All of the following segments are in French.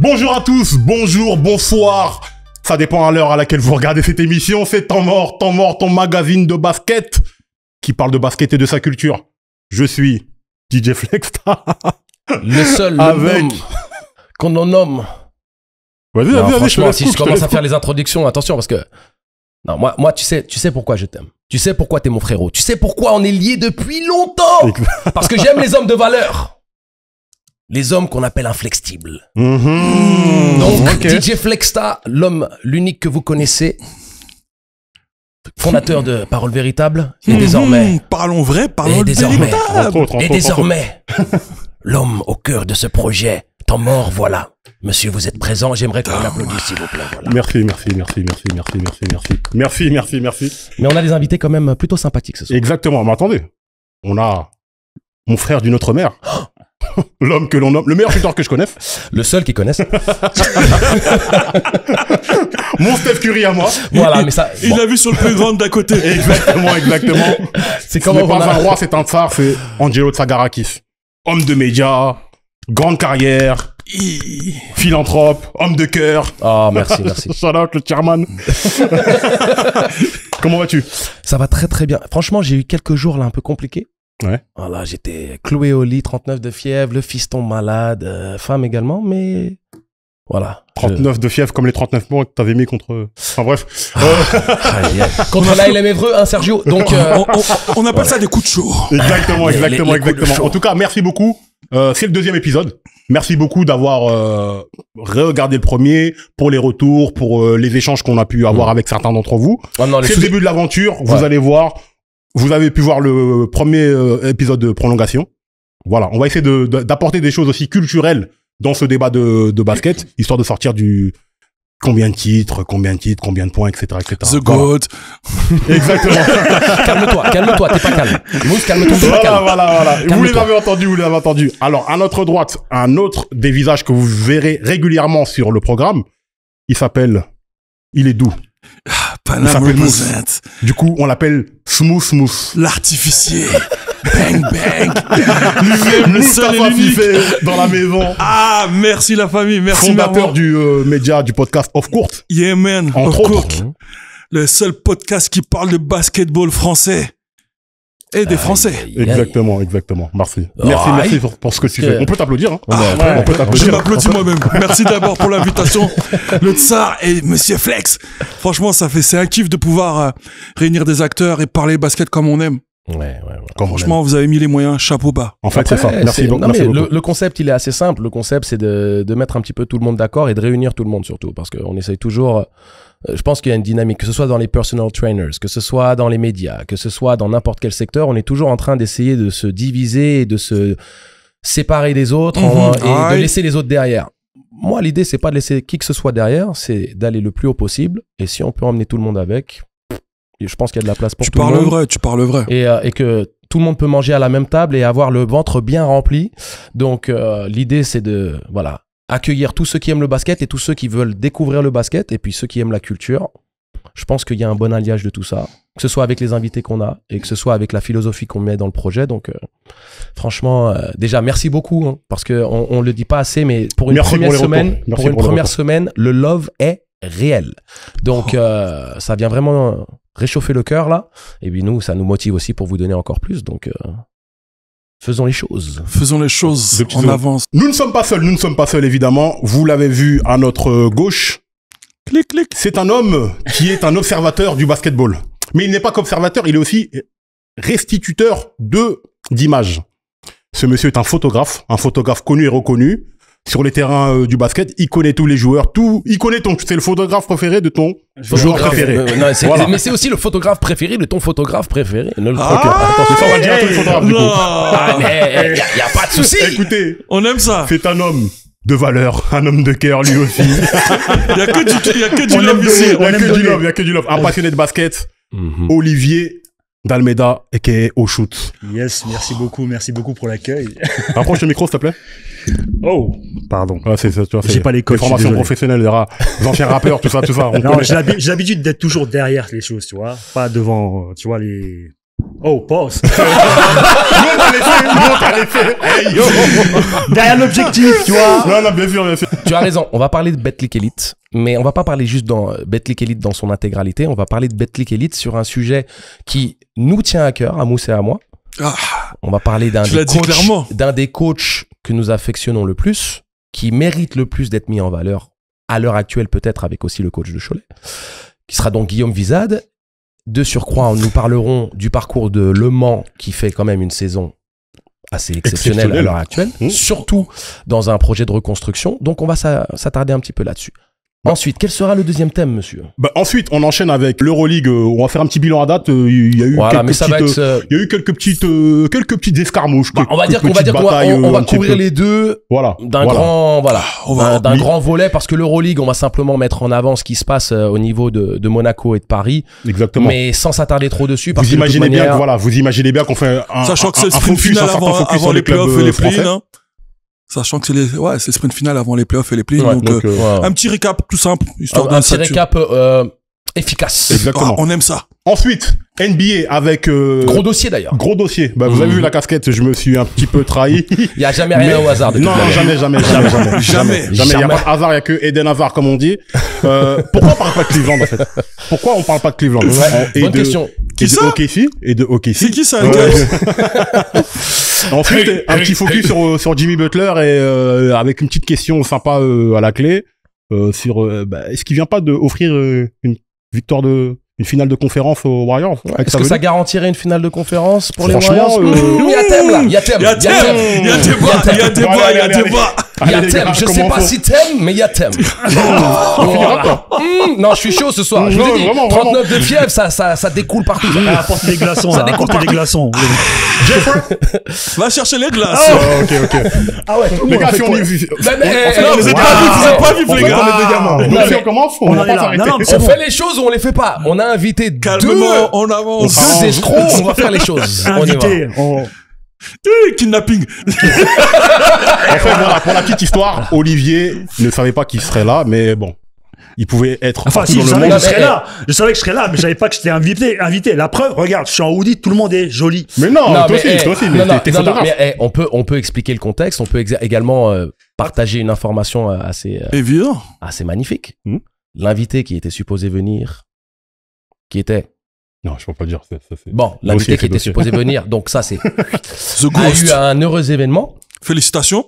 Bonjour à tous, bonjour, bonsoir. Ça dépend à l'heure à laquelle vous regardez cette émission. C'est Temps Mort, ton magazine de basket qui parle de basket et de sa culture. Je suis DJ Flexta. Le seul avec... qu'on en nomme. Vas-y, franchement, si je commence à faire les introductions, attention, parce que... Non, moi, tu sais pourquoi je t'aime. Tu sais pourquoi t'es mon frérot. Tu sais pourquoi on est liés depuis longtemps. Parce que j'aime les hommes de valeur. Les hommes qu'on appelle inflexibles. Donc, DJ Flexta, l'homme, l'unique que vous connaissez, fondateur de Parole Véritable, et désormais... Parlons vrai, parlons véritable. Et désormais, l'homme au cœur de ce projet, Temps Mort, voilà. Monsieur, vous êtes présent, j'aimerais qu'on l'applaudisse, s'il vous plaît. Voilà. Merci. Mais on a des invités quand même plutôt sympathiques ce soir. Exactement, mais attendez. On a mon frère d'une autre mère. L'homme que l'on nomme, le meilleur shooter que je connaisse. Le seul qui connaisse. Mon Steph Curry à moi. Voilà, mais ça... Il l'a vu sur le plus grand d'à côté. Exactement. C'est Ce n'est pas un roi, c'est un tsar, c'est Angelo Tsagarakis. Homme de médias, grande carrière, philanthrope, homme de cœur. Ah, merci. Shout out le chairman. Comment vas-tu? Ça va très bien. Franchement, j'ai eu quelques jours là un peu compliqués. Ouais. Voilà, j'étais cloué au lit, 39 de fièvre, le fiston malade, femme également, mais voilà. 39 de fièvre comme les 39 mois que t'avais mis contre... Enfin bref. Contre Naël Mévreux, hein, Sergio. Donc, on appelle ça des coups de chaud. Exactement. coups de chaud. En tout cas, merci beaucoup. C'est le deuxième épisode. Merci beaucoup d'avoir regardé le premier, pour les retours, pour les échanges qu'on a pu avoir avec certains d'entre vous. Oh non, c'est le début de l'aventure. Ouais. Vous allez voir. Vous avez pu voir le premier épisode de prolongation. Voilà, on va essayer d'apporter des choses aussi culturelles dans ce débat de basket, histoire de sortir du combien de titres, combien de points, etc. The GOAT. Exactement. Calme-toi, t'es pas calme. Mousse, calme-toi, t'es pas calme. Voilà. Vous les avez entendus. Alors, à notre droite, un autre des visages que vous verrez régulièrement sur le programme, il est doux. Panam represent. Du coup, on l'appelle Smooth. L'artificier. Bang. Le seul Fifé dans la maison. Ah, merci la famille, merci. Fondateur du média, du podcast Off Court. Yeah man, Entre autres. Le seul podcast qui parle de basketball français. Et des Français. Exactement. Merci pour ce que tu fais. On peut t'applaudir, hein. On peut t'applaudir. Je m'applaudis moi-même. Merci d'abord pour l'invitation. Le Tsar et Monsieur Flex. Franchement, c'est un kiff de pouvoir réunir des acteurs et parler basket comme on aime. Ouais. Franchement, vous avez mis les moyens, chapeau bas. En fait, c'est ça. Merci beaucoup. Le concept, il est assez simple. Le concept, c'est de mettre un petit peu tout le monde d'accord et de réunir tout le monde surtout. Parce qu'on essaye toujours... Je pense qu'il y a une dynamique, que ce soit dans les personal trainers, que ce soit dans les médias, que ce soit dans n'importe quel secteur, on est toujours en train d'essayer de se diviser et de se séparer des autres et de laisser les autres derrière. Moi, l'idée, c'est pas de laisser qui que ce soit derrière, c'est d'aller le plus haut possible. Et si on peut emmener tout le monde avec, je pense qu'il y a de la place pour tout le monde. Tu parles vrai. Et que tout le monde peut manger à la même table et avoir le ventre bien rempli. Donc, l'idée, c'est de... Voilà. Accueillir tous ceux qui aiment le basket et tous ceux qui veulent découvrir le basket et puis ceux qui aiment la culture. Je pense qu'il y a un bon alliage de tout ça, que ce soit avec les invités qu'on a et que ce soit avec la philosophie qu'on met dans le projet. Donc, franchement, déjà, merci beaucoup, hein, parce qu'on ne le dit pas assez, mais pour une première semaine, le love est réel. Donc, ça vient vraiment réchauffer le cœur, là. Et puis nous, ça nous motive aussi pour vous donner encore plus. Donc... Faisons les choses en avance. Nous ne sommes pas seuls, évidemment. Vous l'avez vu à notre gauche. Clic. C'est un homme qui est un observateur du basketball. Mais il n'est pas qu'observateur, il est aussi restituteur d'images. Ce monsieur est un photographe connu et reconnu. Sur les terrains du basket, il connaît tous les joueurs, c'est le photographe préféré de ton joueur préféré. Voilà. Mais c'est aussi le photographe préféré de ton photographe préféré. Attention, ça va le dire à tous les photographes, du coup. Mais y a pas de souci. Écoutez, on aime ça. C'est un homme de valeur, un homme de cœur, lui aussi. Il y a que du love ici. Il y a que du love. Un passionné de basket, Olivier d'Almeida, aka Au Shoot. Yes, merci beaucoup pour l'accueil. Rapproche le micro, s'il te plaît. Oh, pardon. Ah, c'est ça, tu vois. J'ai pas les coachs. Formation professionnelle, les anciens rappeurs, tout ça. Non, j'ai l'habitude d'être toujours derrière les choses, tu vois. Pas devant, tu vois, Oh, pause. Non, t'as laissé. Hey, yo. Derrière l'objectif, tu vois. Non, bien sûr, bien sûr. Tu as raison. On va parler de Betclic Elite, mais on va pas parler juste dans Betclic Elite dans son intégralité. On va parler de Betclic Elite sur un sujet qui nous tient à cœur, à Mousse et à moi. Ah, On va parler d'un des coachs que nous affectionnons le plus, qui mérite le plus d'être mis en valeur à l'heure actuelle, peut-être avec aussi le coach de Cholet, qui sera donc Guillaume Vizade. De surcroît, nous parlerons du parcours de Le Mans, qui fait quand même une saison assez exceptionnelle à l'heure actuelle, surtout dans un projet de reconstruction. Donc, on va s'attarder un petit peu là-dessus. Ensuite, quel sera le deuxième thème, monsieur? Ensuite, on enchaîne avec l'Euroleague. On va faire un petit bilan à date. Il y a eu quelques petites escarmouches. On va dire qu'on va couvrir les deux. Voilà. D'un grand volet, parce que l'Euroleague, on va simplement mettre en avant ce qui se passe au niveau de Monaco et de Paris. Exactement. Mais sans s'attarder trop dessus. Parce vous imaginez bien qu'on fait sachant que c'est le sprint final avant les playoffs et les play-in. Sachant que c'est le sprint final avant les playoffs et les play-in. Donc, un petit récap tout simple, histoire d'un petit récap efficace. Exactement. On aime ça. Ensuite, NBA avec... gros dossier d'ailleurs. Gros dossier. Vous avez vu la casquette, je me suis un petit peu trahi. Il n'y a jamais rien au hasard. Non, jamais. Il n'y a pas de hasard, il n'y a que Eden Hazard, comme on dit. Pourquoi on parle pas de Cleveland, en fait? Pourquoi on parle pas de Cleveland? Bonne question. Et de OKC. C'est qui ça, Ensuite, un petit focus sur Jimmy Butler et avec une petite question sympa à la clé sur est-ce qu'il vient pas de offrir une victoire une finale de conférence aux Warriors? Est-ce que ça garantirait une finale de conférence pour les Warriors? Il y a thème là, il y a thème. Il y a débat. Je sais pas si t'aimes, mais il y a thème. Non, je suis chaud ce soir. Je vous ai dit, 39 de fièvre, ça découle partout. Apporte des glaçons, apporte des glaçons. Va chercher les glaces. Ok. Ah ouais, Les gars, si on est... Vous êtes pas vifs, les gars. Donc si on commence, on va pas s'arrêter. On fait les choses ou on les fait pas? On a invité calmement, on avance. Deux escrocs, on va faire les choses. Invité. Kidnapping. En fait, voilà, pour la petite histoire, Olivier ne savait pas qu'il serait là, mais bon, il pouvait être si, je savais que je serais là. Je savais que je serais là, mais je savais pas que j'étais invité. La preuve, regarde, je suis en hoodie, tout le monde est joli. Mais non, toi aussi, mais t'es photographe. Mais on peut expliquer le contexte, on peut également partager une information assez magnifique. L'invité qui était supposé venir, qui était... Non, je peux pas dire. Bon, l'invité qui était supposé venir, donc ça c'est... The Ghost. A eu un heureux événement. Félicitations.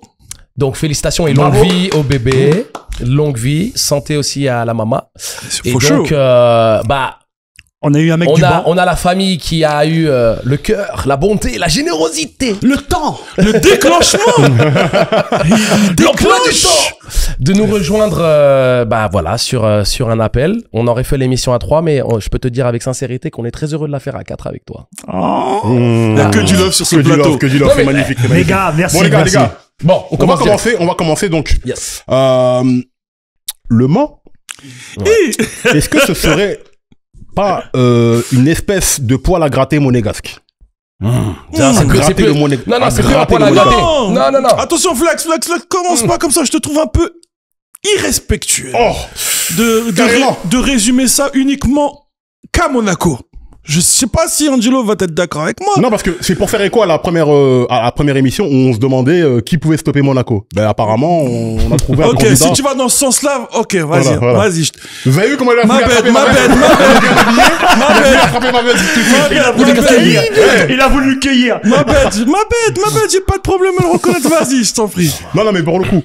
Donc félicitations et longue vie au bébé, longue vie, santé aussi à la maman. Et donc, on a eu un mec on a la famille qui a eu le cœur, la bonté, la générosité, le temps, le déclenchement, l'emploi du temps de nous rejoindre sur un appel. On aurait fait l'émission à 3, mais je peux te dire avec sincérité qu'on est très heureux de la faire à 4 avec toi. Il n'y a que du love sur ce plateau. Que du love, c'est magnifique. Les gars, merci. Bon les gars. Bon, on va commencer donc. Yes. Le Mans. Est-ce que ce serait pas une espèce de poil à gratter monégasque? C'est plus un poil à gratter. Non. Attention, Flex, commence pas comme ça, je te trouve un peu irrespectueux. De résumer ça uniquement qu'à Monaco. Je sais pas si Angelo va être d'accord avec moi. Non, parce que c'est pour faire écho à la première émission où on se demandait qui pouvait stopper Monaco. Apparemment, on a trouvé un candidat. Ok, si tu vas dans ce sens-là, ok, vas-y, vas-y. Vous avez vu comment il a ma bête. Il a voulu le cueillir. Ma bête, j'ai pas de problème à le reconnaître, vas-y, je t'en prie. Non, mais pour le coup.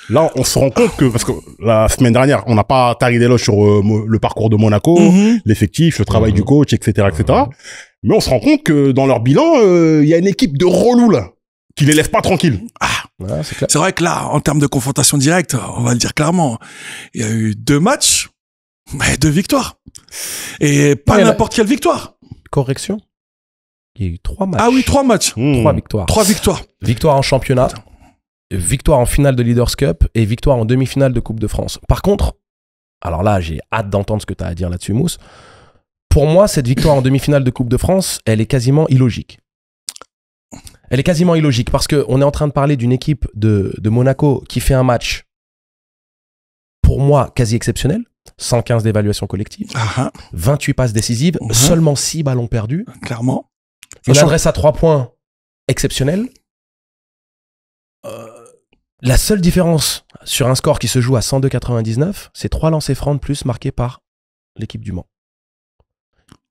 Là, on se rend compte que, parce que la semaine dernière, on n'a pas taré d'éloge sur le parcours de Monaco, l'effectif, le travail du coach, etc., etc. Mais on se rend compte que dans leur bilan, il y a une équipe de relous, là, qui les laisse pas tranquilles. C'est vrai que là, en termes de confrontation directe, on va le dire clairement, il y a eu 2 matchs, mais 2 victoires. Et pas n'importe quelle victoire. Correction. Il y a eu 3 matchs. Ah oui, 3 matchs. 3 victoires. 3 victoires. Victoire en championnat. Victoire en finale de Leaders Cup et victoire en demi-finale de Coupe de France. Par contre, alors là, j'ai hâte d'entendre ce que tu as à dire là-dessus, Mousse. Pour moi, cette victoire en demi-finale de Coupe de France, elle est quasiment illogique. Elle est quasiment illogique parce qu'on est en train de parler d'une équipe de Monaco qui fait un match, pour moi, quasi exceptionnel. 115 d'évaluation collective, 28 passes décisives, seulement 6 ballons perdus. Clairement. Une adresse à 3 points exceptionnelle. La seule différence sur un score qui se joue à 102,99, c'est 3 lancers francs de plus marqués par l'équipe du Mans.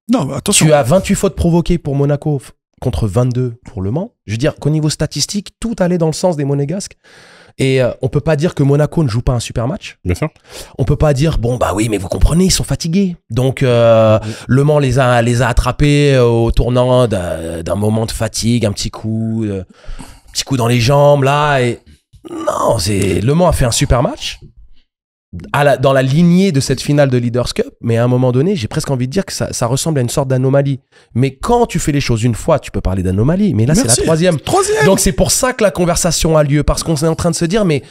Non, mais attention. Tu as 28 fautes provoquées pour Monaco contre 22 pour Le Mans. Je veux dire qu'au niveau statistique, tout allait dans le sens des Monégasques. Et on peut pas dire que Monaco ne joue pas un super match. Bien sûr. On peut pas dire, bon, bah oui, mais vous comprenez, ils sont fatigués. Donc, Le Mans les a attrapés au tournant d'un moment de fatigue, un petit coup dans les jambes, là. Et non, Le Mans a fait un super match. Dans la lignée de cette finale de Leaders Cup, mais à un moment donné, j'ai presque envie de dire que ça ressemble à une sorte d'anomalie. Mais quand tu fais les choses une fois, tu peux parler d'anomalie. Mais là, c'est la troisième. Donc c'est pour ça que la conversation a lieu, parce qu'on est en train de se dire, mais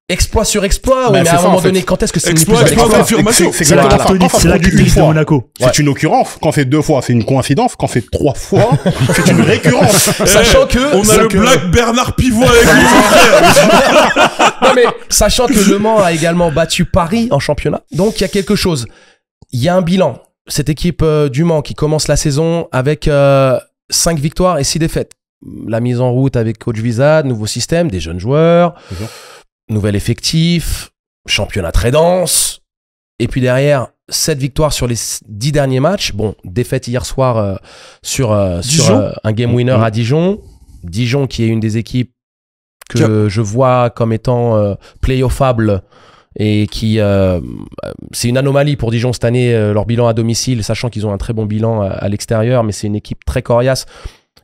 exploit sur exploit, oui, mais à un moment donné, quand est-ce que c'est une exploit confirmation? C'est la caractéristique de Monaco. C'est une occurrence. Quand c'est 2 fois, c'est une coïncidence. Quand c'est 3 fois, c'est une récurrence. Sachant que on a le Black Bernard Pivot avec non mais sachant que Le Mans a également battu Paris en championnat, donc il y a quelque chose. Il y a un bilan. Cette équipe du Mans qui commence la saison avec 5 victoires et 6 défaites. La mise en route avec coach Vizad, nouveau système, des jeunes joueurs. Nouvel effectif, championnat très dense. Et puis derrière, 7 victoires sur les 10 derniers matchs. Bon, défaite hier soir sur un game winner à Dijon. Dijon qui est une des équipes que je vois comme étant playoffable et qui... c'est une anomalie pour Dijon cette année, leur bilan à domicile, sachant qu'ils ont un très bon bilan à l'extérieur, mais c'est une équipe très coriace.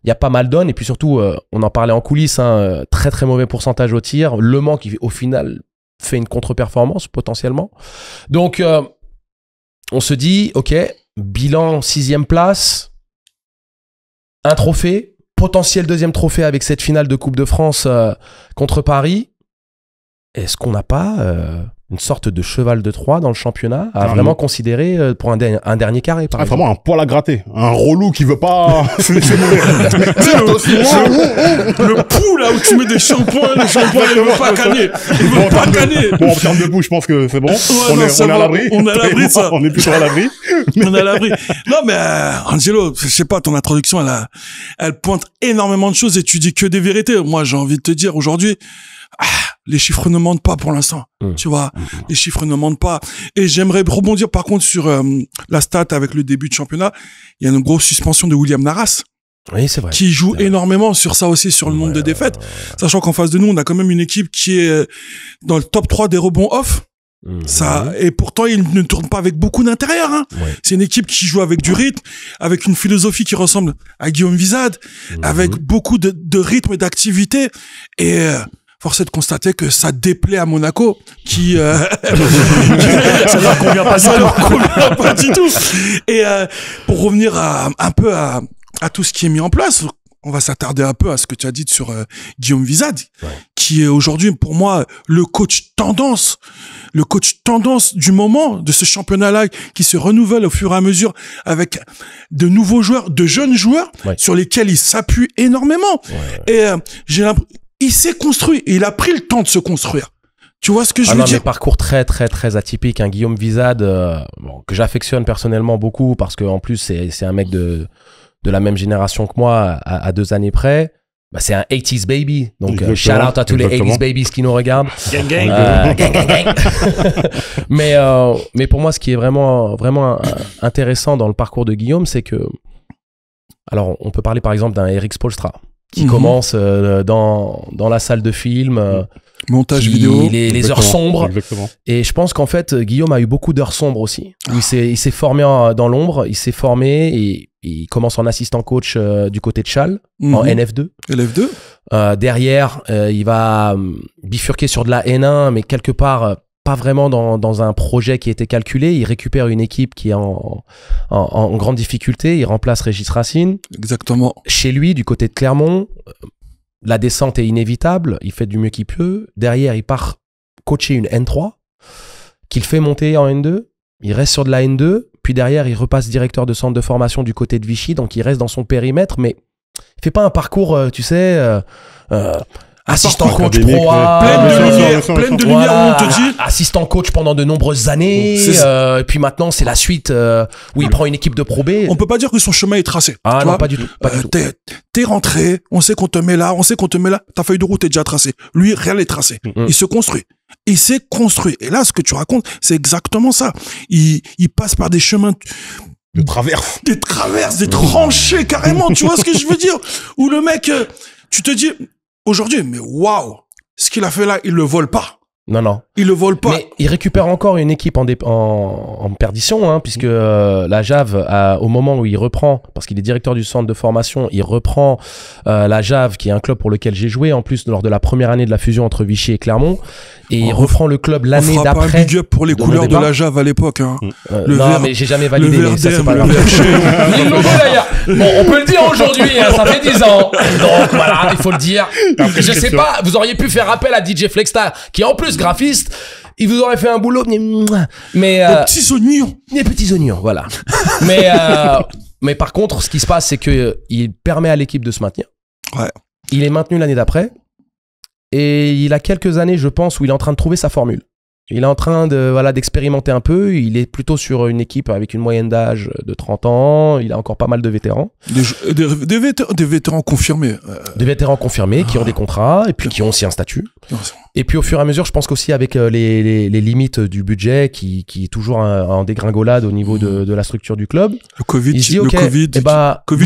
Il y a pas mal d'onnes et puis surtout, on en parlait en coulisses, très très mauvais pourcentage au tir. Le Mans qui au final fait une contre-performance potentiellement. Donc on se dit, ok, bilan 6e place, un trophée, potentiel 2e trophée avec cette finale de Coupe de France contre Paris. Est-ce qu'on n'a pas une sorte de cheval de Troie dans le championnat à vraiment considérer pour un dernier carré, par exemple? Vraiment un poil à gratter. Un relou qui veut pas se laisser mourir. Le pou, là, où tu mets des shampoings, les shampoings, ils veulent pas canner. Ils veulent pas canner. Bon, en termes de bout, je pense que c'est bon. On est à l'abri. On est à l'abri de ça. On est plutôt à l'abri. On est à l'abri. Non, mais Angelo, je sais pas, ton introduction, elle pointe énormément de choses et tu dis que des vérités. Moi, j'ai envie de te dire aujourd'hui, les chiffres ne mentent pas pour l'instant. Tu vois, les chiffres ne mentent pas. Et j'aimerais rebondir par contre sur la stat avec le début de championnat. Il y a une grosse suspension de William Narras. Oui, c'est vrai. Qui joue énormément sur ça aussi, sur le nombre de défaites. Sachant qu'en face de nous, on a quand même une équipe qui est dans le top 3 des rebonds off. Et pourtant, il ne tourne pas avec beaucoup d'intérieur. C'est une équipe qui joue avec du rythme, avec une philosophie qui ressemble à Guillaume Vizad, avec beaucoup de rythme et d'activité. Et force est de constater que ça déplaît à Monaco, qui ça leur convient pas du tout. Et pour revenir un peu à tout ce qui est mis en place, on va s'attarder un peu à ce que tu as dit sur Guillaume Vizad, qui est aujourd'hui pour moi le coach tendance du moment de ce championnat-là, qui se renouvelle au fur et à mesure avec de nouveaux joueurs, de jeunes joueurs sur lesquels il s'appuie énormément. Et j'ai l'impression il s'est construit et il a pris le temps de se construire. Tu vois ce que je veux dire? Mais parcours très très très atypique. Guillaume Vizad, que j'affectionne personnellement beaucoup parce qu'en plus c'est un mec de la même génération que moi à 2 années près. C'est un 80s baby. Donc shout out à tous les 80s babies qui nous regardent. Gang gang. Gang. Mais pour moi, ce qui est vraiment intéressant dans le parcours de Guillaume, c'est que, alors on peut parler par exemple d'un Eric Spoelstra qui commence dans la salle de film, montage vidéo, les heures sombres. Exactement. Et je pense qu'en fait, Guillaume a eu beaucoup d'heures sombres aussi. Il s'est formé dans l'ombre, il s'est formé et il commence en assistant coach du côté de Châles, en NF2. LF2. Derrière, il va bifurquer sur de la N1, mais quelque part, pas vraiment dans un projet qui était calculé. Il récupère une équipe qui est en grande difficulté. Il remplace Régis Racine. Exactement. Chez lui, du côté de Clermont, la descente est inévitable. Il fait du mieux qu'il peut. Derrière, il part coacher une N3 qu'il fait monter en N2. Il reste sur de la N2. Puis derrière, il repasse directeur de centre de formation du côté de Vichy. Donc, il reste dans son périmètre. Mais il fait pas un parcours, tu sais... assistant coach académique, pro A, pleine de lumière où on te dit. assistant coach pendant de nombreuses années, et puis maintenant c'est la suite où il prend une équipe de Pro B. On peut pas dire que son chemin est tracé. Ah tu non, vois. pas du tout. Pas du tout. T'es rentré, on sait qu'on te met là, ta feuille de route est déjà tracée. Lui, rien n'est tracé. Il se construit. Il s'est construit. Et là, ce que tu racontes, c'est exactement ça. Il passe par des chemins De traverse. des traverses, des tranchées carrément, tu vois ce que je veux dire? Où le mec, tu te dis, aujourd'hui, mais waouh, ce qu'il a fait là, il le vole pas. Non. Il le vole pas. Mais il récupère encore une équipe en perdition, hein, puisque la JAV, au moment où il reprend, parce qu'il est directeur du centre de formation, il reprend la JAV, qui est un club pour lequel j'ai joué, en plus lors de la première année de la fusion entre Vichy et Clermont, et il reprend le club l'année on fera d'après. pas un big up pour les de couleurs mon de départ. la Jave à l'époque. Hein. Le Non, vert- mais j'ai jamais validé, le mais ça c'est vert pas d'herbe, grave. le vert Les logos d'ailleurs. Bon, on peut le dire aujourd'hui, hein, ça fait 10 ans. Donc voilà, il faut le dire. Je sais pas, vous auriez pu faire appel à DJ Flexstar, qui est en plus graphiste. Il vous aurait fait un boulot, mais Les petits oignons. les petits oignons, voilà. Mais par contre, ce qui se passe, c'est que il permet à l'équipe de se maintenir. Ouais. Il est maintenu l'année d'après, et il a quelques années, je pense, où il est en train de trouver sa formule. Il est en train d'expérimenter un peu. Il est plutôt sur une équipe avec une moyenne d'âge de 30 ans. Il a encore pas mal de vétérans. Des vétérans confirmés. Des vétérans confirmés qui ont des contrats et puis qui ont aussi un statut. Non, Et puis au fur et à mesure, je pense qu'aussi avec les limites du budget qui est toujours en dégringolade au niveau de la structure du club, Le Covid, il se dit, ok, Covid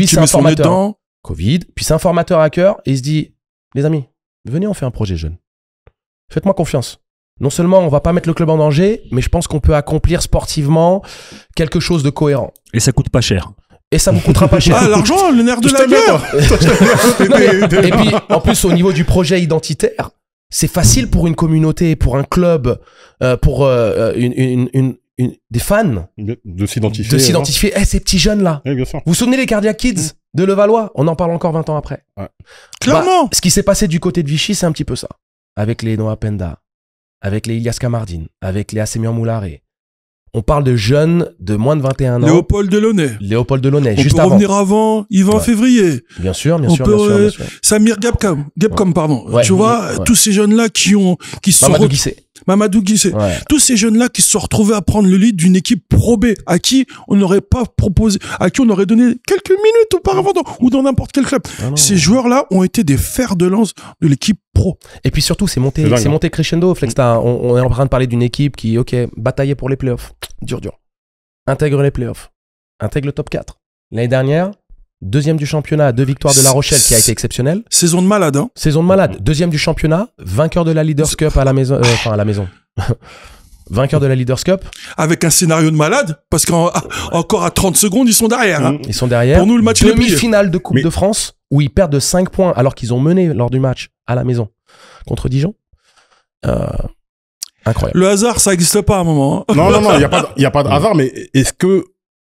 lui, qui c'est un met son nez formateur. dedans. Covid, puis c'est un formateur à cœur, et il se dit, les amis, venez, on fait un projet jeune. Faites-moi confiance. Non seulement on va pas mettre le club en danger, mais je pense qu'on peut accomplir sportivement quelque chose de cohérent. Et ça coûte pas cher. Et ça vous coûtera pas cher. Ah, l'argent, le nerf de la guerre. Et puis, en plus, au niveau du projet identitaire, c'est facile pour une communauté, pour un club, pour des fans De s'identifier. Eh, ces petits jeunes-là. Oui, bien sûr. Vous vous souvenez les Cardiac Kids de Levallois? On en parle encore 20 ans après. Clairement. Bah, ce qui s'est passé du côté de Vichy, c'est un petit peu ça. Avec les Noah Penda, avec les Ilias Kamardine, avec les Assemian Moularé. On parle de jeunes de moins de 21 ans. Léopold Delaunay. Léopold Delaunay, On juste peut avant. revenir avant, Yvan Ouais. Février. Bien sûr, bien On sûr, peut, bien sûr. Samir Gebkom, pardon. Ouais. Tu vois, Ouais. tous ces jeunes-là qui se sont Mamadou Guissé. Mamadou Guissé. Ouais. Tous ces jeunes-là qui se sont retrouvés à prendre le lead d'une équipe Pro B, à qui on n'aurait pas proposé, à qui on aurait donné quelques minutes auparavant ou dans n'importe quel club. Ah non. Ces joueurs-là ont été des fers de lance de l'équipe pro. Et puis surtout, c'est monté, C'est dingue, hein. monté crescendo, Flexstar. On est en train de parler d'une équipe qui, ok, bataillait pour les playoffs. Dur. Intègre les playoffs. Intègre le top 4. L'année dernière, deuxième du championnat, 2 victoires de La Rochelle qui a été exceptionnelle. Saison de malade, hein. Saison de malade. Deuxième du championnat, vainqueur de la Leaders Cup à la maison. Enfin, à la maison. Vainqueur de la Leaders Cup. Avec un scénario de malade, parce qu'encore à 30 secondes, ils sont derrière, hein. Ils sont derrière. Pour nous, le match est plié. Demi-finale de Coupe Mais- de France où ils perdent de 5 points alors qu'ils ont mené lors du match à la maison contre Dijon. Incroyable. Le hasard, ça n'existe pas à un moment, hein. Non, il n'y a pas de hasard, mais est-ce que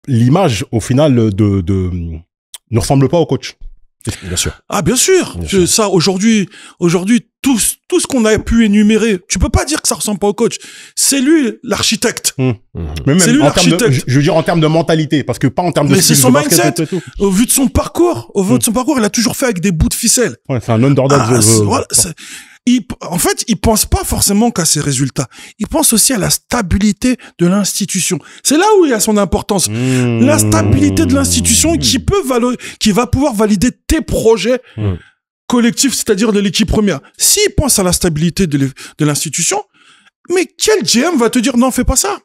l'image, au final, ne ressemble pas au coach? Bien sûr. Ah, bien sûr. Bien sûr. Ça, aujourd'hui, tout ce qu'on a pu énumérer, tu peux pas dire que ça ressemble pas au coach. C'est lui, l'architecte. Mais même C'est lui en termes de, l'architecte. je veux dire en termes de mentalité, parce que pas en termes de Mais c'est style son de basket mindset. et tout. Au vu de son parcours, il a toujours fait avec des bouts de ficelle. Ouais, c'est un underdog. Ah, voilà, en fait, il pense pas forcément qu'à ses résultats. Il pense aussi à la stabilité de l'institution. C'est là où il y a son importance. La stabilité de l'institution qui va pouvoir valider tes projets collectifs, c'est-à-dire de l'équipe première. S'il pense à la stabilité de l'institution, mais quel GM va te dire non, fais pas ça?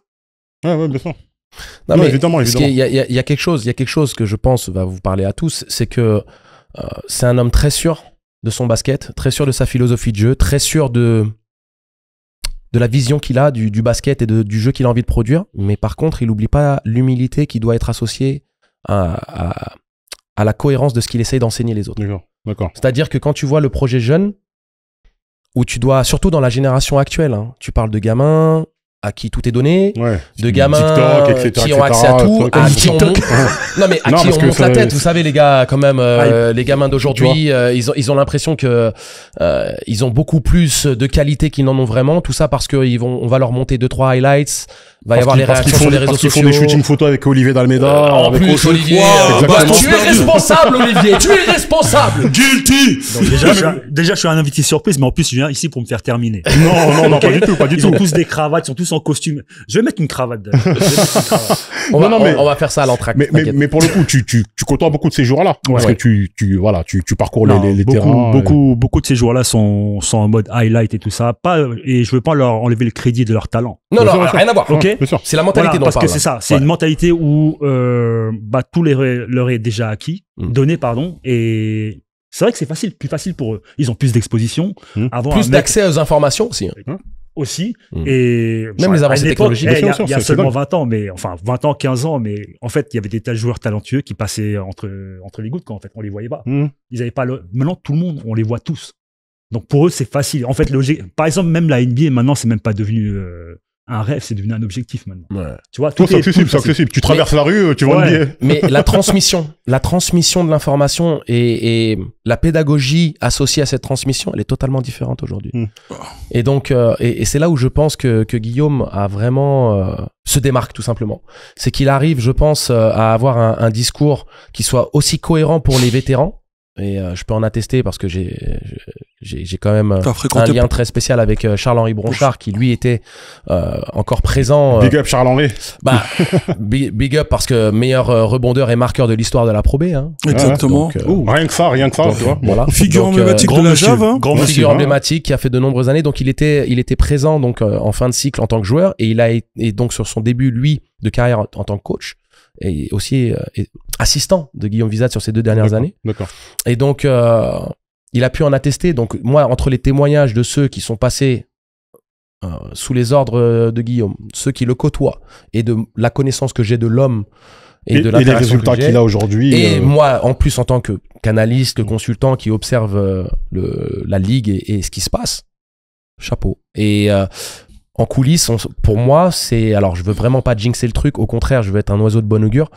Ouais, bien sûr. Non, Non, mais évidemment. parce qu'il y a quelque chose que je pense va vous parler à tous, c'est que c'est un homme très sûr de son basket, très sûr de sa philosophie de jeu, très sûr de la vision qu'il a du basket et du jeu qu'il a envie de produire. Mais par contre, il n'oublie pas l'humilité qui doit être associée à la cohérence de ce qu'il essaye d'enseigner les autres. D'accord. C'est-à-dire que quand tu vois le projet jeune, où tu dois, surtout dans la génération actuelle, hein, tu parles de gamins à qui tout est donné, Ouais. de gamins TikTok, etc., qui ont accès à tout, à qui on monte, non mais à Non, qui parce on que monte la ça- tête. Vous savez les gars, quand même, les gamins d'aujourd'hui, ils ont l'impression que ils ont beaucoup plus de qualité qu'ils n'en ont vraiment. Tout ça parce que on va leur monter 2-3 highlights Va y avoir les réactions sur les réseaux Parce qu'ils sociaux. font des shootings photos avec Olivier D'Almeida. En avec plus, Oshun. Olivier, Exactement. tu es responsable, Olivier. Tu es responsable. Guilty. Donc déjà, je suis un invité surprise, mais en plus, je viens ici pour me faire terminer. Non, pas du tout, pas du Ils tout. ont tous des cravates, ils sont tous en costume. Je vais mettre une cravate. On va faire ça à l'entracte. Mais pour le coup, tu côtoies beaucoup de ces joueurs-là. Parce Ouais. que tu parcours Non, les beaucoup, terrains. beaucoup de ces joueurs-là sont en mode highlight et tout ça. Et je veux pas leur enlever le crédit de leur talent. Non, Bien non, sûr. rien à voir. Ok. Bien sûr. C'est la mentalité Voilà, dont on parce parle. que c'est ça. C'est Ouais. une mentalité où tout leur est déjà acquis, donné, pardon. Et c'est vrai que c'est plus facile pour eux. Ils ont plus d'exposition. Avant, un Plus mec d'accès aux informations aussi. aussi. Mm. Et Même les à avancées une époque, technologiques. il y Bien a, sûr, il y a c'est seulement dingue. 20 ans, mais enfin 20 ans, 15 ans, mais en fait, il y avait des tas de joueurs talentueux qui passaient entre les gouttes quand en fait, on les voyait pas. Ils avaient pas maintenant tout le monde, on les voit tous. Donc pour eux, c'est facile. En fait, par exemple, même la NBA maintenant, c'est même pas devenu un rêve, c'est devenu un objectif maintenant. Ouais. Tu vois, Toi, tout c'est est accessible, c'est accessible. Tu traverses la rue, tu vois Ouais. NBA. Mais la transmission de l'information et la pédagogie associée à cette transmission, elle est totalement différente aujourd'hui. Et donc, et c'est là où je pense que Guillaume a vraiment se démarque tout simplement. C'est qu'il arrive, je pense, à avoir un discours qui soit aussi cohérent pour les vétérans. Et je peux en attester parce que j'ai quand même T'as un fréquenté lien très spécial avec Charles-Henri Bronchard qui lui était encore présent. Big up Charles-Henri. Bah, big up parce que meilleur rebondeur et marqueur de l'histoire de la Pro B. Hein. Exactement. Donc, Rien que ça, tu vois. Voilà. Figure Donc, emblématique de la Jave, hein. grand Une monsieur. figure emblématique qui a fait de nombreuses années. Donc il était présent donc en fin de cycle en tant que joueur et il a et donc sur son début lui de carrière en tant que coach et aussi assistant de Guillaume Wizat sur ces 2 dernières années. D'accord. Et donc il a pu en attester. Donc moi entre les témoignages de ceux qui sont passés sous les ordres de Guillaume, ceux qui le côtoient et de la connaissance que j'ai de l'homme et de les l'interaction résultats que j'ai. qu'il a aujourd'hui. Et moi, en plus, en tant que qu'analyste, consultant qui observe la ligue et ce qui se passe, chapeau. Et en coulisses, pour moi, c'est... Alors, je veux vraiment pas jinxer le truc. Au contraire, je veux être un oiseau de bon augure.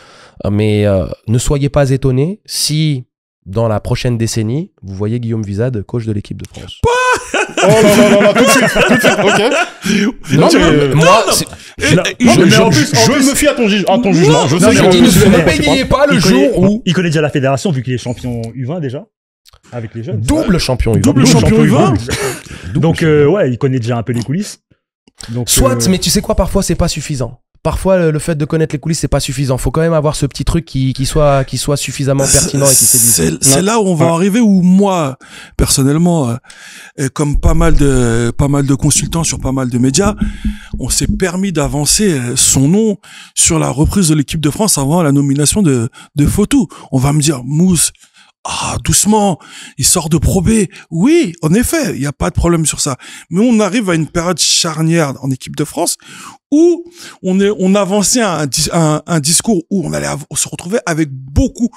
Mais ne soyez pas étonnés si, dans la prochaine décennie, vous voyez Guillaume Wizat, coach de l'équipe de France. Oh là, tout de suite, ok. Non, mais, moi, je me fie à ton jugement. Je sais je que dis, ne je me bégayez pas le jour où... Il connaît déjà la fédération vu qu'il est champion U20 déjà. Avec les jeunes. Double champion U20. Double champion U20. Donc, ouais, il connaît déjà un peu les coulisses. Donc, Soit, mais tu sais quoi, parfois, c'est pas suffisant. Parfois, le fait de connaître les coulisses, c'est pas suffisant. Faut quand même avoir ce petit truc qui soit suffisamment pertinent et qui séduise. C'est là où on va arriver où moi, personnellement, comme pas mal de consultants sur pas mal de médias, on s'est permis d'avancer son nom sur la reprise de l'équipe de France avant la nomination de Fotou. On va me dire, Mousse, doucement, il sort de Pro B. Oui, en effet, il n'y a pas de problème sur ça. Mais on arrive à une période charnière en équipe de France où on avançait un discours où on allait se retrouver avec beaucoup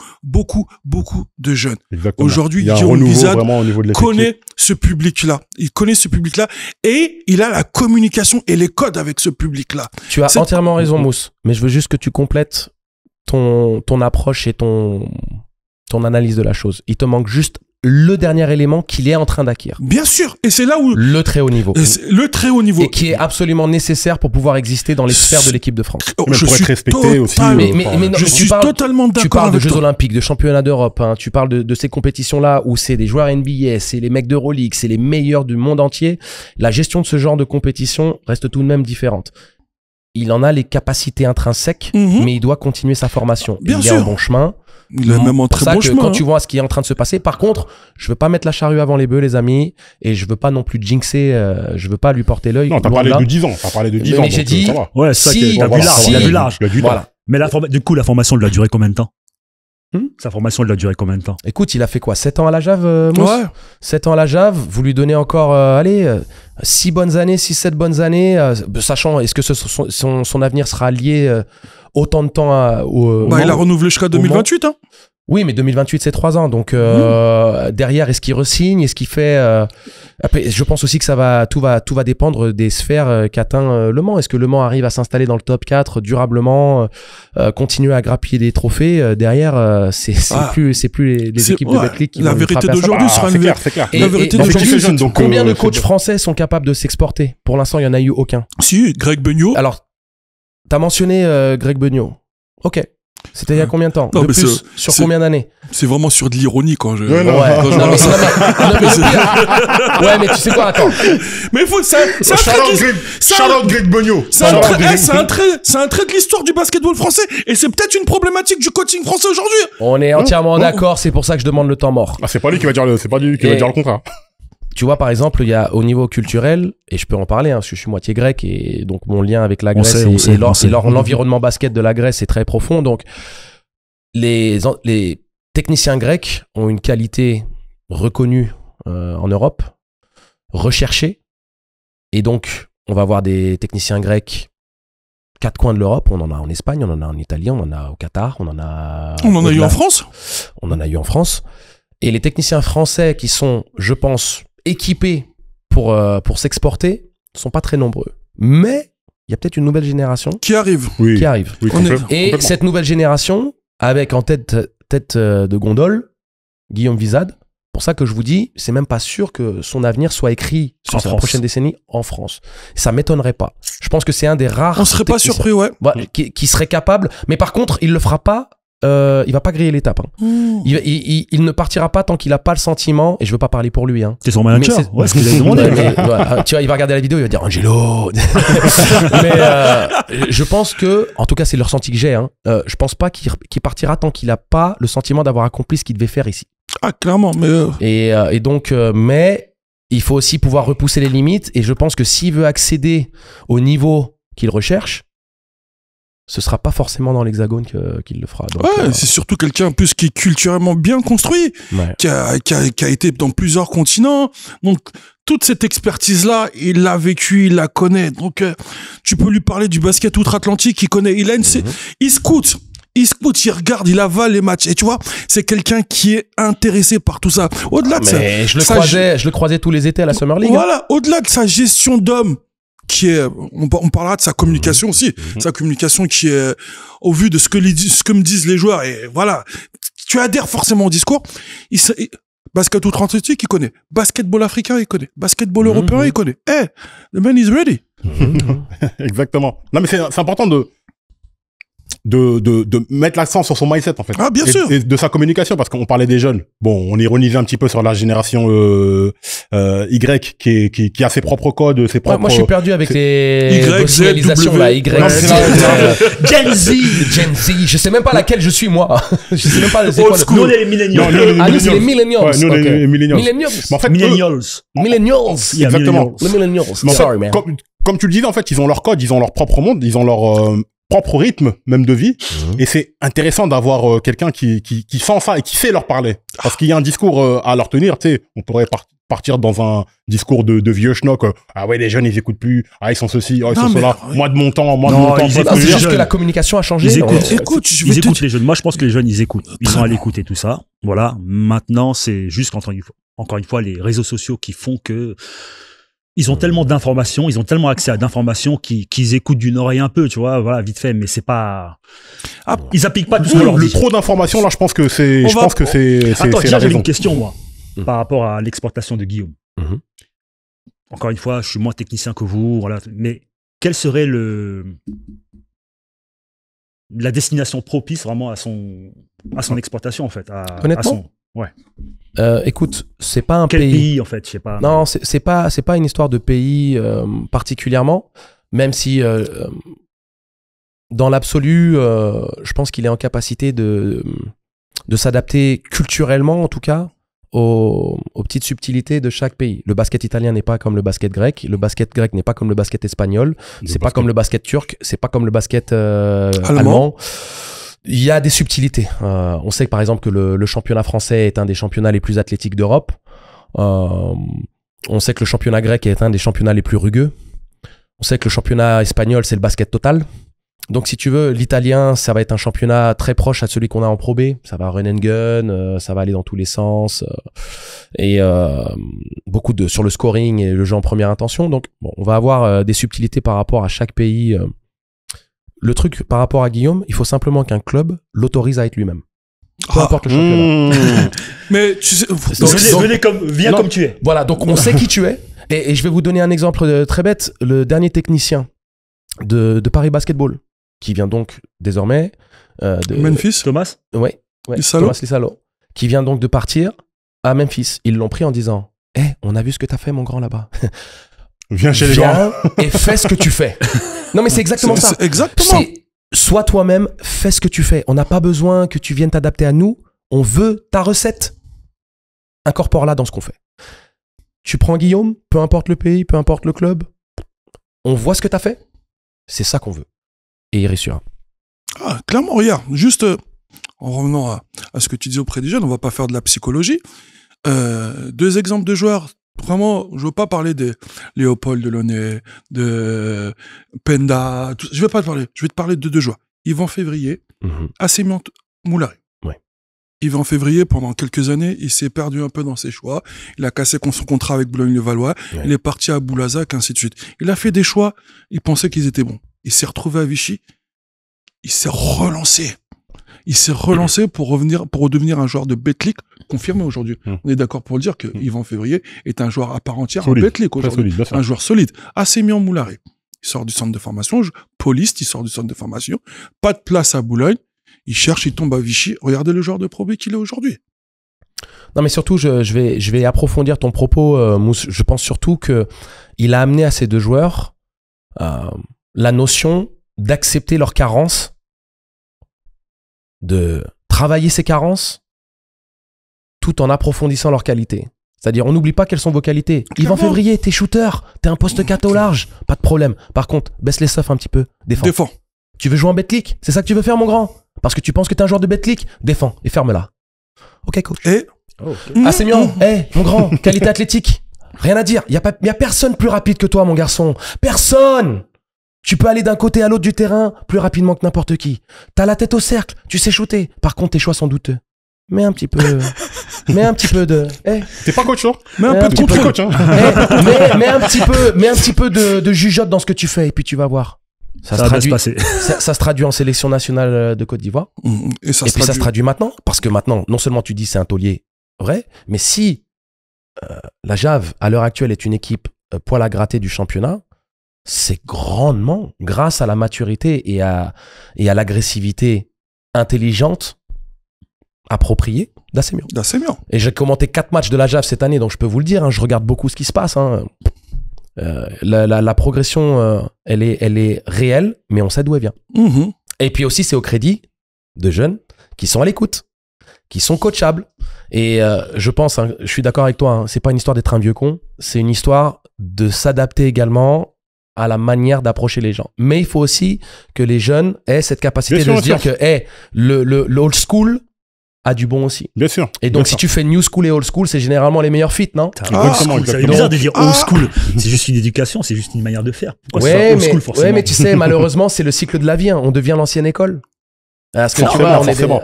de jeunes. Exactement. Aujourd'hui, Il y a un Guillaume renouveau Wizat vraiment au niveau de l'effectif. connaît ce public-là. Il connaît ce public-là et il a la communication et les codes avec ce public-là. Tu as C'est- entièrement raison, Mousse. Mais je veux juste que tu complètes ton approche et ton analyse de la chose. Il te manque juste le dernier élément qu'il est en train d'acquérir. Bien sûr. Et c'est là où Le très haut niveau. le très haut niveau. Et qui est absolument nécessaire pour pouvoir exister dans les sphères de l'équipe de France. Mais je pour être suis respecté aussi, totalement- Mais non, je mais suis totalement tu d'accord parles de avec Jeux toi. Olympiques, de championnats d'Europe, hein, tu parles de ces compétitions-là où c'est des joueurs NBA, c'est les mecs d'Euroleague, c'est les meilleurs du monde entier. La gestion de ce genre de compétition reste tout de même différente. Il en a les capacités intrinsèques, Mhm. mais il doit continuer sa formation. Bien il est sûr. en bon chemin. Il est même en Pour très ça bon que chemin. quand hein. tu vois ce qui est en train de se passer, par contre, je veux pas mettre la charrue avant les bœufs, les amis, et je veux pas non plus jinxer, je veux pas lui porter l'œil. Non, t'as loin parlé de là. de 10 ans. T'as parlé de 10 Mais ans. j'ai donc, dit- ça va. Ouais, c'est ça Si, qu'il a vu voilà, large. si. Il a vu large. Il a du temps. Voilà. Mais du coup, la formation, elle doit durer combien de temps Hmm Sa formation, elle doit durer combien de temps Écoute, il a fait quoi 7 ans à la Jave, Mousse Ouais. 7 ans à la Jave, vous lui donnez encore, 6 bonnes années, 6-7 bonnes années, sachant, est-ce que son avenir sera lié autant de temps au Bah, il a Mans renouvelé jusqu'à 2028. Hein. Oui, mais 2028, c'est 3 ans. Donc, derrière, est-ce qu'il re-signe? Est-ce qu'il fait... Après, je pense aussi que tout va dépendre des sphères qu'atteint Le Mans. Est-ce que Le Mans arrive à s'installer dans le top 4 durablement, continuer à grappiller des trophées? Derrière, c'est plus les C'est- équipes de ouais, Betclic qui la vont lui vérité frapper à ça. d'aujourd'hui sera C'est une clair, c'est clair. Et- La vérité et- d'aujourd'hui, c'est jeune, c'est- donc, Combien de c'est coachs bien. français sont capables de s'exporter? Pour l'instant, il n'y en a eu aucun. Si, Greg Beugnot. Alors, T'as mentionné Greg Beugnot. Ok. C'était il y a combien de temps? Non, de mais plus, sur combien d'années? C'est vraiment sur de l'ironie quand je. Ouais, non. Non, mais ouais, mais tu sais quoi, attends. Mais il faut. C'est un trait. Shout-out Greg Beugnot. C'est un trait de l'histoire du basketball français. Et c'est peut-être une problématique du coaching français aujourd'hui. On est entièrement d'accord, c'est pour ça que je demande le temps mort. Ah, c'est pas lui qui va dire le contraire. Tu vois, par exemple, il y a au niveau culturel, et je peux en parler, parce que je suis moitié grec, et donc mon lien avec la Grèce et l'environnement basket de la Grèce est très profond. Donc, les techniciens grecs ont une qualité reconnue en Europe, recherchée, et donc on va avoir des techniciens grecs quatre coins de l'Europe. On en a en Espagne, on en a en Italie, on en a au Qatar, on en a eu en France. On en a eu en France. Et les techniciens français qui sont, je pense, équipés pour s'exporter sont pas très nombreux. Mais il y a peut-être une nouvelle génération qui arrive. Oui. Et complètement. Cette nouvelle génération, avec en tête de gondole, Guillaume Wizard. Pour ça que je vous dis, c'est même pas sûr que son avenir soit écrit sur la prochaine décennie en France. Ça m'étonnerait pas. Je pense que c'est un des rares. On serait pas surpris, ouais. Qui serait capable. Mais par contre, il le fera pas. Il va pas griller l'étape. Hein. Il ne partira pas tant qu'il a pas le sentiment. Et je veux pas parler pour lui. Hein. C'est son manager. Ouais, ce qu'il a demandé. Tu vois, il va regarder la vidéo, il va dire Angelo. Mais je pense que, en tout cas, c'est le ressenti que j'ai. Hein. Je pense pas qu'il partira tant qu'il a pas le sentiment d'avoir accompli ce qu'il devait faire ici. Ah, clairement. Mais et donc, mais il faut aussi pouvoir repousser les limites. Et je pense que s'il veut accéder au niveau qu'il recherche, ce sera pas forcément dans l'Hexagone qu'il le fera. Donc, c'est surtout quelqu'un plus qui est culturellement bien construit, qui a été dans plusieurs continents. Donc, toute cette expertise-là, il l'a vécu, il la connaît. Donc, tu peux lui parler du basket outre-Atlantique, il connaît. Il scoute. Il regarde, il avale les matchs. Et tu vois, c'est quelqu'un qui est intéressé par tout ça. Au-delà de ça. Mais je le croisais tous les étés à la Summer League. Voilà, au-delà de sa gestion d'homme, qui est, on parlera de sa communication aussi, sa communication qui est au vu de ce que me disent les joueurs, et voilà, tu adhères forcément au discours. Basket outre-Atlantique, il connaît. Basketball africain, il connaît. Basketball européen, il connaît. The man is ready. Exactement. Non, mais c'est important de mettre l'accent sur son mindset, en fait. Ah, bien sûr. Et de sa communication, parce qu'on parlait des jeunes. Bon, on ironisait un petit peu sur la génération Y qui a ses propres codes, ses propres... Moi, je suis perdu avec les signalisations, là. Gen Z. Je sais même pas laquelle je suis, moi. Je sais même pas. Nous, on est les millennials. Ah, nous, c'est les millennials. Ouais, nous, les millennials. Mais en fait, Millennials. Exactement. Les millennials. Sorry, man. Comme tu le disais, en fait, ils ont leur code, ils ont leur propre monde, ils ont leur propre rythme même de vie, et c'est intéressant d'avoir quelqu'un qui sent ça et qui sait leur parler, parce qu'il y a un discours à leur tenir. Tu sais, on pourrait partir dans un discours de vieux schnock. Ah ouais, les jeunes ils écoutent plus, ils sont ceci, ils sont cela, moi de mon temps, c'est juste que la communication a changé. Ils écoutent les jeunes. Moi je pense que les jeunes ils écoutent, ils sont à l'écoute et tout ça. Voilà, maintenant c'est juste encore une fois les réseaux sociaux qui font que ils ont tellement d'informations, ils ont tellement accès à d'informations qu'ils écoutent d'une oreille un peu, tu vois, voilà, vite fait, mais c'est pas... ils appliquent pas tout ce qu'on leur dit. Le trop d'informations, là, je pense que c'est Attends, la j'avais raison. une question, moi, par rapport à l'exportation de Guillaume. Encore une fois, je suis moins technicien que vous, voilà, mais quelle serait la destination propice vraiment à son exportation, en fait, honnêtement, ouais. Écoute, c'est pas un Quel pays en fait, je sais pas. Non, c'est pas une histoire de pays particulièrement, même si dans l'absolu, je pense qu'il est en capacité de s'adapter culturellement, en tout cas, aux petites subtilités de chaque pays. Le basket italien n'est pas comme le basket grec n'est pas comme le basket espagnol, c'est pas comme le basket turc, c'est pas comme le basket allemand. Il y a des subtilités. On sait que par exemple que le championnat français est un des championnats les plus athlétiques d'Europe. On sait que le championnat grec est un des championnats les plus rugueux. On sait que le championnat espagnol, c'est le basket total. Donc si tu veux, l'italien, ça va être un championnat très proche à celui qu'on a en Pro B. Ça va run and gun, ça va aller dans tous les sens. Et beaucoup sur le scoring et le jeu en première intention. Donc bon, on va avoir des subtilités par rapport à chaque pays. Le truc par rapport à Guillaume, il faut simplement qu'un club l'autorise à être lui-même. Peu importe le championnat. Mais tu sais, viens comme tu es. Voilà, donc on sait qui tu es. Et je vais vous donner un exemple très bête. Le dernier technicien de Paris Basketball, qui vient donc désormais de Memphis. Thomas? Ouais, Lissalo. Thomas Lissalo, qui vient donc de partir à Memphis. Ils l'ont pris en disant on a vu ce que t'as fait, mon grand, là-bas. Viens chez les grands. Et fais ce que tu fais. Non, mais c'est exactement ça. C'est exactement. Sois toi-même, fais ce que tu fais. On n'a pas besoin que tu viennes t'adapter à nous. On veut ta recette. Incorpore-la dans ce qu'on fait. Tu prends Guillaume, peu importe le pays, peu importe le club. On voit ce que t'as fait. C'est ça qu'on veut. Et il réussira. Ah, clairement, regarde, juste en revenant à ce que tu disais auprès des jeunes, on va pas faire de la psychologie. 2 exemples de joueurs. Vraiment, je veux pas parler des Léopold Delaunay, de Penda. Je vais pas te parler. Je vais te parler de 2 joueurs. Yvan Février, Assemian Moulari. Ouais. Yvan Février, pendant quelques années, il s'est perdu un peu dans ses choix. Il a cassé son contrat avec Boulogne-le-Valois. Ouais. Il est parti à Boulazac, ainsi de suite. Il a fait des choix. Il pensait qu'ils étaient bons. Il s'est retrouvé à Vichy. Il s'est relancé. Il s'est relancé pour redevenir un joueur de Betclic confirmé aujourd'hui. On est d'accord pour le dire que Yvan Février est un joueur à part entière en Betclic aujourd'hui. Un joueur solide. Assemian Moulari. Il sort du centre de formation. Pauliste, il sort du centre de formation. Pas de place à Boulogne. Il cherche, il tombe à Vichy. Regardez le joueur de Pro B qu'il est aujourd'hui. Non, mais surtout, je vais approfondir ton propos, Mousse. Je pense surtout qu'il a amené à ces 2 joueurs la notion d'accepter leurs carences, de travailler ces carences, tout en approfondissant leurs qualités. C'est-à-dire, on n'oublie pas quelles sont vos qualités. Yvan Février, t'es shooter, t'es un poste 4 au large, pas de problème. Par contre, baisse les stuffs un petit peu, défends. Tu veux jouer en Betclic? C'est ça que tu veux faire, mon grand? Parce que tu penses que t'es un joueur de Betclic? Défends et ferme-la. Ok, coach. Assemian, mon grand, qualité athlétique. Rien à dire. Y a personne plus rapide que toi, mon garçon. Personne! Tu peux aller d'un côté à l'autre du terrain plus rapidement que n'importe qui. T'as la tête au cercle, tu sais shooter. Par contre, tes choix sont douteux. Mets un petit peu de... T'es pas coach, non? Mets un peu de contrôle. Coach, hein. Mets un petit peu de jugeote dans ce que tu fais et puis tu vas voir. Ça se traduit en sélection nationale de Côte d'Ivoire. Et ça se traduit maintenant. Parce que maintenant, non seulement tu dis c'est un taulier vrai, mais si la JAV, à l'heure actuelle, est une équipe poil à gratter du championnat, c'est grandement grâce à la maturité et à l'agressivité intelligente, appropriée d'Assemian. Et j'ai commenté 4 matchs de la JAV cette année, donc je peux vous le dire, je regarde beaucoup ce qui se passe. La progression, elle est réelle, mais on sait d'où elle vient. Et puis aussi, c'est au crédit de jeunes qui sont à l'écoute, qui sont coachables. Et je pense, je suis d'accord avec toi, c'est pas une histoire d'être un vieux con, c'est une histoire de s'adapter également à la manière d'approcher les gens. Mais il faut aussi que les jeunes aient cette capacité de se dire que le old school a du bon aussi. Bien sûr. Et donc, si tu fais new school et old school, c'est généralement les meilleurs fits, non? C'est bizarre de dire old school. C'est juste une éducation, c'est juste une manière de faire. Pourquoi c'est old school, forcément? Ouais, mais tu sais, malheureusement, c'est le cycle de la vie. On devient l'ancienne école. Parce que tu vois,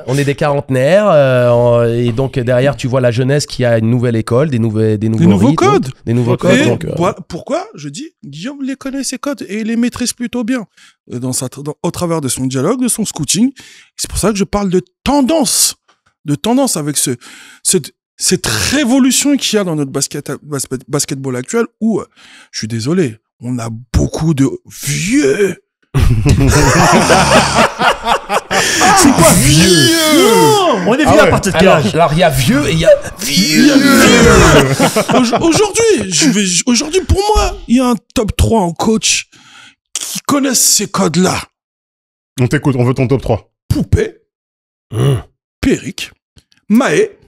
on est des quarantenaires, et donc derrière, tu vois la jeunesse qui a une nouvelle école, des nouveaux codes. Des nouveaux codes. Et donc, pourquoi je dis, Guillaume les connaît ces codes et il les maîtrise plutôt bien au travers de son dialogue, de son scouting. C'est pour ça que je parle de tendance avec cette révolution qu'il y a dans notre basketball actuel où, je suis désolé, on a beaucoup de vieux. C'est quoi vieux? Non, on est vieux à partir de quel âge? Alors il y a vieux et il y a vieux. Aujourd'hui, pour moi, il y a un top 3 en coach qui connaissent ces codes-là. On t'écoute, on veut ton top 3. Poupée, Pierrick, Mahé.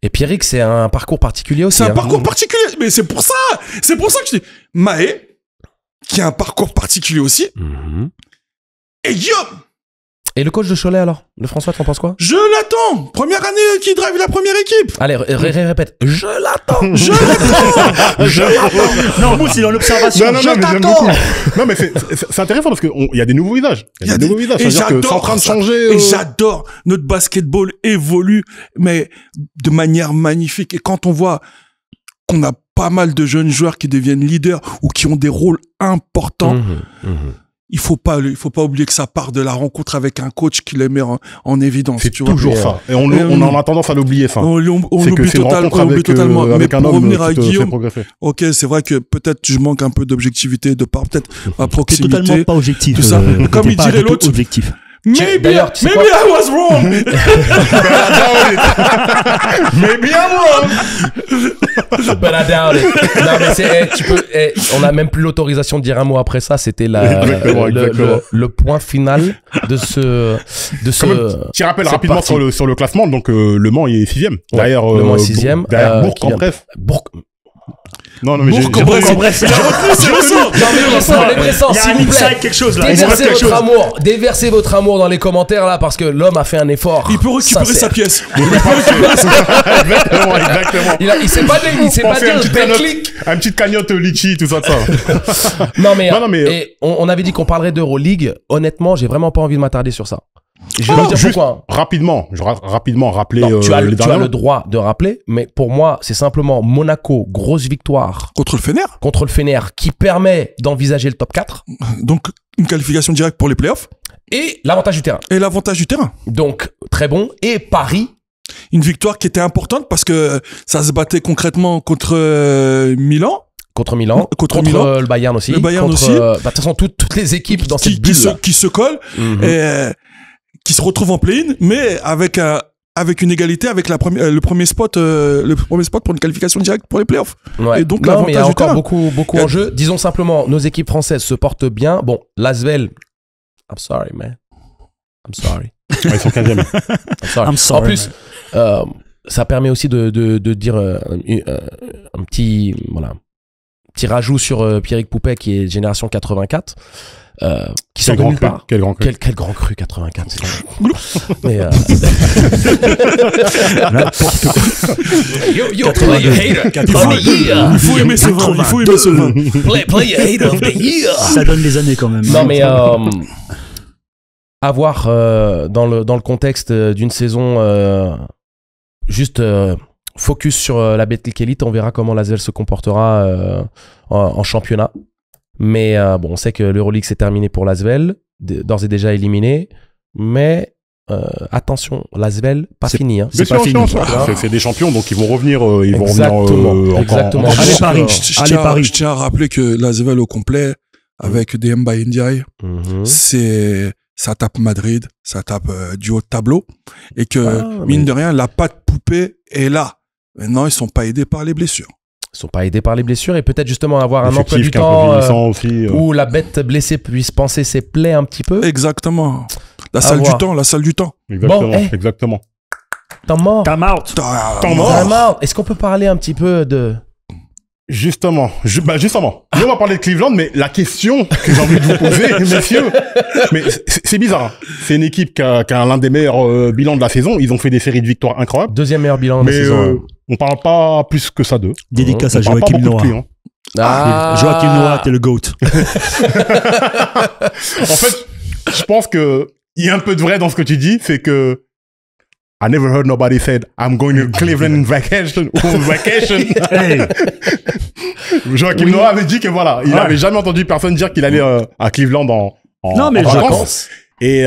Et Pierrick, c'est un parcours particulier aussi. C'est un parcours particulier, mais c'est pour ça que je dis Mahé, qui a un parcours particulier aussi, et Guillaume. Et le coach de Cholet alors? Le François, t'en penses quoi? Je l'attends. Première année qui drive la première équipe. Allez, répète. Je l'attends. Non, Mousse, il est dans l'observation. Non, mais j'aime beaucoup. Non, mais c'est intéressant parce qu'il y a des nouveaux visages. Il y a des nouveaux visages. C'est-à-dire que c'est en train de changer. Et j'adore. Notre basketball évolue, mais de manière magnifique. Et quand on voit qu'on a pas mal de jeunes joueurs qui deviennent leaders ou qui ont des rôles importants, il faut pas oublier que ça part de la rencontre avec un coach qui les met en évidence. C'est tu vois. toujours ça. Et on en a tendance à l'oublier, ça. On C'est oublie que c'est une rencontre totalement. avec Mais un pour homme revenir à qui te fait Guillaume, progresser. ok, c'est vrai que peut-être je manque un peu d'objectivité de par peut-être ma C'est proximité. totalement pas objectif. tout ça. Comme t'es il pas dirait du tout l'autre. Objectif. D'ailleurs, tu sais Maybe I was wrong. Maybe I'm wrong. But I doubt it. Non, mais on a même plus l'autorisation de dire un mot après ça. C'était Exactement. le point final de ce. Tu rappelles cette rapidement partie. sur le classement, donc Le Mans est 6ème. Derrière, Le Mans est 6ème. Derrière Bourg-en-Bresse. Non, mais Bourg-en-Bresse. Il y a s'il un vous plaît. inside, quelque chose là. Il se passe Déversez quelque votre chose. amour. Déversez votre amour dans les commentaires là parce que l'homme a fait un effort. Il peut récupérer sincère. sa pièce. Exactement. Il s'est pas Pensez à dit une petite cagnotte litchi, tout ça. Non mais, mais- on avait dit qu'on parlerait d'Euroleague. Honnêtement, j'ai vraiment pas envie de m'attarder sur ça. Je vais vous dire Juste pourquoi. rapidement rappeler Non, tu as les le derniers. droit de rappeler, mais pour moi, c'est simplement Monaco, grosse victoire Contre le Fener. contre le Fener qui permet d'envisager le top 4 Donc, une qualification directe pour les playoffs. et l'avantage du terrain. Et l'avantage du terrain. Donc, très bon. Et Paris, Une victoire qui était importante parce que ça se battait concrètement contre Milan. contre Milan, Contre Milan. le Bayern aussi. Le Bayern contre, aussi. De toute façon, toutes les équipes dans cette bulle. qui se collent et qui se retrouvent en play-in, mais avec une égalité avec le premier spot pour une qualification directe pour les playoffs. Ouais. Et donc, non, mais il y a l'avantage du encore terrain. beaucoup en jeu. Disons simplement, nos équipes françaises se portent bien. Bon, l'Asvel, I'm sorry, man. I'm sorry. Ils sont 15e. I'm sorry. I'm sorry, En plus, ça permet aussi de dire un petit rajout sur Pierrick Poupet qui est génération 84. Qui sort de nulle part. Quel grand cru. Quel grand cru 84, c'est vrai. Mais yo, play a hater of the year. Il faut aimer ce vin. Play a hater of the year. Ça donne les années quand même. Non mais avoir dans le contexte d'une saison juste focus sur la Betclic Elite, on verra comment l'Asvel se comportera en championnat. Mais bon, on sait que l'Euroleague s'est terminé pour l'Asvel, d'ores et déjà éliminé. Mais attention, l'Asvel pas fini. Hein. C'est pas fini. C'est des champions, donc ils vont revenir. Exactement. Allez, Paris. Je tiens à rappeler que l'Asvel au complet, avec des Mba Ndiaye, ça tape Madrid, ça tape du haut de tableau. Et que, mine de rien, la patte poupée est là. Maintenant, ils sont pas aidés par les blessures. Ils sont pas aidés par les blessures et peut-être justement avoir un emploi du temps où la bête blessée puisse penser ses plaies un petit peu. Exactement. La salle du temps. Exactement. Bon, Exactement. Temps mort. Time out. Temps mort. Est-ce qu'on peut parler un petit peu de... Justement. Nous, on va parler de Cleveland, mais la question que j'ai envie de vous poser, messieurs, mais c'est bizarre. Hein. C'est une équipe qui a l'un des meilleurs bilans de la saison. Ils ont fait des séries de victoires incroyables. Deuxième meilleur bilan de la Mais saison. on parle pas plus que ça d'eux. Dédicace à On parle pas Joachim beaucoup de Noah. clés, hein. Joachim Noah, t'es le GOAT. En fait, je pense que il y a un peu de vrai dans ce que tu dis, c'est que I never heard nobody said I'm going to Cleveland vacation. Hey. Joachim Noah avait dit que voilà, il avait jamais entendu personne dire qu'il allait à Cleveland Non, mais en je vacances. Et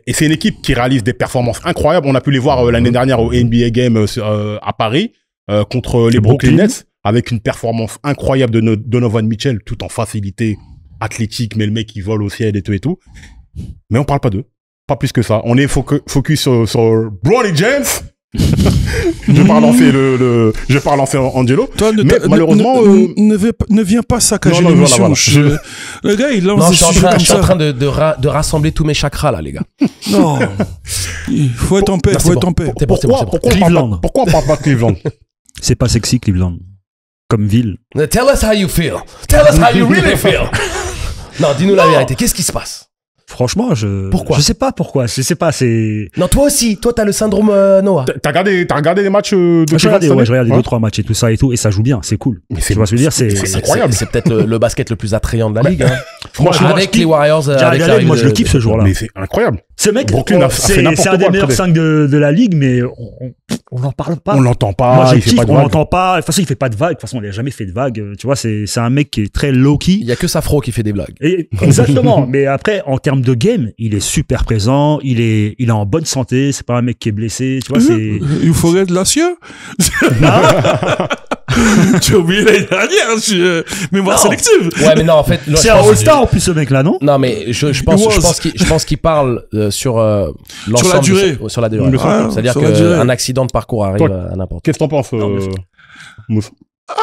c'est une équipe qui réalise des performances incroyables. On a pu les voir l'année dernière au NBA Game à Paris contre les Brooklyn Nets avec une performance incroyable de Donovan Mitchell, tout en facilité athlétique, mais le mec il vole au ciel et tout. Mais on parle pas d'eux. Pas plus que ça. On est focus sur Bronny James. Je vais pas relancer Angelo. Toi, mais malheureusement, ne viens pas saccager l'émission. Voilà. Le gars, il lance Non, des sujets comme ça. je suis en train de rassembler tous mes chakras là, les gars. Non. Il faut être en paix. Non, c'est bon. Pourquoi on parle pas de Cleveland? C'est pas sexy, Cleveland. Comme ville. Tell us how you feel. Tell us how you really feel. Non, dis-nous la vérité. Qu'est-ce qui se passe? Franchement, Pourquoi? Je sais pas pourquoi. Je sais pas, c'est... Non, toi aussi. Toi, t'as le syndrome Noah. T'as regardé les matchs de Cleveland? J'ai regardé 2-3 matchs et tout ça et ça joue bien. C'est cool. Mais Tu vois ce que je veux dire? c'est incroyable. C'est peut-être le basket le plus attrayant de la ligue. Hein. Franchement, avec les Warriors. moi, je le kiffe ce jour-là. Mais c'est incroyable. Ce mec, Brooklyn a fait n'importe c'est un quoi des meilleurs contre 5 de la ligue, mais On n'en parle pas. On l'entend pas, Moi, il fait pas de on vagues. l'entend pas. De toute façon, il fait pas de vagues. De toute façon, il a jamais fait de vagues. Tu vois, c'est un mec qui est très low-key. Il y a que Safro qui fait des blagues. Exactement. Mais après, en termes de game, il est super présent. Il est en bonne santé. C'est pas un mec qui est blessé. Tu vois, c'est. Il faudrait de l'acier. Tu as oublié l'année dernière, mémoire Non. sélective. Ouais, mais non, en fait, C'est un All-Star en plus, ce mec-là, non? Non, mais je pense qu'il parle sur l'ensemble. la durée. Sur la durée. Ouais, C'est-à-dire sur la durée. qu'un accident de parcours arrive Toi, à n'importe. Qu'est-ce que t'en penses, Mousse?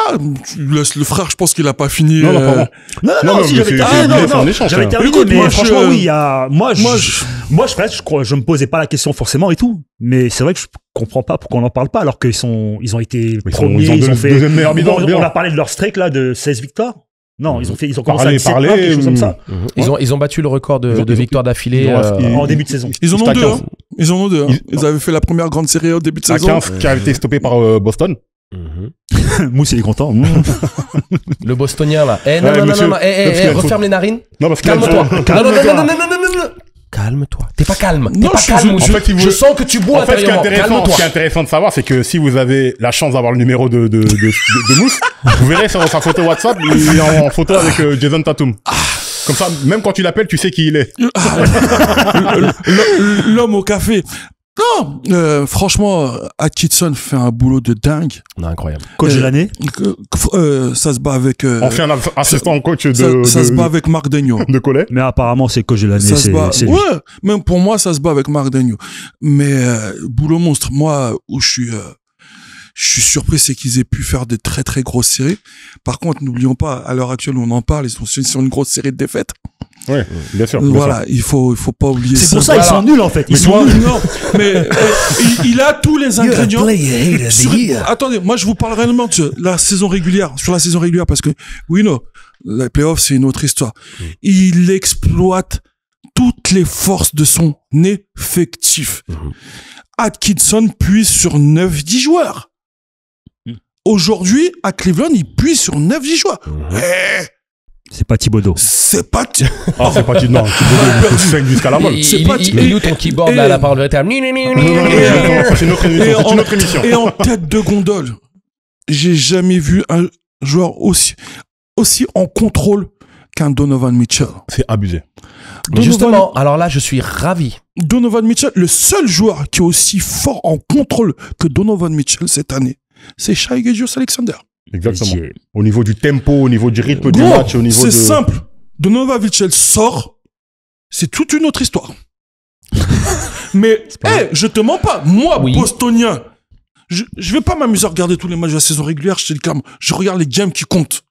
Ah, tu laisses le frère, je pense qu'il a pas fini. Non, pardon. Non, Non, si mais j'avais c'est- terminé. c'est un échange, J'avais hein. terminé, Écoute, mais moi, franchement, je- oui, il y a, moi, moi, je me posais pas la question forcément et tout. Mais c'est vrai que je comprends pas pourquoi on en parle pas alors qu'ils ils ont été Ils premiers, ils ont fait. deuxième meilleur bilan. On a parlé de leur streak, là, de 16 victoires. Non, ils ont commencé Parler, à 17 parler, quelque chose comme ça. Ils ont battu le record Ils ont- de victoires d'affilée. En début de saison. Ils en ont C'était à deux. 15. Hein. Ils en ont deux. Hein. Ils- Ils avaient fait la première grande série au début de À saison. 15, qui a été stoppé par Boston. Mousse, il est content. Le Bostonien, là. Ouais, monsieur, parce qu'il a une referme les narines. Non, parce qu'il a une Calme-toi. faute. Non. Calme-toi. T'es pas calme. T'es Non, pas je- calme. en fait, il Je veut- sens que tu bois En fait, ce qui est intérieurement. intéressant, Calme-toi. ce qui est intéressant de savoir, c'est que si vous avez la chance d'avoir le numéro de Mousse, vous verrez sur sa photo WhatsApp, il est en photo avec Jason Tatum. Comme ça, même quand tu l'appelles, tu sais qui il est. L'homme au café. Non, franchement, Atkinson fait un boulot de dingue. Non, incroyable. Coach de l'année. Ça se bat avec. Ancien assistant coach ça se bat avec Marc Degnaud. de Collet. Mais apparemment, c'est coach de l'année. Ça se bat. C'est lui. Ouais, même pour moi, ça se bat avec Marc Degnaud. Mais boulot monstre. Moi, où je suis surpris, c'est qu'ils aient pu faire des très très grosses séries. Par contre, n'oublions pas, à l'heure actuelle, on en parle, ils sont sur une grosse série de défaites. Oui, bien sûr. bien Voilà, il faut pas oublier C'est ça. pour ça qu'ils sont nuls, en fait. Ils sont nuls. Non, mais il a tous les ingrédients. Attendez, moi je vous parle réellement de la saison régulière, sur la saison régulière, parce que oui, non, les playoffs c'est une autre histoire. Il exploite toutes les forces de son effectif. Atkinson puise sur 9-10 joueurs. Aujourd'hui, à Cleveland, il puise sur 9-10 joueurs. C'est pas Thibodeau. C'est pas... Ah, c'est pas non, tu saigne jusqu'à la molle. Il loue ton keyboard là, la parole véritable. Non, c'est une autre émission. C'est une autre émission. Et en tête de gondole, j'ai jamais vu un joueur aussi en contrôle qu'un Donovan Mitchell. C'est abusé. Mais justement, alors là, je suis ravi. Donovan Mitchell, le seul joueur qui est aussi fort en contrôle que Donovan Mitchell cette année, c'est Shai Gilgeous-Alexander. Exactement. Au niveau du tempo, au niveau du rythme du Gros, match, au niveau de... c'est simple. Donovan Mitchell sort, c'est toute une autre histoire. Mais, je te mens pas. Moi, Oui. bostonien, je vais pas m'amuser à regarder tous les matchs de la saison régulière, je te le clame. Je regarde les games qui comptent.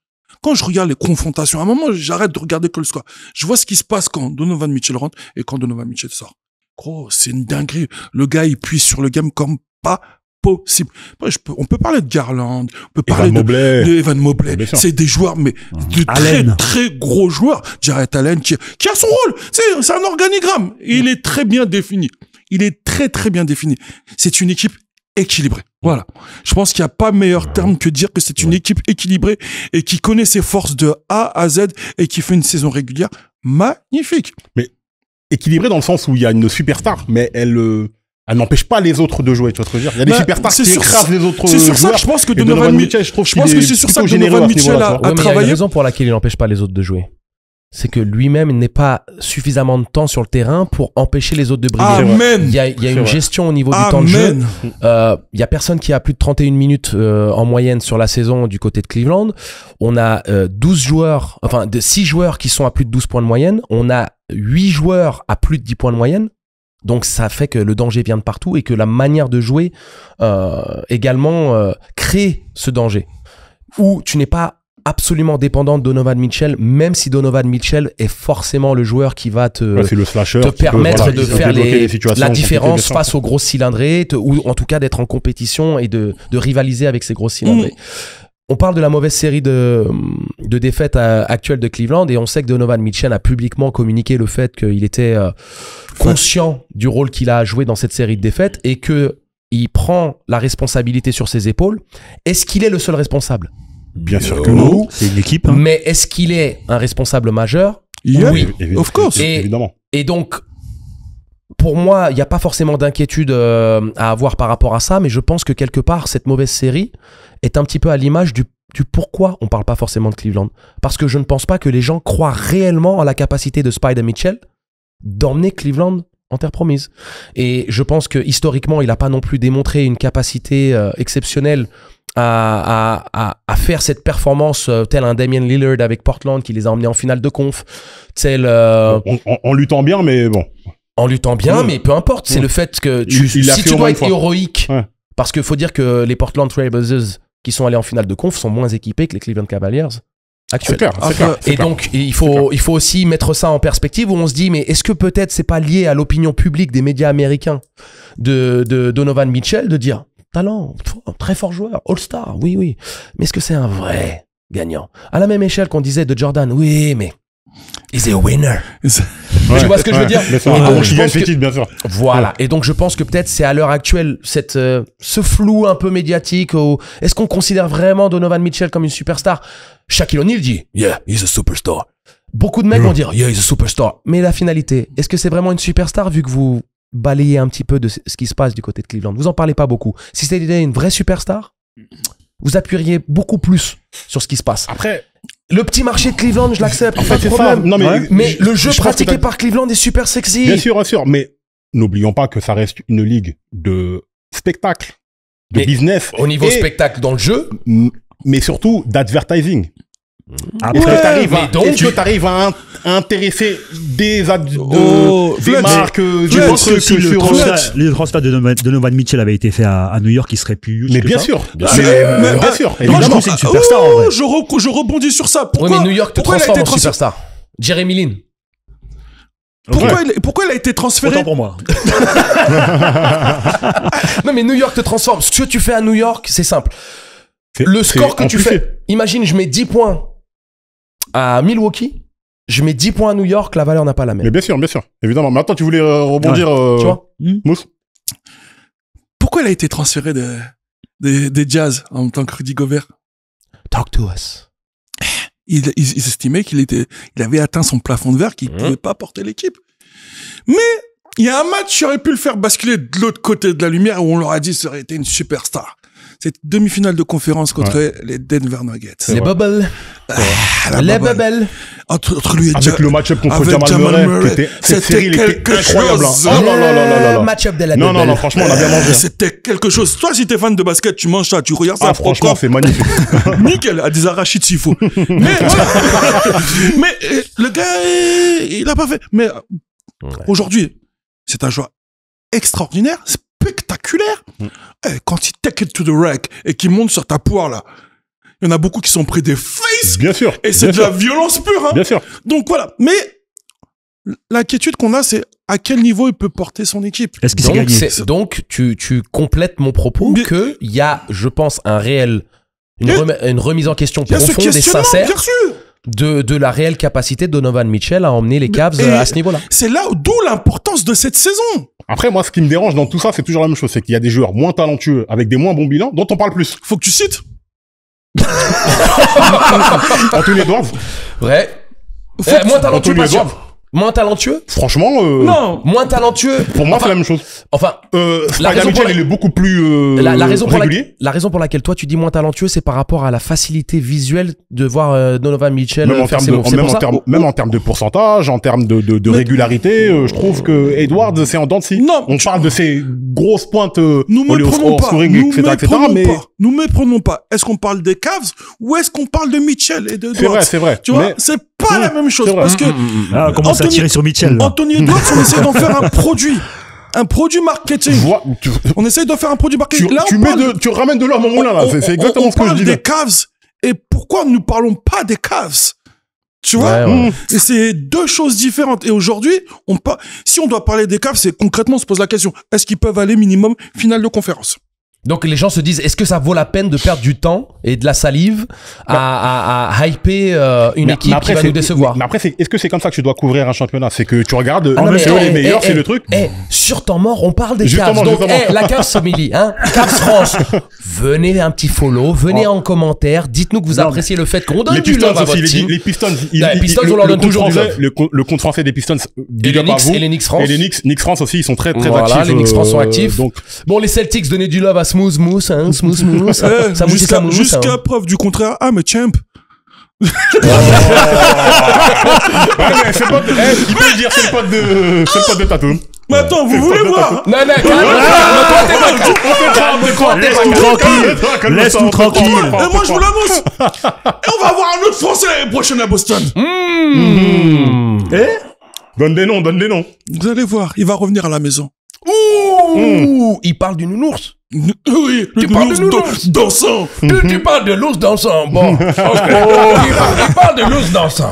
Quand je regarde les confrontations, à un moment, j'arrête de regarder que le score. Je vois ce qui se passe quand Donovan Mitchell rentre et quand Donovan Mitchell sort. Gros, c'est une dinguerie. Le gars, il puise sur le game comme pas possible. Après, on peut parler de Garland, on peut parler de Evan Mobley. Bien sûr. C'est des joueurs, mais de Allen. très gros joueurs. Jarrett Allen, qui a son rôle. C'est un organigramme. Et il est très bien défini. Il est très, très bien défini. C'est une équipe équilibrée. Voilà. Je pense qu'il n'y a pas meilleur terme que dire que c'est une équipe équilibrée et qui connaît ses forces de A à Z et qui fait une saison régulière magnifique. Mais équilibré dans le sens où il y a une superstar, mais elle n'empêche pas les autres de jouer, tu vois ce que je veux dire. Il y a des superstars qui écrasent les autres C'est sur ça joueurs. que je pense que Et Donovan Mitchell, je trouve je pense qu'il que est c'est sur ça plutôt que généreux Donovan à ce niveau-là, Mitchell tu vois. Ouais, mais il y a une travailler. raison pour laquelle il n'empêche pas les autres de jouer. C'est que lui-même n'est pas suffisamment de temps sur le terrain pour empêcher les autres de briller. Amen. Il y a une vrai. gestion au niveau du temps de jeu. Amen. Il y a personne qui a plus de 31 minutes en moyenne sur la saison du côté de Cleveland. On a 6 joueurs qui sont à plus de 12 points de moyenne. On a 8 joueurs à plus de 10 points de moyenne. Donc ça fait que le danger vient de partout et que la manière de jouer également crée ce danger. Où tu n'es pas absolument dépendant de Donovan Mitchell, même si Donovan Mitchell est forcément le joueur qui va Ouais, c'est le slasher. te qui peut, permettre voilà, de il peut faire débloquer les situations la compliquées, différence bien sûr. face aux grosses cylindrées, ou en tout cas d'être en compétition et de rivaliser avec ces grosses cylindrées. On parle de la mauvaise série de défaites actuelles de Cleveland et on sait que Donovan Mitchell a publiquement communiqué le fait qu'il était conscient du rôle qu'il a joué dans cette série de défaites et qu'il prend la responsabilité sur ses épaules. Est-ce qu'il est le seul responsable ? Bien sûr que non. C'est une équipe. Hein. Mais est-ce qu'il est un responsable majeur ? Yeah, Oui. of course. Et- Évidemment. Et donc, pour moi, il n'y a pas forcément d'inquiétude à avoir par rapport à ça, mais je pense que quelque part, cette mauvaise série est un petit peu à l'image du pourquoi on ne parle pas forcément de Cleveland. Parce que je ne pense pas que les gens croient réellement à la capacité de Spider Mitchell d'emmener Cleveland en terre promise. Et je pense que historiquement, il n'a pas non plus démontré une capacité exceptionnelle à faire cette performance telle un Damian Lillard avec Portland qui les a emmenés en finale de conf. En luttant bien, mais bon. En luttant bien, mais peu importe. C'est le fait que si tu dois être héroïque, parce qu'il faut dire que les Portland Trail Blazers qui sont allés en finale de conf sont moins équipés que les Cleveland Cavaliers actuels. C'est clair. Et donc, il faut aussi mettre ça en perspective où on se dit, mais est-ce que peut-être c'est pas lié à l'opinion publique des médias américains de Donovan Mitchell de dire talent, très fort joueur, All-Star, oui, mais est-ce que c'est un vrai gagnant? À la même échelle qu'on disait de Jordan, oui, mais he's a winner. Tu vois ce que je veux dire? Bien sûr. Voilà. Et donc, je pense que peut-être c'est à l'heure actuelle ce flou un peu médiatique. Est-ce qu'on considère vraiment Donovan Mitchell comme une superstar? Shaquille O'Neal dit, yeah, he's a superstar. Beaucoup de mecs vont dire, yeah, he's a superstar. Mais la finalité, est-ce que c'est vraiment une superstar vu que vous balayez un petit peu de ce qui se passe du côté de Cleveland? Vous en parlez pas beaucoup. Si c'était une vraie superstar, vous appuieriez beaucoup plus sur ce qui se passe. Après, le petit marché de Cleveland, je l'accepte. En fait, c'est ça. Non, mais le jeu pratiqué par Cleveland est super sexy. Bien sûr. Mais n'oublions pas que ça reste une ligue de spectacle, de business. Au niveau spectacle dans le jeu. Mais surtout d'advertising. Après, est-ce que tu arrives à intéresser des marques? Je pense que si le transfert de Donovan Mitchell avait été fait à New York, il serait plus huge. Mais bien sûr. Bien sûr. Évidemment, c'est une superstar en vrai. Je rebondis sur ça. Pourquoi, mais New York te transforme en superstar. Jeremy Lin. Pourquoi il a été transféré? Autant pour moi. Non, mais New York te transforme. Ce que tu fais à New York, c'est simple. Le score que tu fais, imagine, je mets 10 points à Milwaukee, je mets 10 points à New York, la valeur n'a pas la même. Mais bien sûr, évidemment. Mais attends, tu voulais rebondir, tu vois Mousse? Pourquoi il a été transféré des Jazz en tant que Rudy Gobert? Talk to us. Ils estimaient qu'il avait atteint son plafond de verre, qu'il ne pouvait pas porter l'équipe. Mais il y a un match qui aurait pu le faire basculer de l'autre côté de la lumière où on leur a dit que ça aurait été une superstar. Cette demi-finale de conférence contre les Denver Nuggets. Les Bubbles. Les Bubbles. Entre lui et avec le match-up contre Jamal Murray. C'était quelque chose. Match-up de la Non, franchement, on a bien mangé. C'était quelque chose. Toi, si t'es fan de basket, tu manges ça, tu regardes ça. Franchement, c'est magnifique. Nickel, à des arachides s'il faut. Mais le gars, il a pas fait. Mais aujourd'hui, c'est un joueur extraordinaire, spectaculaire. Quand il take it to the rack et qu'il monte sur ta poire, là, il y en a beaucoup qui sont pris des faces. Bien sûr. Et c'est de la violence pure. Hein. Bien sûr. Donc voilà. Mais l'inquiétude qu'on a, c'est à quel niveau il peut porter son équipe. Est-ce que c'est gagné? Donc, tu complètes mon propos qu'il y a, je pense, une remise en question profonde et sincère de la réelle capacité de Donovan Mitchell à emmener les Cavs à ce niveau-là. C'est là d'où l'importance de cette saison. Après, moi, ce qui me dérange dans tout ça, c'est toujours la même chose. C'est qu'il y a des joueurs moins talentueux avec des moins bons bilans dont on parle plus. Faut que tu cites. Anthony Edwards. Ouais. Moins talentueux, pas sûr. Moins talentueux? Franchement, non. Moins talentueux. Pour moi, c'est la même chose. Enfin, il est beaucoup plus régulier. La raison pour laquelle toi tu dis moins talentueux, c'est par rapport à la facilité visuelle de voir Donovan Mitchell faire ses moves. Même en termes de pourcentage, en termes de régularité, je trouve que Edwards, c'est en dents de scie. Non. On parle de ces grosses pointes nous méprenons pas. Est-ce qu'on parle des Cavs ou est-ce qu'on parle de Mitchell et de Edwards? C'est vrai. Tu vois, c'est pas la même chose parce que commence à tirer sur Mitchell. Anthony Edwards, on essaie d'en faire un produit marketing. On essaie d'en faire un produit marketing. Tu ramènes de l'or au moulin, là. C'est exactement ce que je dis. On parle des Cavs. Et pourquoi nous ne parlons pas des Cavs? Tu vois? Et c'est deux choses différentes. Et aujourd'hui, si on doit parler des Cavs, c'est concrètement, on se pose la question. Est-ce qu'ils peuvent aller minimum finale de conférence? Donc les gens se disent, est-ce que ça vaut la peine de perdre du temps et de la salive à hyper une équipe qui va nous décevoir? Mais après, est-ce que c'est comme ça que tu dois couvrir un championnat? C'est que tu regardes, les meilleurs, c'est le truc. Sur temps mort, on parle des Cavs. Donc, la Cavs Family, Cavs France, venez un petit follow, venez en commentaire, dites-nous que vous appréciez le fait qu'on donne du love à votre team. Les Pistons, on leur donne toujours du love. Le compte français des Pistons, et les Knicks France. Et les Knicks France aussi, ils sont très actifs. Voilà, les Knicks France sont actifs. Bon, les Celtics, donnez du love à Smooth Mousse. Jusqu'à preuve du contraire. Ah, mais champ. Il peut le dire, c'est le pote de Tatum. Mais attends, vous voulez voir? Non, Laisse-nous tranquille. Et moi, je vous l'annonce. Et on va avoir un autre Français l'année prochaine à Boston. Donne des noms. Vous allez voir, il va revenir à la maison. Ouh, il parle du nounours. Oui, tu parles de l'ours dansant. Tu parles de l'ours dansant. Bon, il parle de l'ours dansant.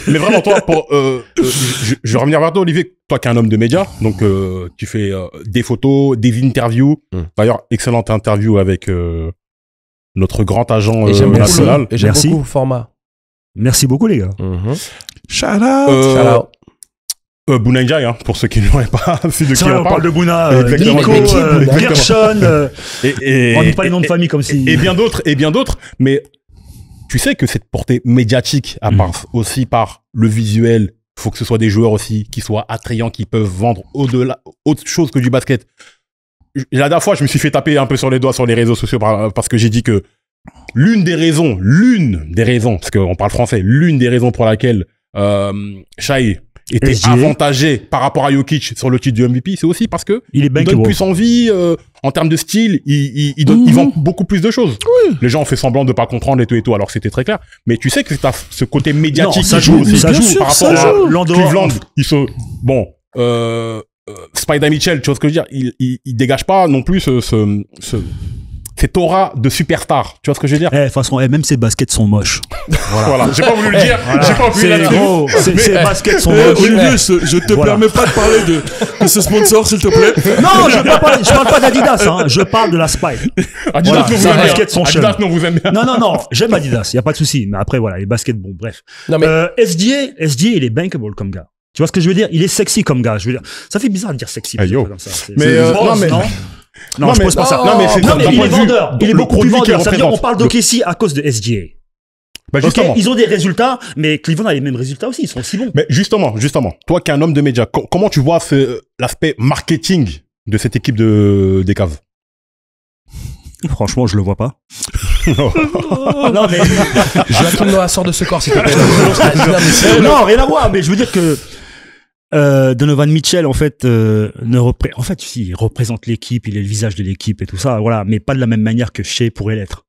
Mais vraiment, toi, je vais revenir vers toi, Olivier. Toi qui es un homme de médias, donc tu fais des photos, des interviews. D'ailleurs, excellente interview avec notre grand agent national. Et j'aime beaucoup le format. Merci beaucoup, les gars. Shout out. Bouna, pour ceux qui n'auraient pas su de qui on parle de Bouna, Nico, Gershon, on dit pas les noms de famille comme si... Et bien d'autres, mais tu sais que cette portée médiatique, à part aussi par le visuel, faut que ce soit des joueurs aussi qui soient attrayants, qui peuvent vendre au-delà, autre chose que du basket. La dernière fois, je me suis fait taper un peu sur les doigts sur les réseaux sociaux parce que j'ai dit que l'une des raisons, parce qu'on parle français, l'une des raisons pour laquelle Shai était avantagé par rapport à Jokic sur le titre du MVP, c'est aussi parce que il donne plus envie en termes de style, il vend beaucoup plus de choses. Oui. Les gens ont fait semblant de pas comprendre et tout, alors que c'était très clair. Mais tu sais que c'est ce côté médiatique ça joue aussi. Ça joue par rapport à Cleveland. Spider Mitchell, tu vois ce que je veux dire, il dégage pas non plus cette aura de superstar, tu vois ce que je veux dire? De toute façon, même ses baskets sont moches. Voilà. J'ai pas voulu le dire. J'ai pas voulu le dire. Ses baskets sont moches. Olivier, je te permets pas de parler de ce sponsor, s'il te plaît. Non, je parle pas d'Adidas, je parle de la Spike. Adidas, ses baskets sont chères. Adidas, non, vous aimez bien. Non, j'aime Adidas, y a pas de souci. Mais après, voilà, les baskets, bon, bref. Non, mais... SGA, il est bankable comme gars. Tu vois ce que je veux dire? Il est sexy comme gars. Je veux dire, ça fait bizarre de dire sexy. Comme ça. Non, je pose pas ça. Non, mais il est vendeur. Il est beaucoup plus vendeur. Ça veut dire, on parle d'OKC à cause de SGA. Justement. Ils ont des résultats, mais Cleveland a les mêmes résultats aussi. Ils sont aussi bons. Mais justement, toi qui es un homme de médias, comment tu vois l'aspect marketing de cette équipe des Cavs? Franchement, je le vois pas. Non, mais Joachim Noah sort de ce corps, s'il te plaît. Non, rien à voir. Mais je veux dire que Donovan Mitchell, en fait, il représente l'équipe, il est le visage de l'équipe et tout ça, voilà, mais pas de la même manière que Shea pourrait l'être.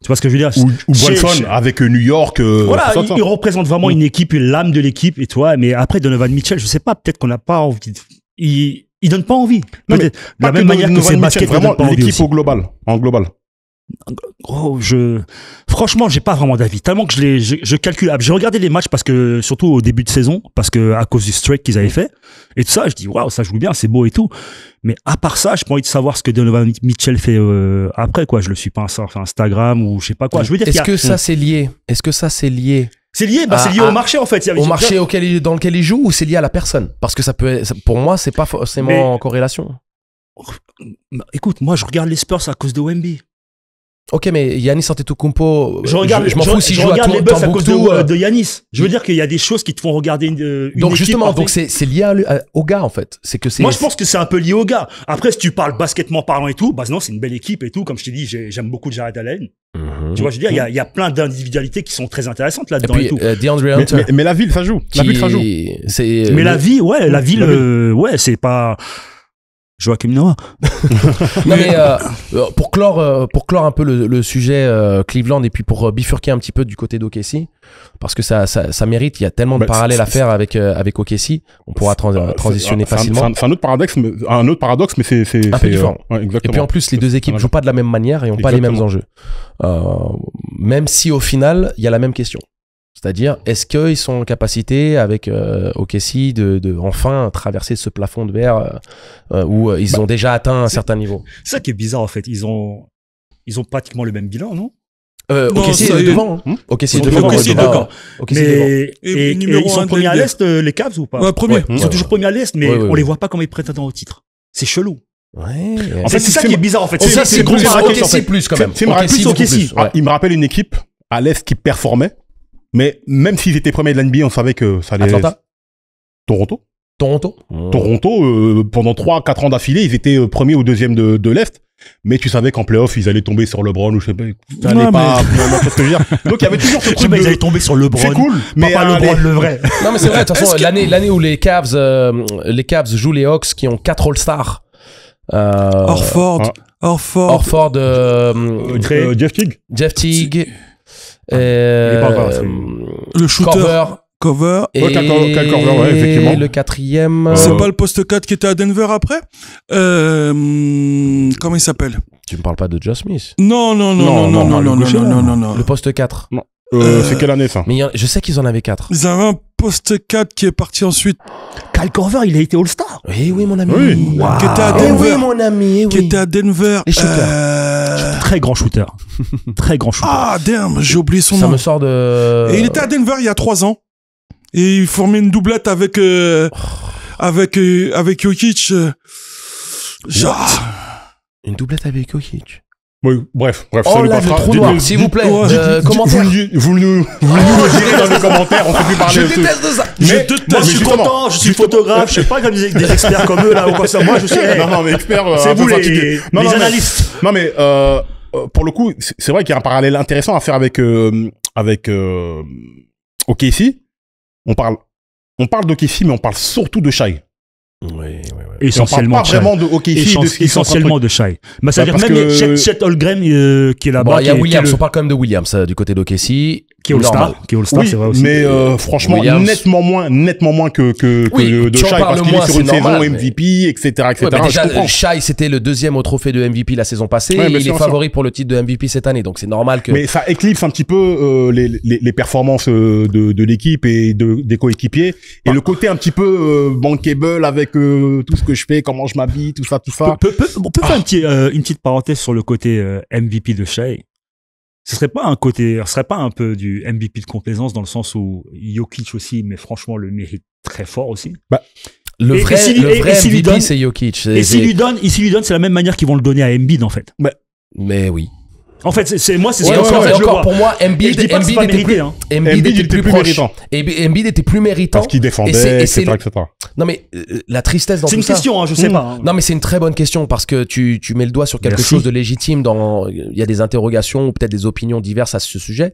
Tu vois ce que je veux dire? Ou Bronson avec New York. Voilà, il représente vraiment une équipe, l'âme de l'équipe et toi. Mais après Donovan Mitchell, je sais pas, peut-être qu'on n'a pas envie. Il donne pas envie. Peut-être de la même manière que ses baskets vraiment l'équipe en global. Gros, franchement, j'ai pas vraiment d'avis. Tellement que je calcule. J'ai regardé les matchs parce que, surtout au début de saison, parce que à cause du strike qu'ils avaient fait et tout ça, je dis waouh, ça joue bien, c'est beau et tout. Mais à part ça, j'ai pas envie de savoir ce que Donovan Mitchell fait après quoi. Je le suis pas sur Instagram ou je sais pas quoi. Je veux dire. Est-ce que ça c'est lié? C'est lié, c'est lié au marché en fait. Au marché dans lequel il joue ou c'est lié à la personne? Parce que ça peut, pour moi, c'est pas forcément en corrélation. Écoute, moi je regarde les Spurs à cause de Wemby. Ok, mais Giannis Antetokounmpo, je m'en fous s'il joue à Bucks à cause de Giannis. Je veux dire qu'il y a des choses qui te font regarder une donc équipe. Justement, donc c'est lié au gars en fait. C'est que c'est. Moi, je pense que c'est un peu lié au gars. Après, si tu parles basketement parlant et tout, non, c'est une belle équipe et tout. Comme je t'ai dit, j'aime beaucoup Jared Allen. Tu vois, je veux dire, il y a plein d'individualités qui sont très intéressantes là-dedans et tout. DeAndre Hunter. Mais la ville, ça joue. Mais la ville, ouais, c'est pas. Joachim Noah. Non mais pour clore un peu le sujet Cleveland et puis pour bifurquer un petit peu du côté d'OKC parce que ça mérite, il y a tellement de parallèles à faire avec OKC, on pourra transitionner facilement. C'est un autre paradoxe mais c'est un peu différent. Exactement. Et puis en plus les deux équipes jouent pas de la même manière et ont pas les mêmes enjeux. Même si au final, il y a la même question. C'est-à-dire, est-ce qu'ils sont en capacité, avec OKC, de enfin traverser ce plafond de verre où ils ont déjà atteint un certain niveau? C'est ça qui est bizarre, en fait. Ils ont pratiquement le même bilan, non? OKC est devant. OKC est devant. Mais Et ils sont premiers à l'Est, les Cavs, ou pas? Ouais, premier. Ils sont toujours premiers à l'Est, mais Ouais, on les voit pas comme les prétendants au titre. C'est chelou. Ouais. En fait, c'est ça qui est bizarre, en fait. ça, c'est gros raquettes, en fait. OKC plus quand même. C'est me rappelle OKC beaucoup OKC. plus, ouais. Il me rappelle une équipe à l'Est qui performait, mais même s'ils étaient premiers de l'NBA, on savait que ça allait... Atlanta? Toronto. Toronto, Pendant 3-4 ans d'affilée, ils étaient premiers ou deuxième de l'Est. Mais tu savais qu'en playoff, ils allaient tomber sur LeBron ou je sais pas. Ça allait pas. Tu vois ce que je veux dire. Donc il y avait toujours ce truc. Ils allaient tomber sur LeBron. C'est cool, mais pas LeBron le vrai. Non mais c'est vrai, de toute façon, l'année où les Cavs jouent les Hawks qui ont 4 All-Stars. Orford. Jeff Teague. Le shooter. Cover. Et Kyle Korver, ouais, effectivement. le quatrième. C'est pas le poste 4 qui était à Denver après? Comment il s'appelle? Tu me parles pas de Josh Smith. Non. Le poste 4. Non. C'est quelle année ça? Mais je sais qu'ils en avaient 4. Ils avaient un poste 4 qui est parti ensuite. Kyle Korver, il a été All-Star. Oui, mon ami. Oui. Wow. Qui était à Denver. Oui, mon ami. Qui était à Denver. Les shooters. Très grand shooter. Très grand shooter. Ah, damn, j'ai oublié son Ça nom. me sort de... Et il était à Denver il y a 3 ans. Et il formait une doublette avec Jokic. Une doublette avec Jokic. Oui, bref, Oh c'est là, le trou noir, s'il vous plaît. Commentaire. Vous nous le direz dans les commentaires, on peut plus parler Je de tout. déteste ça. Moi, je suis content, je suis photographe, je sais pas comme des experts comme eux, là, ou quoi ça. Moi, je sais. Non, mais expert, C'est un peu vous, fatigué. les analystes. Non, mais, pour le coup, c'est vrai qu'il y a un parallèle intéressant à faire avec OKC. On parle d'OKC, mais on parle surtout de Shai. Oui. Essentiellement. On parle pas vraiment de OKC, essentiellement de Shai. Mais ça veut dire parce même que- Chet Holmgren, qui est là-bas. Bon, il y a Williams, on parle quand même de Williams du côté d'OKC. Qui est All-Star. Oui, c'est vrai aussi. mais franchement, Williams. nettement moins que Oui, de tu en Shai, parles parce qu'il moins, est sur c'est une normal, saison mais- MVP, etc. Ouais, bah Je déjà, comprends. Shai, c'était le deuxième au trophée de MVP la saison passée. Ouais, bien Il sûr, est favori pour le titre de MVP cette année, donc c'est normal que... Mais ça éclipse un petit peu les performances de l'équipe et des coéquipiers. Et le côté un petit peu bankable avec tout ce que je fais, comment je m'habille, tout ça. On peut faire une petite parenthèse sur le côté MVP de Shai. Ce serait pas un peu du MVP de complaisance dans le sens où Jokic aussi, mais franchement le mérite très fort aussi. Le Et vrai s'il lui MVP, donne- c'est Jokic. Et s'il lui donne, c'est la même manière qu'ils vont le donner à Embiid en fait. Mais oui. En fait, c'est moi, c'est Et ça. encore, en fait, et je le encore vois. pour moi, Et je Embiid dis pas que c'est pas était mérité, plus, hein. Embiid était plus proche. méritant. Et Embiid était plus méritant. Parce qu'il Et défendait, c'est etc. Non mais la tristesse dans C'est tout une ça. question, hein, je sais pas. hein. Non mais c'est une très bonne question parce que tu mets le doigt sur quelque Merci. chose de légitime. Il y a des interrogations ou peut-être des opinions diverses à ce sujet.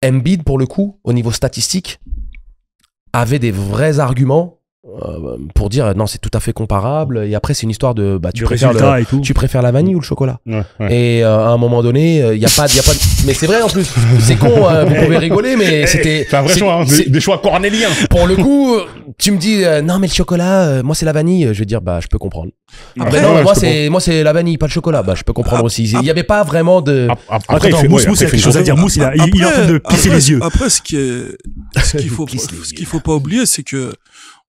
Embiid pour le coup, au niveau statistique, avait des vrais arguments pour dire non, c'est tout à fait comparable. Et après c'est une histoire de Du résultat et tout. tu préfères la vanille ou le chocolat. Ouais, ouais. Et à un moment donné, il y a pas de... mais c'est vrai en plus. C'est con, vous pouvez rigoler, mais c'était C'est un vrai choix, hein, des choix cornéliens. pour le coup, tu me dis non mais le chocolat, moi c'est la vanille, je vais dire bah je peux comprendre. Après, Non, ouais, moi c'est la vanille, pas le chocolat, bah je peux comprendre aussi. Il y avait pas vraiment de Après, Attends, Mousse, il a quelque chose à dire. Mousse, il est en train de pisser les yeux. Après, ce qu'il faut pas oublier, c'est que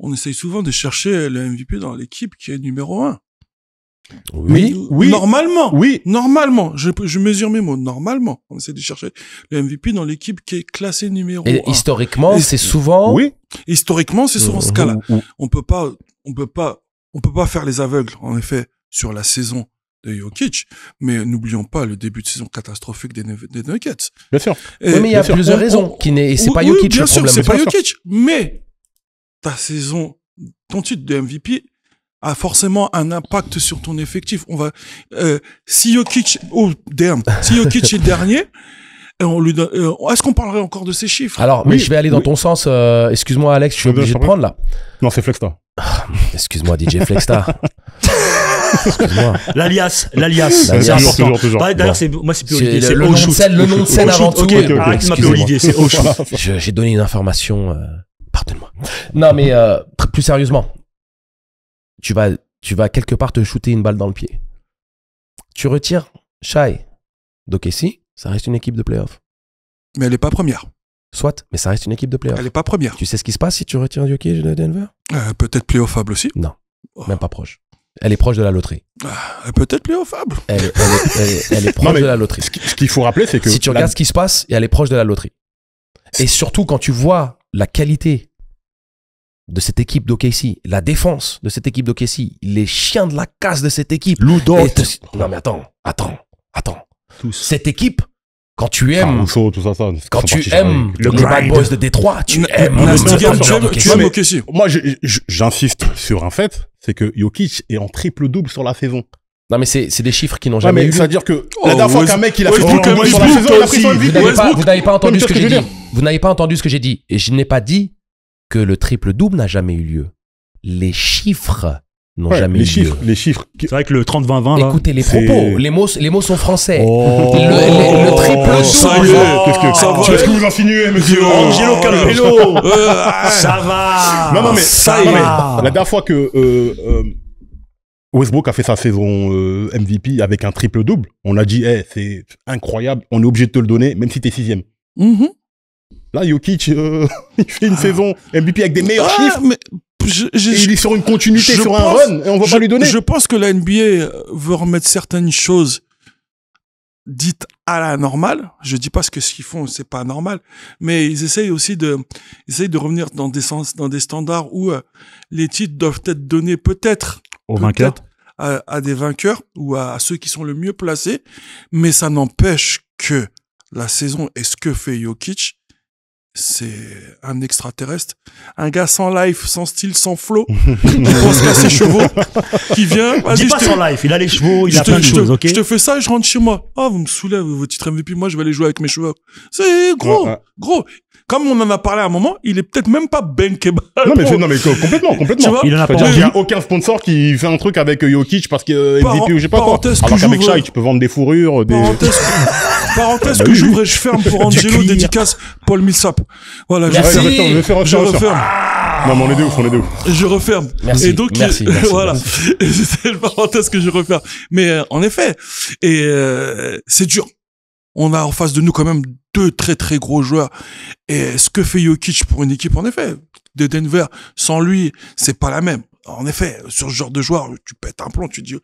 on essaye souvent de chercher le MVP dans l'équipe qui est numéro 1. oui. Normalement. Oui. Normalement. Je mesure mes mots. Normalement. On essaie de chercher le MVP dans l'équipe qui est classée numéro 1. Et historiquement, Et c'est souvent Oui. Historiquement, c'est souvent ce cas-là. Ou- On peut pas faire les aveugles, en effet, sur la saison de Jokic, mais n'oublions pas le début de saison catastrophique des Nuggets. Bien sûr. Et- Oui, mais il y a bien sûr. plusieurs raisons et c'est pas oui, Jokic bien le sûr, problème. c'est pas bien sûr. Jokic, mais ta saison, ton titre de MVP a forcément un impact sur ton effectif. Si Jokic est dernier, on lui donne, est-ce qu'on parlerait encore de ces chiffres? Alors, mais je vais aller dans ton sens. Excuse-moi, Alex, je suis obligé de prendre là. Non, c'est Flexta. Excuse-moi, DJ Flexstar. Excuse-moi. L'alias. Toujours. D'ailleurs, moi, c'est plus C'est Olivier, c'est le nom de Oshoot. scène, le nom de scène avant tout. Ok, ok, arrête de m'appeler excusez-moi. Olivier, c'est Oshoot. J'ai donné une information. Pardonne-moi. Non, mais plus sérieusement, tu vas quelque part te shooter une balle dans le pied. Tu retires Shai d'OKC, ça reste une équipe de playoff. Mais elle est pas première. Soit, mais ça reste une équipe de playoff. Elle est pas première. Tu sais ce qui se passe si tu retires Jokic de Denver? Peut-être playoffable aussi. Non, même pas proche. Elle est proche de la loterie. Peut-être playoffable. Elle est proche de la loterie. Ce qu'il faut rappeler, c'est que Si tu regardes ce qui se passe, elle est proche de la loterie. Et surtout, quand tu vois la qualité de cette équipe d'OKC, la défense de cette équipe d'OKC, les chiens de la casse de cette équipe. Ludort. Non, mais attends. Tous. Cette équipe, quand tu aimes, Caruso, tout ça, quand sont tu partis aimes sur les Bad Boys de Détroit, tu aimes Nasty le Game, joueur tu aimes d'OKC. OKC. Moi, j'insiste sur un fait, c'est que Jokic est en triple-double sur la saison. Non, mais c'est des chiffres qui n'ont Ouais, jamais mais eu lieu. c'est-à-dire que Oh, la dernière fois West- qu'un mec il a fait Westbrook, triple double sur la Westbrook saison, il a pris son aussi. MVP. Vous n'avez pas entendu mais ce que c'est ce j'ai que je dit. veux Vous n'avez pas entendu ce que j'ai dit. Et je n'ai pas dit que le triple-double n'a jamais eu lieu. Les chiffres n'ont Ouais, jamais eu lieu. les chiffres. C'est vrai que le 30-20-20, là. Écoutez les c'est- propos. Les mots sont français. Oh. Le triple-double. ça y est. Qu'est-ce que Ça va. qu'est-ce que vous insinuez, monsieur Angelo Capello. Ah, Ça va. Non, mais ça non, mais va. la dernière fois que Westbrook a fait sa saison MVP avec un triple-double, on a dit, c'est incroyable, on est obligé de te le donner, même si t'es 6e. mhm. Là, Jokic, il fait une saison MVP avec des meilleurs Ah, chiffres. mais Et il est sur une continuité, je sur un pense- run, et on va pas lui donner. Je pense que la NBA veut remettre certaines choses dites à la normale. Je dis pas ce qu'ils font, c'est pas normal, mais ils essayent aussi de revenir dans des standards où les titres doivent être donnés peut-être Au vainqueur. à des vainqueurs ou à ceux qui sont le mieux placés, mais ça n'empêche que la saison et ce que fait Jokic, c'est un extraterrestre, un gars sans life, sans style, sans flow, qui pense qu'à ses chevaux, qui vient, Dis vas-y, pas je te, son life, il a les chevaux, il je a te- plein de je te- choses, ok? je te fais ça et je rentre chez moi. Ah, vous me soulevez, vos titres MVP, moi je vais aller jouer avec mes chevaux. C'est gros, Ouais, ouais. gros. Comme on en a parlé à un moment, il est peut-être même pas bankable. Non, mais complètement. Tu vois, Il en a pas C'est-à-dire envie. qu'il n'y a aucun sponsor qui fait un truc avec Jokic parce que Par- MVP ou je sais pas quoi. parenthèse que Alors qu'avec j'ouvre- Shai, tu peux vendre des fourrures, des... Parenthèse Bah que oui, j'ouvre et je ferme pour Angelo, cuir. dédicace Paul Millsap. Voilà, je Merci. referme. Je vais faire Je referme. Non, mais on est des ouf. Je referme. Merci, Et donc, merci, voilà. merci. C'est le parenthèse que je referme. Mais en effet, c'est dur. On a en face de nous quand même deux très très gros joueurs. Et ce que fait Jokic pour une équipe, en effet, de Denver, sans lui, c'est pas la même. En effet, sur ce genre de joueur, tu pètes un plomb, tu te dis,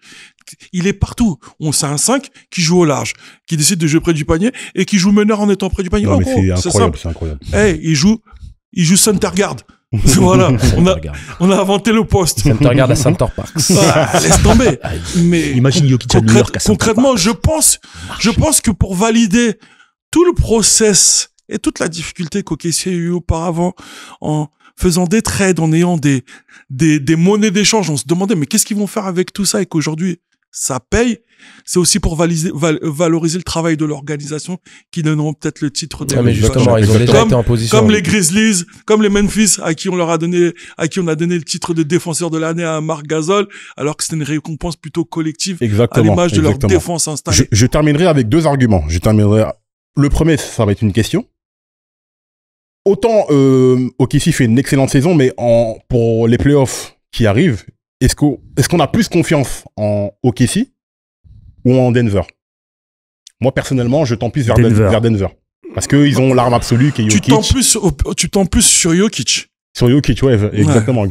il est partout. C'est un 5 qui joue au large, qui décide de jouer près du panier et qui joue meneur en étant près du panier. Non, Oh, mais gros, c'est incroyable, simple. c'est incroyable. Hey, il joue center guard. Voilà. On a inventé le poste. Ça me regarde à Center Parks. Ah, laisse tomber. Mais Imagine Jokic à New York à Center concrètement, Park. je pense que pour valider tout le process et toute la difficulté qu'OKC a eu auparavant en faisant des trades, en ayant des monnaies d'échange, on se demandait mais qu'est-ce qu'ils vont faire avec tout ça et qu'aujourd'hui ça paye. C'est aussi pour valoriser le travail de l'organisation qui donneront peut-être le titre de Ouais, mais justement, ils ont déjà été en position. comme les Grizzlies, comme les Memphis, à qui on a donné le titre de défenseur de l'année à Marc Gasol, alors que c'était une récompense plutôt collective à Exactement. l'image de leur exactement. défense installée. Je terminerai avec deux arguments. Le premier, ça va être une question. Autant OKC fait une excellente saison, mais pour les playoffs qui arrivent, est-ce qu'on a plus confiance en OKC ou en Denver? Moi, personnellement, je tends plus vers Denver. Parce qu'ils ont l'arme absolue qui est Tu Jokic. tends plus sur Jokic. Sur Jokic, ouais, exactement.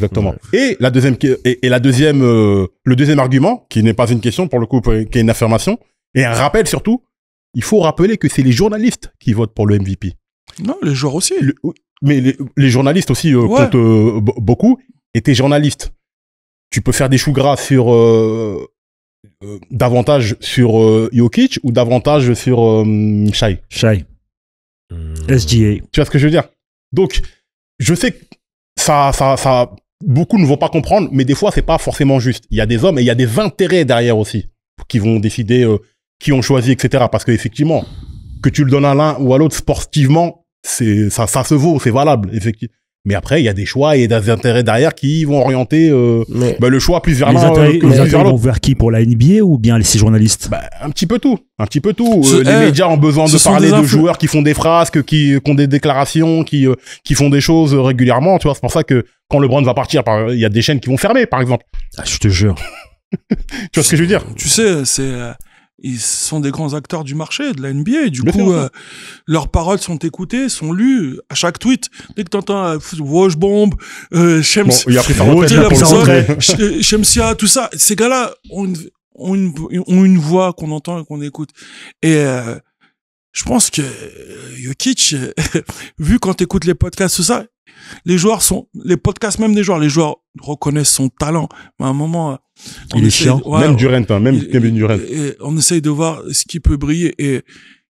Et le deuxième argument, qui n'est pas une question pour le coup, qui est une affirmation, et un rappel surtout, il faut rappeler que c'est les journalistes qui votent pour le MVP. Non, les joueurs aussi. Mais les journalistes aussi comptent beaucoup. Et tes journalistes, tu peux faire des choux gras sur davantage sur Jokic ou davantage sur Shai. SGA. Tu vois ce que je veux dire? Donc, je sais que ça, beaucoup ne vont pas comprendre, mais des fois, c'est pas forcément juste. Il y a des hommes et il y a des intérêts derrière aussi qui vont décider qui ont choisi, etc. Parce qu'effectivement, que tu le donnes à l'un ou à l'autre sportivement, ça se vaut, c'est valable, effectivement. Mais après, il y a des choix et des intérêts derrière qui vont orienter le choix plus vers Les l'un intérêts que vers vont l'autre. vers qui? Pour la NBA ou bien ces journalistes? Un petit peu tout. Ce- Les médias ont besoin de ce sont parler des de joueurs qui font des frasques, qui ont des déclarations, qui font des choses régulièrement. Tu vois, c'est pour ça que quand LeBron va partir, il y a des chaînes qui vont fermer, par exemple. Ah, je te jure. Tu vois ce que je veux dire? Tu sais, ils sont des grands acteurs du marché, de la NBA. Du Bien coup, sûr. leurs paroles sont écoutées, sont lues à chaque tweet. Dès que t'entends Wash Bomb, Shems, Bon, il a pris sa Odile retraite là, pour le Abzal, coup. Shemsia, tout ça, ces gars-là ont une voix qu'on entend et qu'on écoute. Et je pense que Jokic, vu quand t'écoutes les podcasts, tout ça, les podcasts même des joueurs, les joueurs reconnaissent son talent. Mais à un moment, Il est chiant. Même Durant, hein, même Kevin Durant. et on essaye de voir ce qui peut briller. Et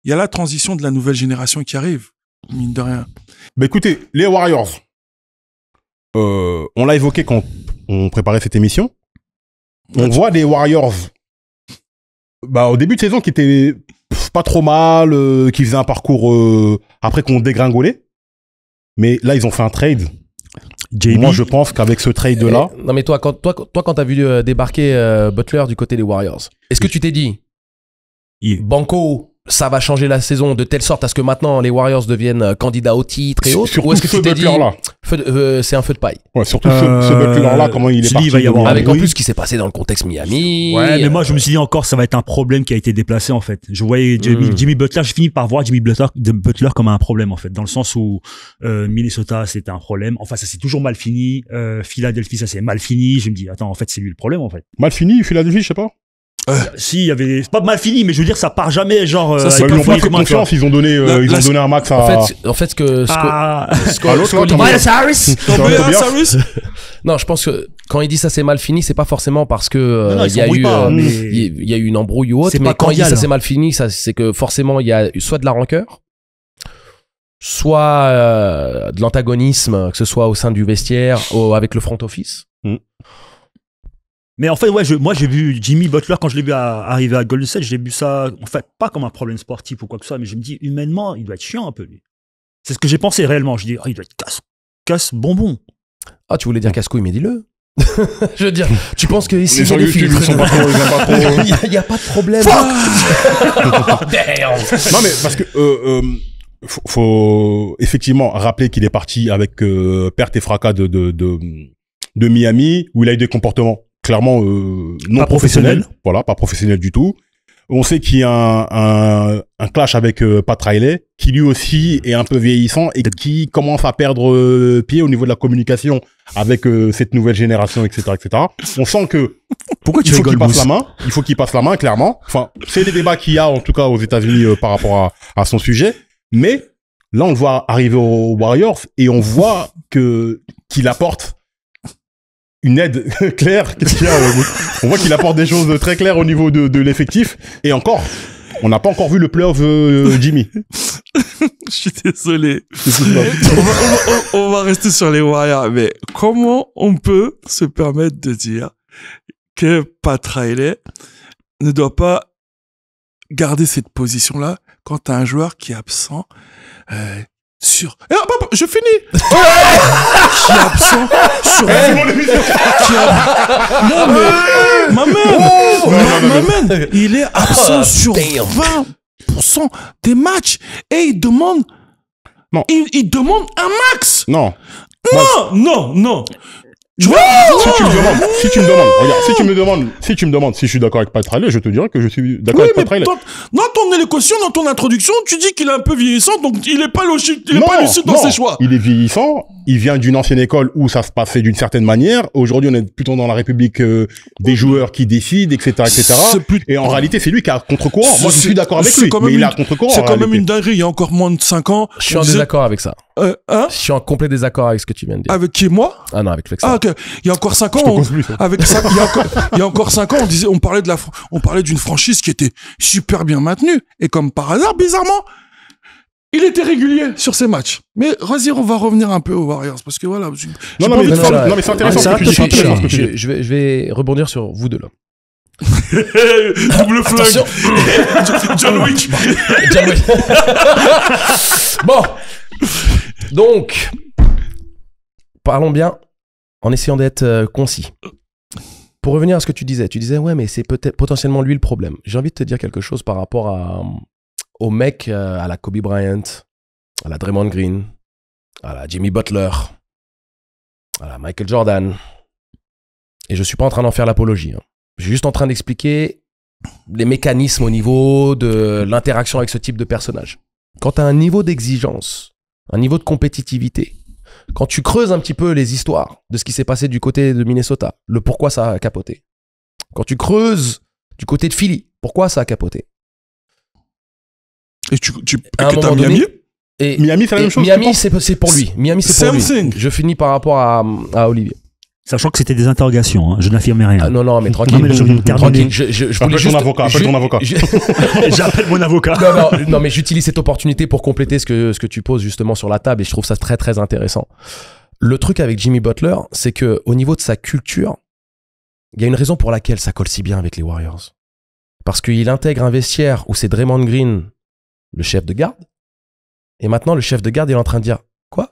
il y a la transition de la nouvelle génération qui arrive, mine de rien. Bah écoutez, les Warriors, on l'a évoqué quand on préparait cette émission. On voit des Warriors au début de saison qui étaient pas trop mal, qui faisaient un parcours après qu'on dégringolait. Mais là, ils ont fait un trade. JB, Moi, je pense qu'avec ce trade-là, Non, mais toi, quand t'as vu débarquer Butler du côté des Warriors, est-ce que tu t'es dit, Banco, ça va changer la saison de telle sorte à ce que maintenant les Warriors deviennent candidats au titre et autres, surtout ou est-ce que ce tu t'es dit, Butler-là. c'est un feu de paille? Ouais, surtout ce Butler-là, comment il est je dis, parti. il va y de avoir Miami. Avec en oui. plus ce qui s'est passé dans le contexte Miami. Ouais, mais moi, je me suis dit encore, ça va être un problème qui a été déplacé, en fait. Je voyais Jimmy Butler, j'ai fini par voir Jimmy Butler comme un problème, en fait. Dans le sens où, Minnesota, c'était un problème. Enfin, ça s'est toujours mal fini. Philadelphie, ça s'est mal fini. Je me dis, attends, en fait, c'est lui le problème, en fait. Mal fini, Philadelphie, je sais pas. Si, il y avait, c'est pas mal fini, mais je veux dire, ça part jamais, genre, Ça, c'est Ils pas n'ont pas fini, fait confiance, ils ont donné un max à... En fait, ce que Ah, à l'autre, là, Miles Harris! Tobias. non, je pense que quand il dit ça c'est mal fini, c'est pas forcément parce que Non, non, ils il y a s'embrouillent eu pas, mais- il y a eu une embrouille ou autre, C'est mais pas quand il dit cordial. ça c'est mal fini, ça c'est que forcément il y a soit de la rancœur, soit de l'antagonisme, que ce soit au sein du vestiaire, avec le front office. Mais en fait, ouais, moi j'ai vu Jimmy Butler quand je l'ai vu arriver à Golden State, j'ai vu ça, en fait, pas comme un problème sportif ou quoi que ce soit, mais je me dis, humainement, il doit être chiant un peu, lui. C'est ce que j'ai pensé réellement. Je dis, il doit être casse bonbon. Ah, tu voulais dire casse-couille, mais dis-le. Je veux dire, tu penses que ici Mais sur il y a des YouTube, filtres. ils sont pas trop... ils ont pas trop- Il y a pas de problème. Non, mais parce que faut effectivement rappeler qu'il est parti avec perte et fracas de Miami, où il a eu des comportements clairement non Pas professionnels. professionnels. Voilà, pas professionnels du tout. On sait qu'il y a un clash avec Pat Riley, qui lui aussi est un peu vieillissant et qui commence à perdre pied au niveau de la communication avec cette nouvelle génération, etc., etc. On sent que Pourquoi il faut qu'il passe la main. Il faut qu'il passe la main, clairement. Enfin, c'est les débats qu'il y a, en tout cas, aux États-Unis par rapport à son sujet. Mais là, on le voit arriver aux Warriors et on voit qu'il apporte une aide claire. Qu'est-ce qu'il y a on voit qu'il apporte des choses très claires au niveau de l'effectif. Et encore, on n'a pas encore vu le playoff Jimmy. Je suis désolé. On va rester sur les Warriors, mais comment on peut se permettre de dire que Pat Riley ne doit pas garder cette position-là quand t'as un joueur qui est absent sur... je finis. Qui est absent sur... Non mais... Ma man, il est absent sur 20% des matchs et il demande... Non. Il demande un max. Non. Non. Tu vois, Si tu me demandes, si tu me demandes si je suis d'accord avec Pat Riley, je te dirais que je suis d'accord oui, avec mais Pat Riley. dans ton élocution, dans ton introduction, tu dis qu'il est un peu vieillissant, donc il est pas logique, il est pas lucide dans ses choix. Il est vieillissant, il vient d'une ancienne école où ça se passait d'une certaine manière. Aujourd'hui, on est plutôt dans la République des joueurs qui décident, etc., etc. Et en réalité, c'est lui qui a contre-courant. Moi, je suis d'accord avec lui, mais il a contre-courant. C'est quand même une dinguerie, il y a encore moins de 5 ans. Je suis en désaccord avec ça. Hein? Je suis en complet désaccord avec ce que tu viens de dire. Avec qui, moi? Ah non, avec Flex. Ah, ok. Il y a encore 5 ans, il y a encore 5 ans, on parlait d'une franchise qui était super bien maintenue. Et comme par hasard, bizarrement, il était régulier sur ses matchs. Mais vas-y, on va revenir un peu aux Warriors, parce que voilà. Non, mais c'est intéressant ce que tu dis. C'est intéressant ce que tu dis. Je vais rebondir sur vous deux là. Double flingue. John Wick. Bon. Donc, parlons bien en essayant d'être concis. Pour revenir à ce que tu disais, ouais, mais c'est peut-être potentiellement lui le problème. J'ai envie de te dire quelque chose par rapport au mec, à la Kobe Bryant, à la Draymond Green, à la Jimmy Butler, à la Michael Jordan. Et je suis pas en train d'en faire l'apologie. Hein. Je suis juste en train d'expliquer les mécanismes au niveau de l'interaction avec ce type de personnage. Quand tu as un niveau d'exigence, un niveau de compétitivité, quand tu creuses un petit peu les histoires de ce qui s'est passé du côté de Minnesota, le pourquoi ça a capoté. Quand tu creuses du côté de Philly, pourquoi ça a capoté. Et à un moment donné, et Miami, c'est la même chose. Miami, c'est pour lui. Miami, c'est pour lui. Thing. Je finis par rapport à Olivier. Sachant que c'était des interrogations, hein. Je n'affirmais rien. Ah, non, mais tranquille. Non, mais je tranquille. Je voulais juste... Appelle ton avocat. J'appelle mon avocat. Non, mais j'utilise cette opportunité pour compléter ce que tu poses justement sur la table et je trouve ça très, très intéressant. Le truc avec Jimmy Butler, c'est que au niveau de sa culture, il y a une raison pour laquelle ça colle si bien avec les Warriors. Parce qu'il intègre un vestiaire où c'est Draymond Green, le chef de garde. Et maintenant, le chef de garde est en train de dire « Quoi ?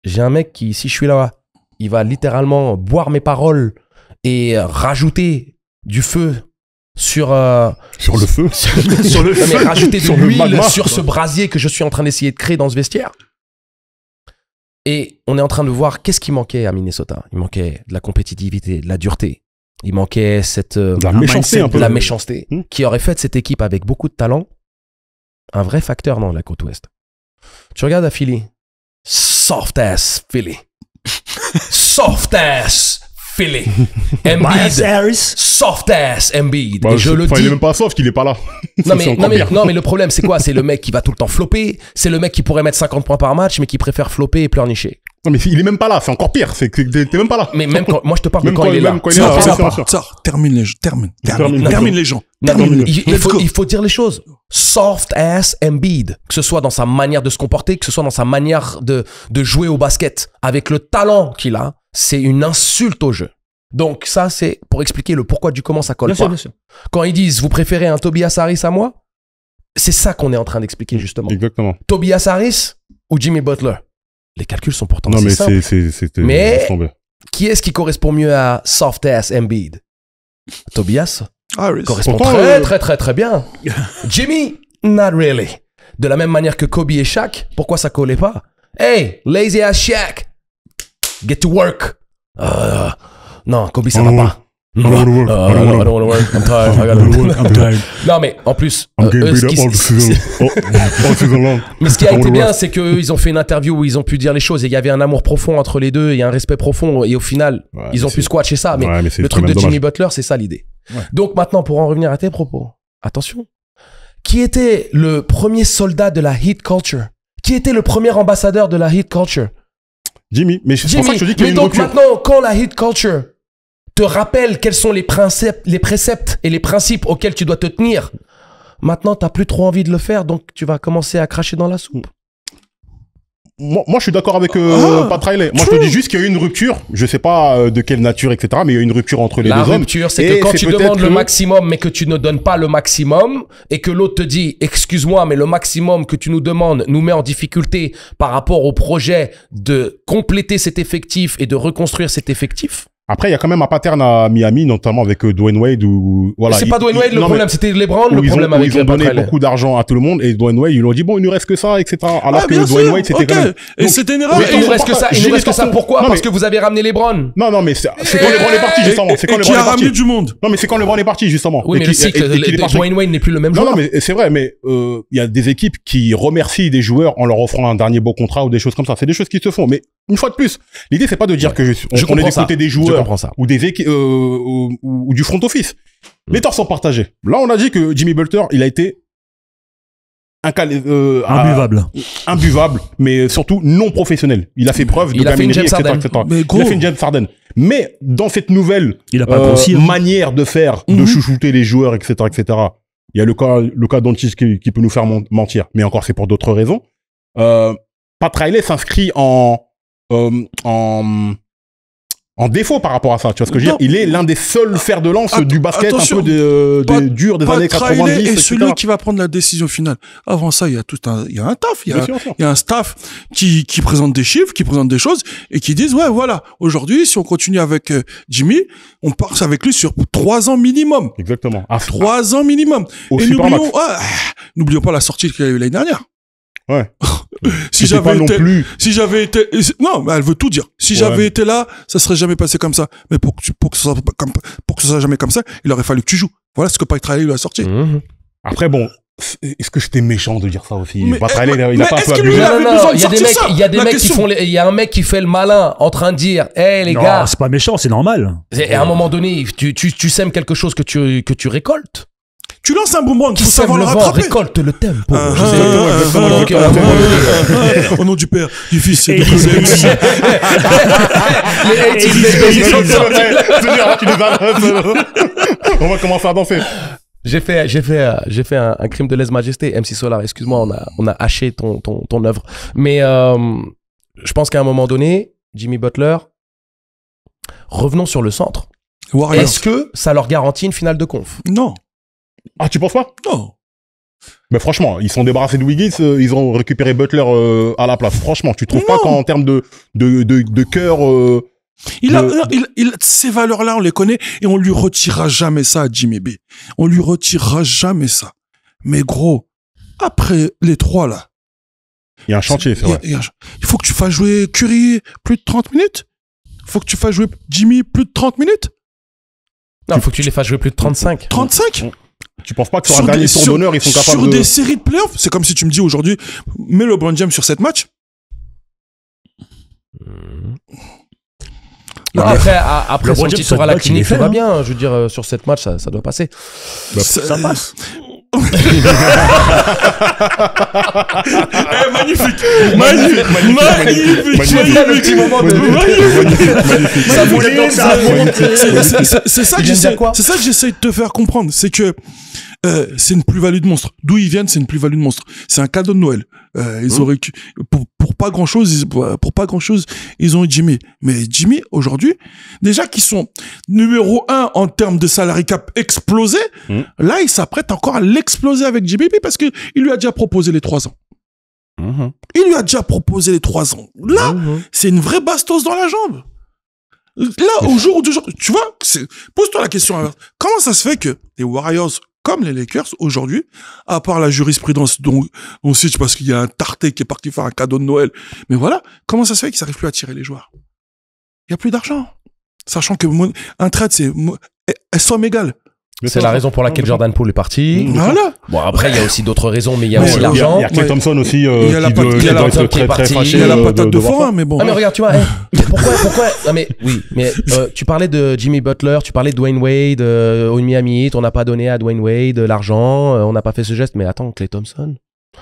J'ai un mec qui, si je suis là, il va littéralement boire mes paroles et rajouter du feu sur le feu sur le feu, mais rajouter de l'huile sur ce brasier que je suis en train d'essayer de créer dans ce vestiaire. » Et on est en train de voir qu'est-ce qui manquait à Minnesota. Il manquait de la compétitivité, de la dureté. Il manquait la méchanceté qui aurait fait de cette équipe avec beaucoup de talent un vrai facteur dans la côte ouest. Tu regardes à Philly, soft ass Philly. Soft ass Philly. Embiid, soft ass Embiid. Bah, et je le dis. Il est même pas soft, il est pas là. Non mais le problème c'est quoi? C'est le mec qui va tout le temps flopper. C'est le mec qui pourrait mettre 50 points par match mais qui préfère flopper et pleurnicher. Non mais il est même pas là, c'est encore pire. C'est que t'es même pas là. Mais même quand, moi je te parle de quand il est là. Termine les gens. Il faut dire les choses. Soft ass Embiid, que ce soit dans sa manière de se comporter, que ce soit dans sa manière de jouer au basket, avec le talent qu'il a, c'est une insulte au jeu. Donc ça, c'est pour expliquer le pourquoi du comment ça colle pas. Bien sûr. Quand ils disent, vous préférez un Tobias Harris à moi, c'est ça qu'on est en train d'expliquer justement. Exactement. Tobias Harris ou Jimmy Butler? Les calculs sont pourtant assez simples. Mais qui est-ce qui correspond mieux à soft ass Embiid? Tobias Harris correspond très bien. Jimmy, not really. De la même manière que Kobe et Shaq, pourquoi ça collait pas? Hey, lazy ass Shaq, get to work. Non, Kobe ça va pas. I don't wanna work. I'm tired. I gotta work. I'm tired. Non mais en plus, mais ce qui a été bien, c'est qu'eux, ils ont fait une interview où ils ont pu dire les choses et il y avait un amour profond entre les deux, il y a un respect profond et au final, ils ont pu squatcher ça. Mais le truc de Jimmy Butler, c'est ça l'idée. Ouais. Donc maintenant, pour en revenir à tes propos, attention. Qui était le premier soldat de la hit culture? Qui était le premier ambassadeur de la hit culture? Jimmy. Mais c'est pour ça que je dis qu'il y a une rupture. Maintenant, quand la hit culture te rappelle quels sont les préceptes et les principes auxquels tu dois te tenir, maintenant, tu n'as plus trop envie de le faire, donc tu vas commencer à cracher dans la soupe. Moi, je suis d'accord avec Pat Riley. Moi, je te dis juste qu'il y a eu une rupture. Je sais pas de quelle nature, etc. Mais il y a eu une rupture entre les deux hommes. La rupture, c'est que quand tu demandes le maximum, mais que tu ne donnes pas le maximum, et que l'autre te dit, excuse-moi, mais le maximum que tu nous demandes nous met en difficulté par rapport au projet de compléter cet effectif et de reconstruire cet effectif. Après, il y a quand même un pattern à Miami, notamment avec Dwayne Wade. Voilà, c'est pas Dwayne Wade le problème, c'était LeBron le problème avec ils ont donné beaucoup d'argent à tout le monde et Dwayne Wade, ils lui ont dit bon, il nous reste que ça, etc. Alors que Dwayne Wade, c'était quand même. Et c'était une erreur. Il nous reste que ça. Il nous reste que ça. Pourquoi? Parce que vous avez ramené LeBron. Non, mais c'est quand LeBron est parti justement. C'est quand LeBron est parti. Qui a ramené du monde. Non, mais c'est quand LeBron est parti justement. Oui, mais le cycle Dwayne Wade n'est plus le même joueur. Non, mais c'est vrai. Mais il y a des équipes qui remercient des joueurs en leur offrant un dernier beau contrat ou des choses comme ça. C'est des choses qui se font. Mais une fois de plus, l'idée c'est pas de dire que on est des côtés des joueurs ou des équipes ou du front office. Les torts sont partagés. Là, on a dit que Jimmy Butler, il a été imbuvable, mais surtout non professionnel. Il a fait preuve de gaminerie, etc. Il a fait une James Harden. Mais dans cette nouvelle manière de faire, de chouchouter les joueurs, etc., il y a le cas Doncic qui peut nous faire mentir. Mais encore, c'est pour d'autres raisons. Pat Riley s'inscrit en défaut par rapport à ça, tu vois ce que je veux dire? Il est l'un des seuls fers de lance du basket un peu dur des années 90. Et celui qui va prendre la décision finale. Avant ça, il y a un taf, il y a un staff qui présente des chiffres, qui présente des choses et qui disent ouais voilà, aujourd'hui si on continue avec Jimmy, on part avec lui sur 3 ans minimum. Exactement. 3 ans minimum. Et n'oublions pas la sortie qu'il y a eu l'année dernière. Ouais. si j'avais été, non, mais elle veut tout dire. Si j'avais été là, ça serait jamais passé comme ça. Mais pour que ce soit jamais comme ça, il aurait fallu que tu joues. Voilà ce que Pat Riley lui a sorti. Après, bon, est-ce que c'était méchant de dire ça aussi? Mais- Pat Riley, il a mais pas un est-ce peu que lui, abusé. il avait besoin de Il y a des sortir mecs, ça, il y a des la mecs qui question. font, il y a un mec qui fait le malin en train de dire, hé les Non, gars, c'est pas méchant, c'est normal. et à un moment donné, tu sèmes quelque chose que tu récoltes. Tu lances un boomerang, Qui faut sème savoir le le vent rattraper. récolte le tempo. Ah, Je sais. ah, Donc, à un moment donné, Au nom du Père, du Fils et Et du du Saint-Esprit. les Et hates, il ils dit- sont sortis. On va commencer à danser. J'ai fait un crime de lèse-majesté. MC Solar, excuse-moi, on a haché ton œuvre. Mais je pense qu'à un moment donné, Jimmy Butler, revenons sur le centre. Warriors. Est-ce que ça leur garantit une finale de conf? Non, Ah, tu penses pas? non. Mais franchement, ils sont débarrassés de Wiggins, ils ont récupéré Butler à la place. Franchement, tu trouves pas Non. qu'en termes de cœur, Il a ces valeurs-là, on les connaît et on lui retirera jamais ça à Jimmy B. On lui retirera jamais ça. Mais gros, après les trois là, il y a un chantier, c'est vrai. il faut que tu fasses jouer Curry plus de 30 minutes. Il faut que tu fasses jouer Jimmy plus de 30 minutes. Non, il faut que tu les fasses jouer plus de 35. 35. Tu penses pas que sur un dernier tour d'honneur, ils sont capables sur de... des séries de playoffs, c'est comme si tu me dis aujourd'hui, mets LeBron James sur 7 matchs. Non, après Le son James, titre à ça la doit qu'il clinique, est fait, tout va hein. bien. Je veux dire, sur 7 matchs, ça doit passer. Ça passe. Magnifique. Le petit moment de... Ça voulait, ça monte. C'est ça que Il vient de dire j'essaie, quoi c'est ça que j'essaie de te faire comprendre, c'est que c'est une plus-value de monstre. D'où ils viennent, c'est une plus-value de monstre. C'est un cadeau de Noël. Ils auraient pour pas grand chose, ils ont eu Jimmy. Mais Jimmy aujourd'hui, déjà qu'ils sont numéro 1 en termes de salary cap explosé, là ils s'apprêtent encore à l'exploser avec Jimmy parce que il lui a déjà proposé les 3 ans. Il lui a déjà proposé les 3 ans. Là, c'est une vraie bastos dans la jambe. Là, au jour du jour, tu vois, pose-toi la question inverse. Comment ça se fait que les Warriors, comme les Lakers, aujourd'hui, à part la jurisprudence dont on cite parce qu'il y a un tarté qui est parti faire un cadeau de Noël, mais voilà, comment ça se fait qu'ils n'arrivent plus à attirer les joueurs? Il n'y a plus d'argent. Sachant que un trade, c'est somme égale. C'est la raison pour laquelle Jordan Poole est parti. Voilà. Bon, après, il y a aussi d'autres raisons, mais il y a Mais aussi il y a- l'argent. Il y a Klay Thompson aussi, Il y a la qui patate- doit il y a la être patate qui est très très partie. fâché Il y a la patate de voir ça. forain, mais bon. Ah mais regarde, tu vois, pourquoi non mais oui, mais tu parlais de Jimmy Butler, tu parlais de Dwayne Wade au Miami Heat, on n'a pas donné à Dwayne Wade l'argent, on n'a pas fait ce geste, mais attends, Klay Thompson.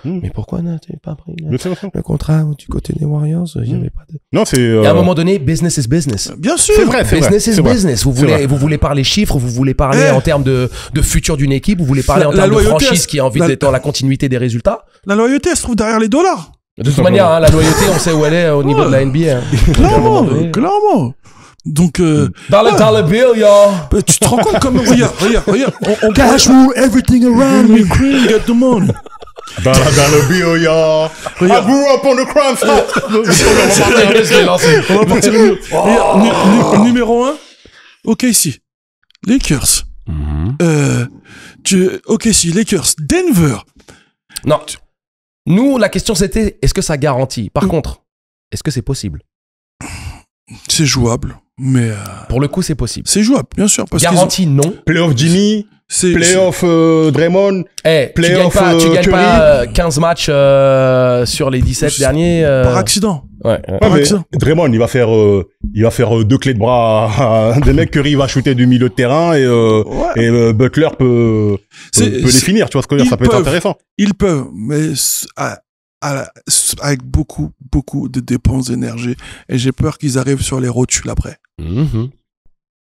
Mais pourquoi n'as-tu pas pris le contrat du côté des Warriors? Il y avait pas de... Non, c'est... Et à un moment donné, business is business. Bien sûr. C'est vrai, c'est vrai. Business is c'est vrai. business. Vous C'est vrai. voulez parler chiffres, vous voulez parler en termes de futur d'une équipe, vous voulez parler en La termes de loyauté, franchise qui a envie d'être dans la continuité des résultats. La loyauté, elle se trouve derrière les dollars. De toute manière, hein, la loyauté, on sait où elle est au niveau de la NBA. Hein. Clairement. Donc, Dollar bill, yo. tu te rends compte comme, regarde, on cash rule everything around me, cream, get the money. Dans le bio, ya. I grew up on the crime On va partir numéro 1. Ok, ici. Lakers. Ok, ici, Lakers. Denver. Non. Nous, la question c'était, est-ce que ça garantit? Par contre, est-ce que c'est possible? C'est jouable, mais Pour le coup, c'est possible. c'est jouable, bien sûr. Parce Garantie, non. Playoff Jimmy, qu'ils ont- playoff Draymond. Eh, tu gagnes Playoff, pas Curry. 15 matchs sur les 17 derniers. Par accident. Ouais. Ouais, Par mais accident. Draymond, il va faire 2 clés de bras à des mecs. Curry va shooter du milieu de terrain et Butler peut les finir. Tu vois ce que je veux dire? Ça peut être intéressant. Ils peuvent, mais avec beaucoup de dépenses d'énergie. Et j'ai peur qu'ils arrivent sur les rotules après.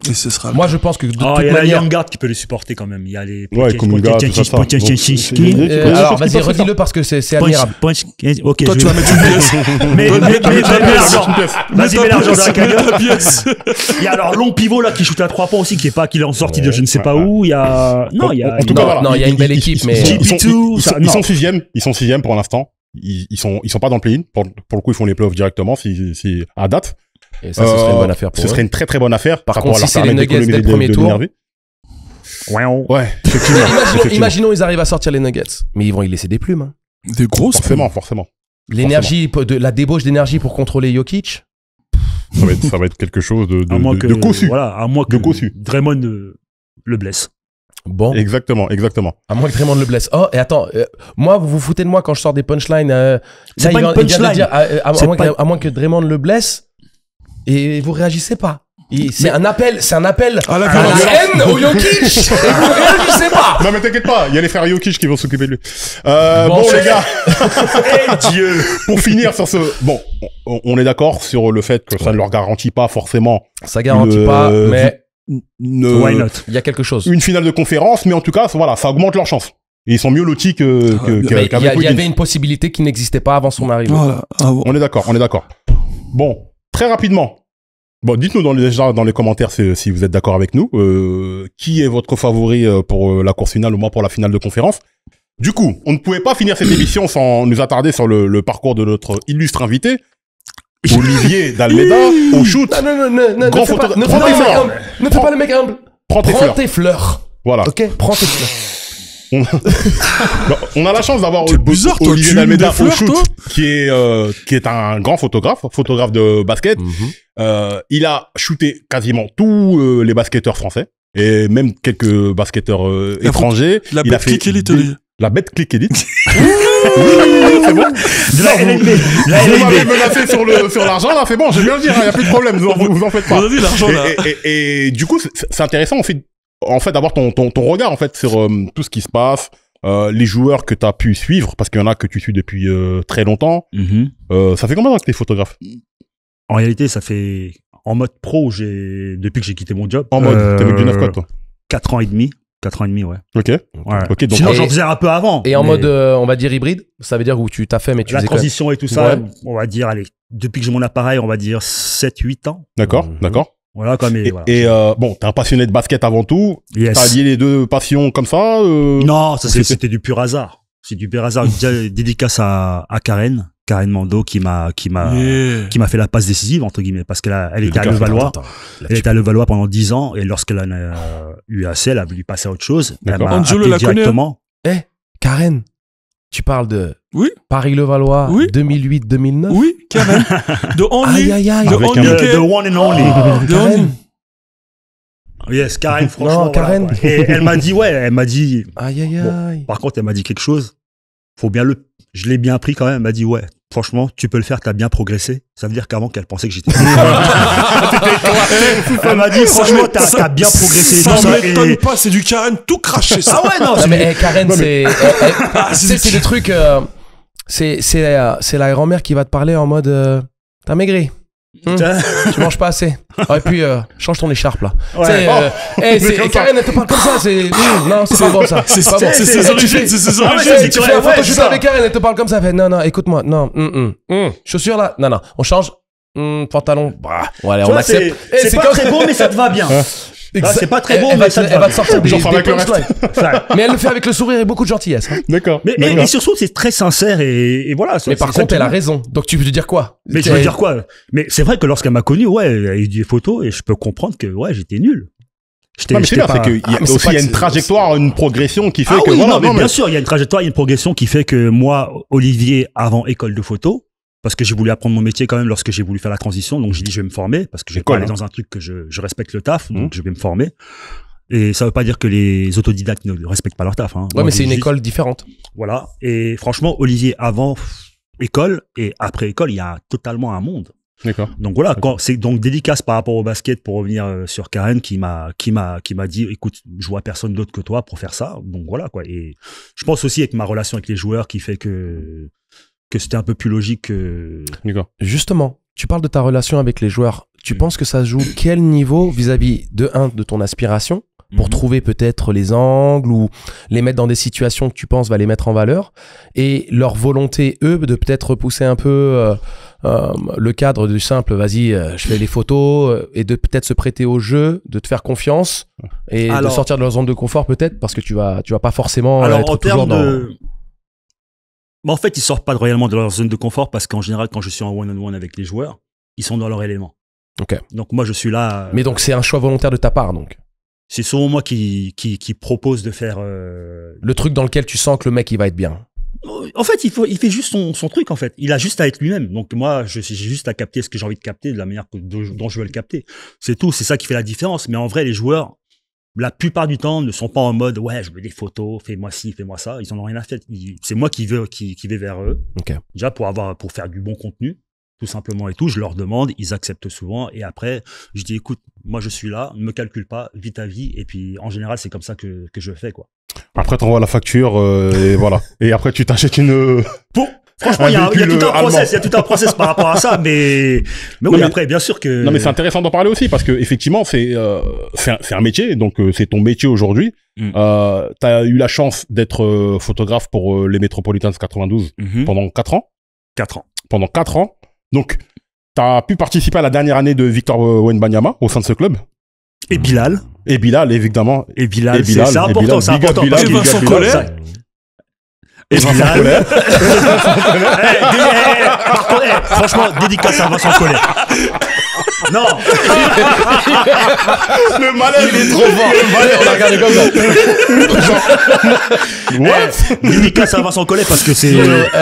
Et ce sera... Moi, je pense que de toute Il y a la manière. Young Guard qui peut les supporter quand même. Il y a les... Ouais, Kuminga, tout ça. Alors, vas-y, redis-le parce que c'est admirable. Ok, Toi, tu vas mettre une pièce. Mais l'argent. Vas-y, mets l'argent dans la cagnotte. La pièce. Il y a alors long pivot là qui shoot à 3 points aussi, qui est pas qu'il est en sortie de je ne sais pas où. Il y a non, il y a En tout cas, voilà. Non, il y a une belle équipe, mais- Ils sont 6e. Ils sont 6e pour l'instant. Ils sont pas dans le play-in. Pour le coup, ils font les playoffs directement si à date. Et ça, ce serait une bonne affaire pour Ce eux. serait une très très bonne affaire. Par Ça contre, pourra si leur c'est les permettre Nuggets dès le d'économiser premier tour. l'énergie. Ouais, effectivement. Imaginons ils arrivent à sortir les Nuggets, mais ils vont y laisser des plumes. Hein. Des grosses. Forcément. L'énergie, la débauche d'énergie pour contrôler Jokic. Ça va être quelque chose de à moins que cossu. voilà, à moins que De cossu. Draymond le blesse. Bon. Exactement. À moins que Draymond le blesse. Oh, et attends, moi, vous vous foutez de moi quand je sors des punchlines. C'est là, pas une il vient de punchline. dire, C'est pas- à moins que Draymond le blesse, et vous réagissez pas. C'est un appel À la à violence. la haine au Jokic, et vous réagissez pas. Non mais t'inquiète pas, il y a les frères Jokic qui vont s'occuper de lui. Bon, Bon c'est- les gars, Dieu. pour finir sur ce, bon, on est d'accord sur le fait que ça ne leur garantit pas forcément Ça garantit Le- pas, mais Why not? il y a quelque chose. une finale de conférence, mais en tout cas, voilà, ça augmente leurs chances. Et ils sont mieux lotis Mais qu'avec il y Wiggins. avait une possibilité qui n'existait pas avant son arrivée. Voilà. Ah bon. On est d'accord. Bon, très rapidement. Bon, dites-nous déjà dans les commentaires si vous êtes d'accord avec nous. Qui est votre favori pour la course finale ou moins pour la finale de conférence? Du coup, on ne pouvait pas finir cette émission sans nous attarder sur le parcours de notre illustre invité, Olivier Dalmeida, au shoot. Non, Grand ne fais pas, photo- ne fais prends pas tes le mec fleurs. humble. Ne fais pas le mec humble. Prends tes Prends fleurs. tes fleurs. Voilà. Ok, prends tes fleurs. On a la chance d'avoir C'est bizarre, toi, Olivier tu Dalmeida aimes des au fleurs, shoot, toi qui est un grand photographe de basket. Il a shooté quasiment tous les basketteurs français et même quelques basketteurs étrangers. La Il a bête fait click elite, des- Olivier. La bête click elite. De la LNB. La Vous m'avez LNB. menacé sur l'argent là, c'est bon, je viens le dire, il y a plus de problème, vous en faites pas. On a dit l'argent là. Et du coup, c'est intéressant en fait d'avoir ton regard en fait sur tout ce qui se passe, les joueurs que tu as pu suivre, parce qu'il y en a que tu suis depuis très longtemps. Ça fait combien de temps que t'es photographe? En réalité, ça fait en mode pro, depuis que j'ai quitté mon job. En mode, t'es avec du 9 toi. 4 ans et demi. 4 ans et demi, ouais. Ok. Ouais. Ok, donc Sinon, Et- j'en faisais un peu avant. Et en mais mode, on va dire hybride, ça veut dire où tu t'as fait, mais tu la faisais quoi? transition et tout ça, Ouais. on va dire, allez, depuis que j'ai mon appareil, on va dire 7-8 ans. d'accord. Voilà, comme Et, voilà. bon, t'es un passionné de basket avant tout. Yes. T'as lié les deux passions comme ça Non, ça c'était- c'était du pur hasard. C'est du pur hasard. Dédicace à Karen Mando qui m'a fait la passe décisive entre guillemets parce elle était à Levallois. Elle était à Levallois pendant 10 ans et lorsqu'elle en a eu assez, elle a voulu passer à autre chose. Elle D'accord. m'a Angelo appelé la connaît, directement. Karen, tu parles de Oui. Paris-Levallois Oui. 2008-2009? Oui, Karen. De Only. Aïe, aïe, aïe. De Avec Only. un- The one and only. De Only. Karen. Yes, Karen, franchement. Non, voilà, Karen. quoi. Et elle m'a dit, Aïe, aïe, Bon. aïe. par contre, elle m'a dit quelque chose. Je l'ai bien pris quand même. Elle m'a dit, ouais, franchement, tu peux le faire, t'as bien progressé. Ça veut dire qu'avant qu'elle pensait que j'étais. Elle m'a dit, franchement, t'as bien progressé. Ça Non, ça, m'étonne pas, c'est du Karen tout craché, ça. Ah ouais, non, Non, mais Karen, c'est. C'est le truc. C'est la grand-mère qui va te parler en mode. T'as maigri. Tu manges pas assez. Ah, et puis, change ton écharpe là. Ouais. Tu sais, Karen, elle te parle comme ça. Non, c'est pas bon ça. C'est pas bon. c'est ses origines, c'est ses Ah ouais, origines. c'est- Tu fais un ouais, photoshoot ça. avec Karen, elle te parle comme ça. Elle fait, non, écoute-moi. Non, chaussures là. Non, on change. Pantalon. Bah, bon, allez, Tu on vois, accepte. c'est pas très beau, mais ça te va bien. Ah, c'est pas très bon, elle mais va ça te- te elle va va te sortir des J'en ferai avec le punchlines. Enfin, Mais elle le fait avec le sourire et beaucoup de gentillesse. hein. D'accord. mais et surtout, c'est très sincère et voilà. Mais par contre, elle a raison. Donc tu veux dire quoi? Mais je veux dire quoi? Mais c'est vrai que lorsqu'elle m'a connu, ouais, elle a eu des photos et je peux comprendre que, ouais, j'étais nul. Non, mais c'est bien, c'est qu'il y Ah, a mais c'est aussi pas il y a que une c'est- trajectoire, une progression qui fait Ah que oui, voilà. non, mais non, bien sûr, il y a une trajectoire, il y a une progression qui fait que moi, Olivier, avant école de photo, parce que j'ai voulu apprendre mon métier quand même lorsque j'ai voulu faire la transition, donc j'ai dit je vais me former parce que je vais pas École, aller dans un truc que je respecte le taf, donc je vais me former. Et ça veut pas dire que les autodidactes ne respectent pas leur taf. Hein. Ouais, Moi, mais c'est j'ai une juste- école différente. Voilà. Et franchement, Olivier, avant école et après école, il y a totalement un monde. D'accord. Donc voilà, c'est donc dédicace par rapport au basket pour revenir sur Karen qui m'a dit écoute, je vois personne d'autre que toi pour faire ça. Donc voilà quoi. Et je pense aussi avec ma relation avec les joueurs qui fait que c'était un peu plus logique que D'accord. Justement, tu parles de ta relation avec les joueurs. Tu penses que ça se joue quel niveau vis-à-vis de ton aspiration pour trouver peut-être les angles ou les mettre dans des situations que tu penses va les mettre en valeur et leur volonté, eux, de peut-être repousser un peu le cadre du simple, vas-y, je fais les photos et de peut-être se prêter au jeu, de te faire confiance et de Alors- sortir de leur zone de confort peut-être parce que tu vas pas forcément Alors, être en toujours termes dans... de... Mais en fait, ils sortent pas réellement de leur zone de confort parce qu'en général, quand je suis en one-on-one avec les joueurs, ils sont dans leur élément. Ok. Donc moi, je suis là. Mais donc c'est un choix volontaire de ta part donc. C'est souvent moi qui propose de faire. Le truc dans lequel tu sens que le mec il va être bien. En fait, il fait juste son truc en fait. Il a juste à être lui-même. Donc moi, j'ai juste à capter ce que j'ai envie de capter de la manière dont je veux le capter. C'est tout. C'est ça qui fait la différence. Mais en vrai, les joueurs, la plupart du temps, ne sont pas en mode, ouais, je veux des photos, fais-moi ci, fais-moi ça. Ils en ont rien à faire. C'est moi qui vais vers eux. Ok. Déjà, pour faire du bon contenu, tout simplement et tout. Je leur demande, ils acceptent souvent. Et après, je dis, écoute, moi, je suis là, ne me calcule pas, vis ta vie. Et puis, en général, c'est comme ça que je fais, quoi. Après, t'envoies la facture, et voilà. Et après, tu t'achètes une... Franchement, il y a tout un process par rapport à ça, mais oui, mais après, bien sûr que... Non, mais c'est intéressant d'en parler aussi, parce que effectivement, c'est un métier, donc c'est ton métier aujourd'hui. T'as eu la chance d'être photographe pour les Metropolitans 92 pendant 4 ans. 4 ans. Pendant 4 ans. Donc, t'as pu participer à la dernière année de Victor Wembanyama au sein de ce club. Et Bilal. Et Bilal, évidemment. Et Bilal, c'est important, c'est important. Et Vincent Collet. Et Bilal. Franchement, dédicace à Vincent Collet. Non. Le malin, il est trop fort. Le malin, on l'a regardé comme ça. Dédicace à Vincent Collet parce que c'est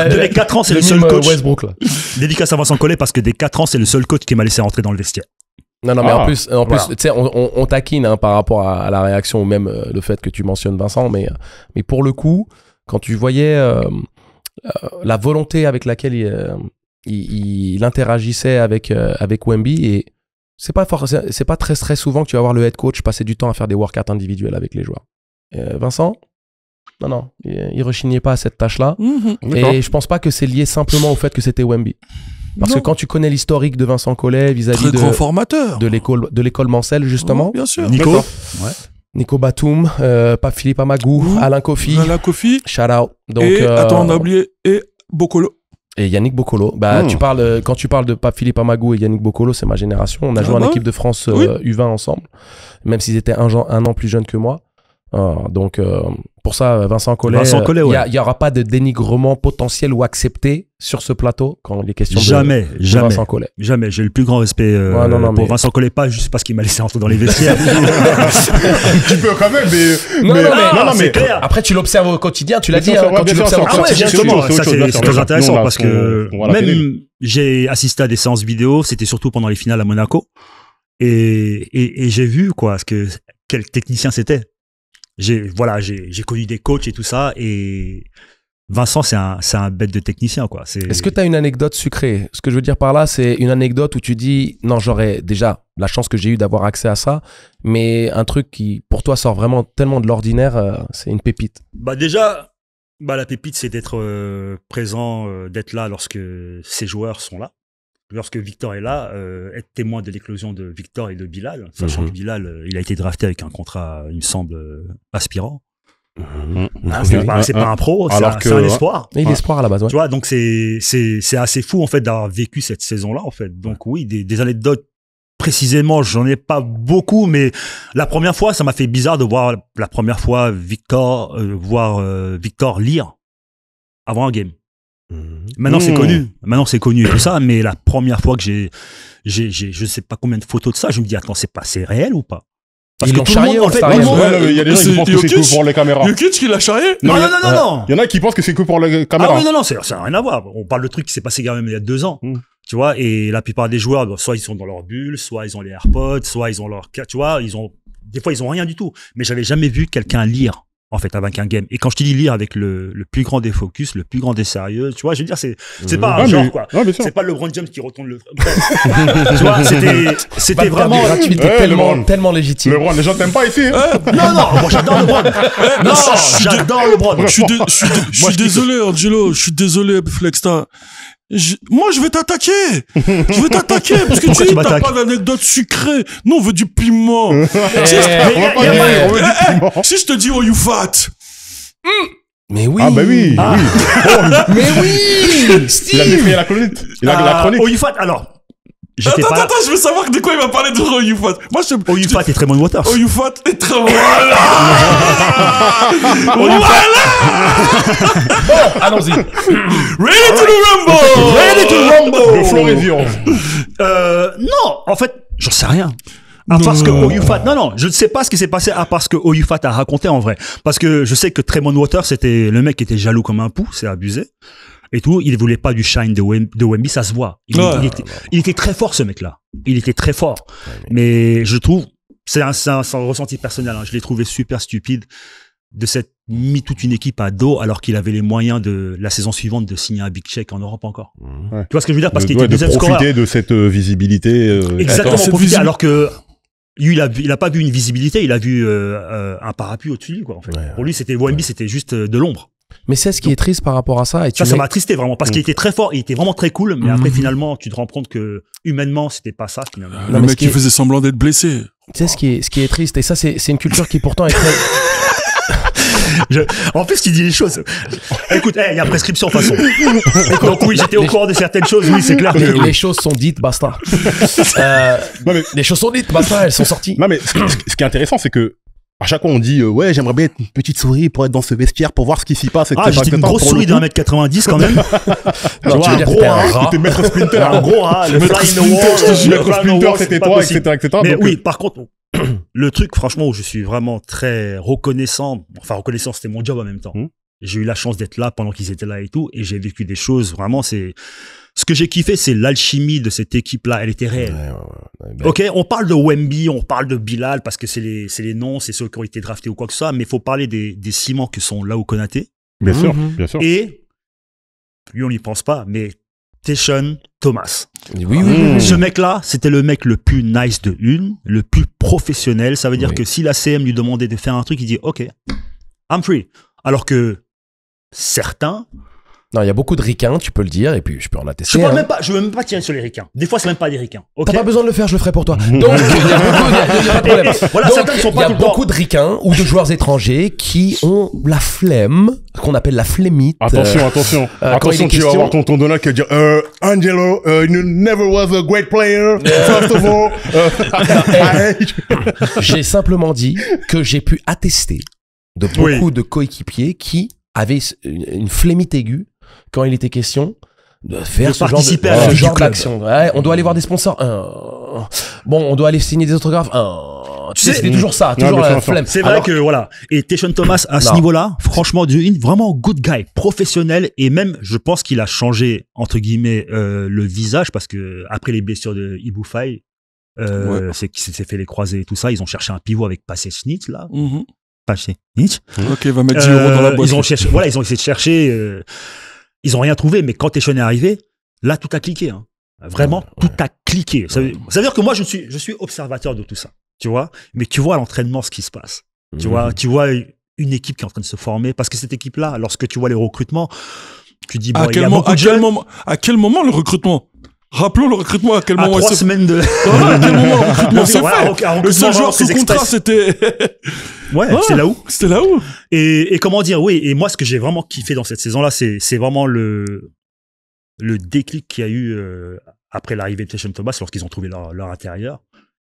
des 4 ans, c'est le seul coach. Westbrook, là. Dédicace à Vincent Collet parce que des 4 ans, c'est le seul coach qui m'a laissé rentrer dans le vestiaire. Non, mais en plus, voilà. tu sais, on taquine hein, par rapport à la réaction ou même le fait que tu mentionnes Vincent, mais pour le coup, quand tu voyais la volonté avec laquelle il interagissait avec Wemby, et c'est pas très souvent que tu vas voir le head coach passer du temps à faire des workouts individuels avec les joueurs. Vincent, non, il rechignait pas à cette tâche-là. Et je pense pas que c'est lié simplement au fait que c'était Wemby. Parce que quand tu connais l'historique de Vincent Collet vis-à-vis grand formateur de l'école Mancel, justement. Bien sûr. Nico Batum, Pape Philippe Amagou, Alain Kofi. Shout out. Donc, et attends, on a oublié, et Bokolo. Et Yannick Bokolo. Quand tu parles de Pape Philippe Amagou et Yannick Bokolo, c'est ma génération. On a joué en équipe de France U20 ensemble, même s'ils étaient un an plus jeunes que moi. Donc, pour ça, Vincent Collet, il n'y aura pas de dénigrement potentiel ou accepté sur ce plateau quand il est question de Vincent Collet. Jamais. J'ai le plus grand respect pour Vincent Collet, pas juste parce qu'il m'a laissé entrer dans les vestiaires. Tu peux quand même, mais... c'est clair. Après, tu l'observes au quotidien, tu l'as dit, quand tu l'observes au quotidien. justement, ça c'est très intéressant parce que même j'ai assisté à des séances vidéo, c'était surtout pendant les finales à Monaco, et j'ai vu quel technicien c'était. J'ai connu des coachs et tout ça, et Vincent, c'est un bête de technicien, quoi. Est-ce que tu as une anecdote sucrée? Ce que je veux dire par là, c'est une anecdote où tu dis, non, j'aurais déjà la chance que j'ai eu d'avoir accès à ça, mais un truc qui, pour toi, sort vraiment tellement de l'ordinaire, c'est une pépite. Déjà, la pépite, c'est d'être présent, d'être là lorsque ces joueurs sont là. Lorsque Victor est là, être témoin de l'éclosion de Victor et de Bilal, sachant que Bilal, il a été drafté avec un contrat, il me semble, aspirant. C'est pas un pro, c'est un espoir. Et l'espoir à la base, ouais. Tu vois, donc c'est assez fou, en fait, d'avoir vécu cette saison-là, en fait. Donc oui, des anecdotes, précisément, j'en ai pas beaucoup, mais la première fois, ça m'a fait bizarre de voir la première fois Victor lire avant un game. Maintenant c'est connu et tout ça, mais la première fois que j'ai je sais pas combien de photos de ça, je me dis attends, c'est réel ou pas? Parce que tout le monde, en fait, il y a des gens qui pensent que c'est que pour les caméras. Jokic qui l'a charrié? Non. Il y en a qui pensent que c'est que pour les caméras. Ah oui, non, ça n'a rien à voir. On parle de trucs qui s'est passé quand même il y a 2 ans. Tu vois, et la plupart des joueurs, soit ils sont dans leur bulle, soit ils ont les AirPods, soit ils ont tu vois, des fois ils ont rien du tout. Mais j'avais jamais vu quelqu'un lire, en fait, avec un game. Et quand je te dis lire avec le plus grand des focus, le plus grand des sérieux, tu vois, je veux dire, c'est pas un genre, quoi. C'est pas LeBron James qui retourne le... Tu vois, c'était vraiment... gratuité tellement légitime. LeBron, les gens t'aiment pas ici. Non, moi j'adore LeBron. Non, j'adore LeBron. Je suis désolé, Angelo, je suis désolé, Flexta. Moi, je vais t'attaquer. Parce que tu dis t'as pas d'anecdote sucrée. Nous, on veut du piment. Si je te dis, oh, you fat. Mais oui. Ah, bah oui. Mais oui. Il a défrayé la chronique. La chronique. Oh, you fat, alors. Attends, je veux savoir de quoi il va parler de Oh, you fat. Moi, Oh, you fat et Tremont Waters. Oh, you fat et Tremont. Voilà. Bon, allons-y. Ready to rumble. Le floor is yours. Non, en fait, j'en sais rien. À part ce que Oyufat, non, je ne sais pas ce qui s'est passé à part ce que Oyufat a raconté en vrai. Parce que je sais que Tremont Waters, c'était le mec qui était jaloux comme un pou, c'est abusé. Et tout, il voulait pas du shine de Wemby, ça se voit. Il était très fort, ce mec-là. Il était très fort. Mais je trouve, c'est un ressenti personnel. Hein. Je l'ai trouvé super stupide de s'être mis toute une équipe à dos alors qu'il avait les moyens de la saison suivante de signer un big check en Europe encore. Ouais. Tu vois ce que je veux dire? Parce qu'il de était deuxième scoreur. profiter de cette visibilité. Exactement, cette profiter. visibilité. Alors que lui, il a pas vu une visibilité, il a vu un parapluie au-dessus de lui, quoi. En fait. Ouais. Pour lui, Wemby, c'était juste de l'ombre. Mais c'est ce qui est triste par rapport à ça. Et Ça m'a attristé vraiment parce qu'il était très fort, il était vraiment très cool, mais après Mhm. finalement, tu te rends compte que humainement, c'était pas ça finalement. Non, Le mais mec ce qui qui est- faisait semblant d'être blessé. Tu sais, ce qui est triste, et ça, c'est une culture qui pourtant est très. En plus, tu dis les choses. Écoute, il y a prescription de toute façon. Donc oui, j'étais au courant de certaines choses, oui, c'est clair. Les choses sont dites, basta. Non, mais, Les choses sont dites, basta, elles sont sorties. non, mais ce qui est intéressant, c'est que à chaque fois, on dit ouais, j'aimerais bien être une petite souris pour être dans ce vestiaire, pour voir ce qui s'y passe. Ah, j'étais une grosse souris d'un mètre 90 quand même. Non, Tu tu vois, veux un dire que gros t'es un rat. rat. C'était Maître Splinter. Un gros rat, le Maître fly in the Splinter, wall, je te jure, le Maître fly in the Splinter, wall, c'était c'est pas toi, possible. etc. Mais Donc, oui, par contre, le truc, franchement, où je suis vraiment très reconnaissant, c'était mon job en même temps. J'ai eu la chance d'être là pendant qu'ils étaient là et tout, et j'ai vécu des choses, vraiment, ce que j'ai kiffé, c'est l'alchimie de cette équipe-là, elle était réelle. Ouais. Ok, on parle de Wemby, on parle de Bilal, parce que c'est les noms, c'est ceux qui ont été draftés ou quoi que ce soit, mais il faut parler des ciments que sont Lau Konaté, bien sûr, Mhm. bien sûr. et, lui on n'y pense pas, mais Tayshaun Thomas. Oui. Ce mec-là, c'était le mec le plus nice de une, le plus professionnel. Ça veut dire Oui. que si la CM lui demandait de faire un truc, il dit OK, I'm free. Alors que certains, Non, il y a beaucoup de ricains, tu peux le dire, et puis je peux en attester. je hein. veux même pas tirer sur les ricains. Des fois, c'est même pas des ricains. Ok. T'as pas besoin de le faire, je le ferai pour toi. Donc, il y a pas de problème. Voilà, Donc, certains ne sont il y pas a tout le temps. beaucoup de ricains ou de joueurs étrangers qui ont la flemme, qu'on appelle la flémite. Attention, quand attention, il est tu vas question- avoir ton Donald qui va dire Angelo, you never was a great player. First of all, J'ai simplement dit que j'ai pu attester de beaucoup Oui. de coéquipiers qui avaient une flémite aiguë quand il était question de faire De ce genre participer à la ce vie genre du club. d'action. Ouais, on doit aller voir des sponsors. Bon, on doit aller signer des autographes. Tu sais, c'était toujours ça, toujours bien la sûr. flemme. C'est vrai Alors, que voilà. Et Tayshaun Thomas, à ce Non. niveau-là, franchement, vraiment good guy, professionnel, et même, je pense qu'il a changé, entre guillemets, le visage, parce que après les blessures de Ibou Faye, c'est qu'il s'est fait les croisés et tout ça, ils ont cherché un pivot avec Passé Snitch, là. Passé Snitch. Ok, va mettre 10 euros dans la boîte. Ils ont cherché, voilà, ils ont essayé de chercher, ils ont rien trouvé, mais quand Tayshaun est arrivé, là, tout a cliqué, hein. Vraiment, tout a cliqué. Ça veut dire que moi, je suis observateur de tout ça. Tu vois? Mais tu vois à l'entraînement ce qui se passe. Tu vois une équipe qui est en train de se former, parce que cette équipe-là, lorsque tu vois les recrutements, tu dis, bon, il y a beaucoup de jeunes. À quel moment le recrutement? Rappelons le recrutement, à quel À moment 3 semaines de... Voilà, à quel moment le recrutement s'est Voilà, fait? Le seul joueur sous contrat, c'était... Ouais, c'est là où. C'était là où? Et comment dire, oui, et moi, ce que j'ai vraiment kiffé dans cette saison-là, c'est vraiment le déclic qu'il y a eu après l'arrivée de Tayshaun Thomas, lorsqu'ils ont trouvé leur intérieur,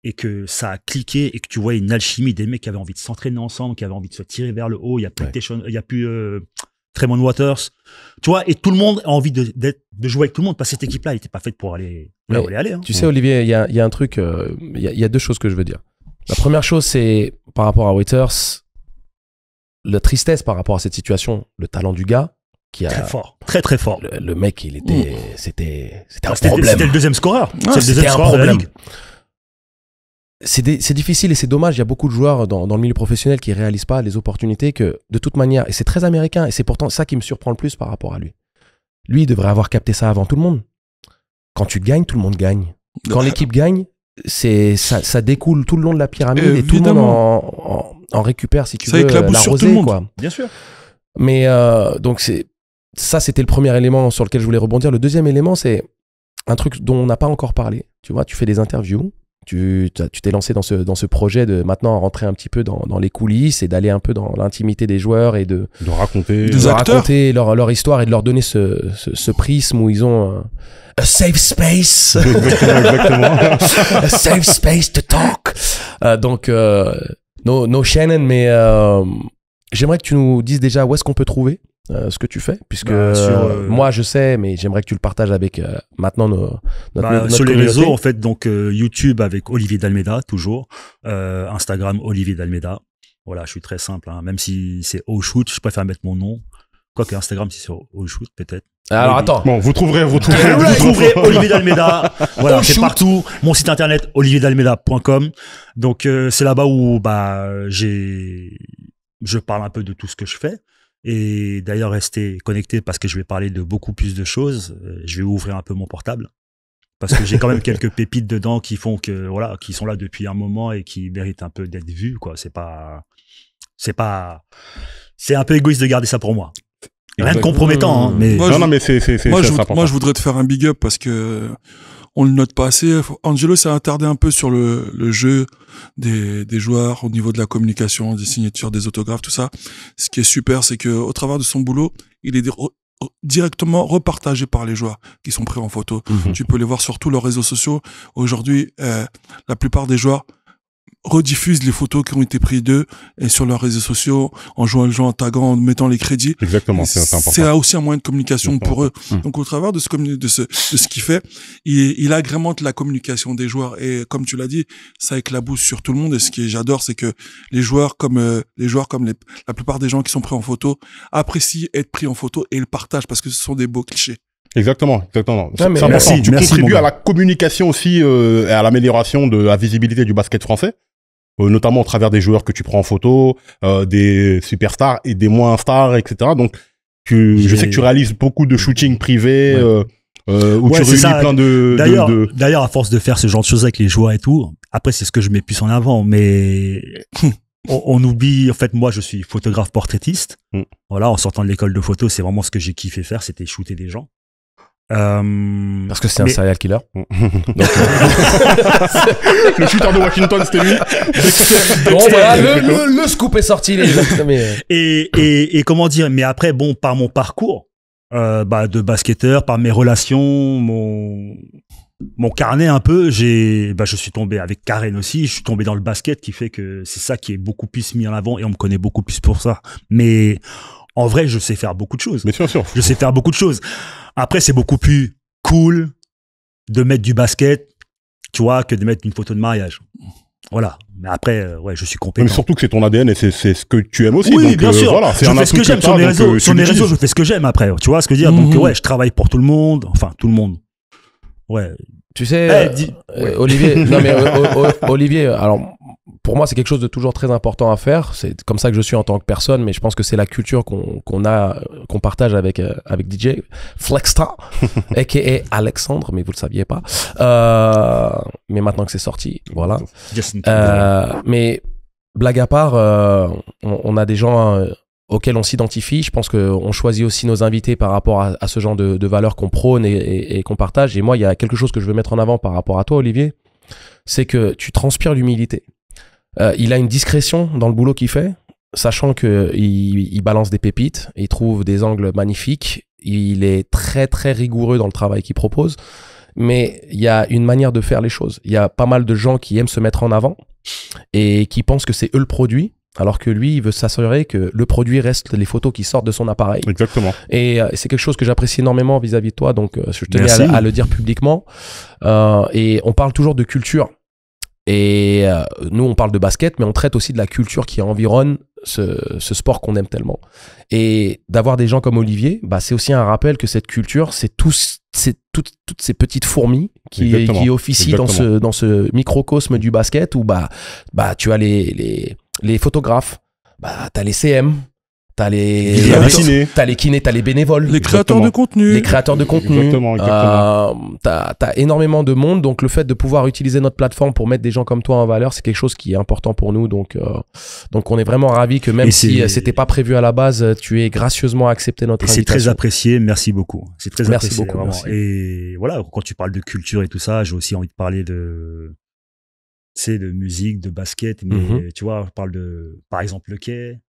et que ça a cliqué, et que tu vois une alchimie des mecs qui avaient envie de s'entraîner ensemble, qui avaient envie de se tirer vers le haut. Il y a plus il y a plus Tremont Waters, tu vois, et tout le monde a envie de jouer avec tout le monde, parce que cette équipe-là, elle n'était pas faite pour aller là où elle allait. Hein. Tu sais, Olivier, il y a un truc, il y a deux choses que je veux dire. La première chose, c'est par rapport à Waiters, la tristesse par rapport à cette situation, le talent du gars, qui a Très fort, très très fort. le mec, il était, c'était un C'était problème. le deuxième scoreur. C'est le C'était deuxième un scoreur de la problème. ligue. C'est difficile et c'est dommage. Il y a beaucoup de joueurs dans le milieu professionnel qui réalisent pas les opportunités que, de toute manière, et c'est très américain, et c'est pourtant ça qui me surprend le plus par rapport à lui. Lui, il devrait avoir capté ça avant tout le monde. Quand tu gagnes, tout le monde gagne. Quand l'équipe gagne, ça découle tout le long de la pyramide et tout le monde en récupère, si tu Ça veux, éclabousse la sur tout rosée, le monde. quoi. Bien sûr. Mais donc ça, c'était le premier élément sur lequel je voulais rebondir. Le deuxième élément, c'est un truc dont on n'a pas encore parlé. Tu vois, tu fais des interviews. Tu t'es lancé dans ce projet de maintenant rentrer un petit peu dans les coulisses et d'aller un peu dans l'intimité des joueurs et de raconter, Des acteurs. raconter leur histoire et de leur donner ce prisme où ils ont a safe space, exactement. a safe space to talk. Donc, no Shannon, mais j'aimerais que tu nous dises déjà où est-ce qu'on peut trouver ce que tu fais, puisque moi je sais, mais j'aimerais que tu le partages avec maintenant notre sur les communauté. réseaux, en fait, donc YouTube avec Olivier Dalmeda, toujours. Instagram, Olivier Dalmeda. Voilà, je suis très simple, hein. Même si c'est Oshoot, je préfère mettre mon nom. Quoique Instagram, c'est sur Oshoot, peut-être. Alors attends. Bon, vous trouverez. Vous trouverez Olivier d'Almeida. Voilà, c'est partout. Mon site internet, olivierdalmeida.com. Donc, c'est là-bas où, je parle un peu de tout ce que je fais. Et d'ailleurs, restez connectés parce que je vais parler de beaucoup plus de choses. Je vais ouvrir un peu mon portable. Parce que j'ai quand même quelques pépites dedans qui font que, voilà, qui sont là depuis un moment et qui méritent un peu d'être vus, quoi. C'est un peu égoïste de garder ça pour moi. Rien de compromettant, hein, mais. Mais c'est moi, je voudrais te faire un big up parce que on le note pas assez. Angelo s'est attardé un peu sur le jeu des joueurs au niveau de la communication, des signatures, des autographes, tout ça. Ce qui est super, c'est que au travers de son boulot, il est directement repartagé par les joueurs qui sont pris en photo. Tu peux les voir sur tous leurs réseaux sociaux. Aujourd'hui, la plupart des joueurs rediffusent les photos qui ont été prises d'eux et sur leurs réseaux sociaux en jouant le jeu, en taguant, en mettant les crédits. Exactement, c'est important. C'est aussi un moyen de communication pour eux. Donc au travers de ce qu'il fait, il agrémente la communication des joueurs et comme tu l'as dit, ça éclabousse sur tout le monde et ce que j'adore, c'est que les joueurs comme la plupart des gens qui sont pris en photo apprécient être pris en photo et le partagent parce que ce sont des beaux clichés. Exactement. Ouais, mais merci, tu contribues à la communication aussi et à l'amélioration de la visibilité du basket français, notamment au travers des joueurs que tu prends en photo, des superstars et des moins stars, etc. Donc, je sais que tu réalises beaucoup de shootings privés où tu réunis plein de... D'ailleurs, à force de faire ce genre de choses avec les joueurs et tout, après, c'est ce que je mets plus en avant, mais... on oublie, en fait, moi, je suis photographe portraitiste. Voilà, en sortant de l'école de photo, c'est vraiment ce que j'ai kiffé faire, c'était shooter des gens. Parce que c'est un serial killer. Donc, le shooter de Washington, c'était lui. Bon, voilà, le scoop est sorti, les gars. Et comment dire, mais après, bon, par mon parcours, de basketteur, par mes relations, mon carnet un peu, je suis tombé avec Karen aussi, je suis tombé dans le basket qui fait que c'est ça qui est beaucoup plus mis en avant et on me connaît beaucoup plus pour ça. Mais en vrai, je sais faire beaucoup de choses. Mais bien sûr. Je sais faire beaucoup de choses. Après, c'est beaucoup plus cool de mettre du basket, tu vois, que de mettre une photo de mariage. Voilà. Mais après, je suis compétent. Mais surtout que c'est ton ADN et c'est ce que tu aimes aussi. Oui, donc, bien sûr. Voilà, je fais ce que j'aime sur mes réseaux. Sur mes réseaux, je fais ce que j'aime après. Tu vois ce que je veux dire? Donc, je travaille pour tout le monde. Enfin, tout le monde. Ouais. Tu sais, Olivier, Olivier, alors, pour moi, c'est quelque chose de toujours très important à faire. C'est comme ça que je suis en tant que personne, mais je pense que c'est la culture qu'on partage avec DJ Flexstar, a.k.a. Alexandre, mais vous le saviez pas. Mais maintenant que c'est sorti, voilà. Mais blague à part, on a des gens auxquels on s'identifie. Je pense qu'on choisit aussi nos invités par rapport à ce genre de valeurs qu'on prône et qu'on partage. Et moi, il y a quelque chose que je veux mettre en avant par rapport à toi, Olivier, c'est que tu transpires l'humilité. Il a une discrétion dans le boulot qu'il fait, sachant qu'il balance des pépites, il trouve des angles magnifiques, il est très très rigoureux dans le travail qu'il propose, mais il y a une manière de faire les choses. Il y a pas mal de gens qui aiment se mettre en avant et qui pensent que c'est eux le produit, alors que lui, il veut s'assurer que le produit reste les photos qui sortent de son appareil. Exactement. Et c'est quelque chose que j'apprécie énormément vis-à-vis de toi, donc je tenais à le dire publiquement. Et on parle toujours de culture. Et nous, on parle de basket, mais on traite aussi de la culture qui environne ce sport qu'on aime tellement. Et d'avoir des gens comme Olivier, c'est aussi un rappel que cette culture, c'est toutes ces petites fourmis qui officient dans ce microcosme du basket où tu as les photographes, t'as les CM, t'as les kinés, t'as les bénévoles, les créateurs de contenu, Exactement. T'as énormément de monde, donc le fait de pouvoir utiliser notre plateforme pour mettre des gens comme toi en valeur, c'est quelque chose qui est important pour nous, donc on est vraiment ravis que même si c'était pas prévu à la base, tu aies gracieusement accepté notre invitation. C'est très apprécié, merci beaucoup. C'est très apprécié, beaucoup, vraiment. Merci. Et voilà, quand tu parles de culture et tout ça, j'ai aussi envie de parler de musique, de basket, mais tu vois, on parle de, par exemple, le quai.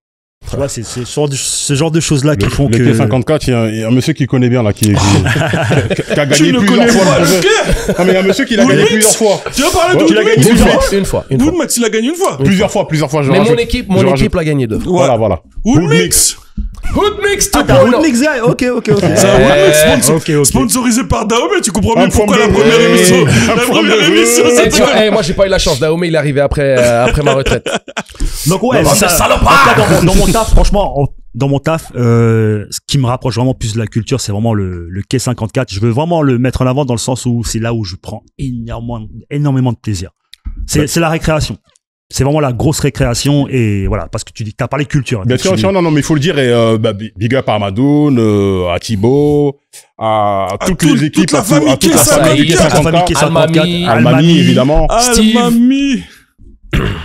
Tu vois, c'est ce genre de choses-là qui font que... Le T54, il y a un monsieur qui connaît bien, là, qui a gagné plusieurs fois. Non, mais il y a un monsieur qui l'a gagné plusieurs fois. Tu vas parler de Woodmix une fois. Woodmix, il a gagné une fois. Plusieurs fois. Mais mon équipe l'a gagné 2 fois. Voilà. Woodmix. Woodmix, Woodmix, ok. C'est un Woodmix sponsorisé par Dahomey, tu comprends mieux pourquoi la première émission, c'est... Moi, j'ai pas eu la chance. Dahomey, il est arrivé après ma retraite. Donc ouais, dans mon taf, franchement, dans mon taf, ce qui me rapproche vraiment plus de la culture, c'est vraiment le quai 54. Je veux vraiment le mettre en avant dans le sens où c'est là où je prends énormément de plaisir. C'est la récréation. C'est vraiment la grosse récréation et voilà, parce que tu as parlé de culture. Bien sûr, non, mais il faut le dire, et big up à Amadoun, à Thibaut, à toutes les équipes, toute la famille à toute la Quai famille Quai 54, Almami, évidemment. Almami.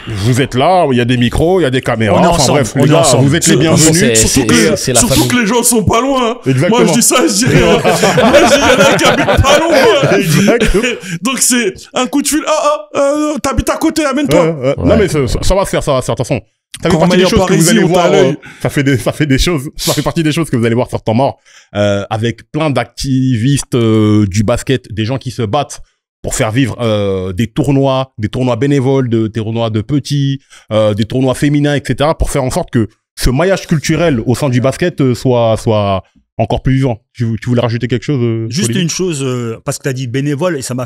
Vous êtes là, il y a des micros, il y a des caméras, On est enfin ensemble, bref, on les est gars, ensemble. vous êtes les bienvenus. Surtout que les gens sont pas loin. Exactement. Moi, je dis ça, je dis rien. Moi, je dis, il y en a qui habitent pas loin. Exactement. Donc, c'est un coup de fil. T'habites à côté, amène-toi. Non, mais ça va se faire, de toute façon. Ça fait Quand partie des on est choses que vous Parisie, allez on voir. t'a l'œil. Ça fait des choses. Ça fait partie des choses que vous allez voir sur Temps Mort, avec plein d'activistes du basket, des gens qui se battent pour faire vivre des tournois bénévoles, des tournois de petits, des tournois féminins, etc., pour faire en sorte que ce maillage culturel au sein du basket soit encore plus vivant. Tu voulais rajouter quelque chose Juste Olivier? une chose, parce que tu as dit bénévole et ça m'a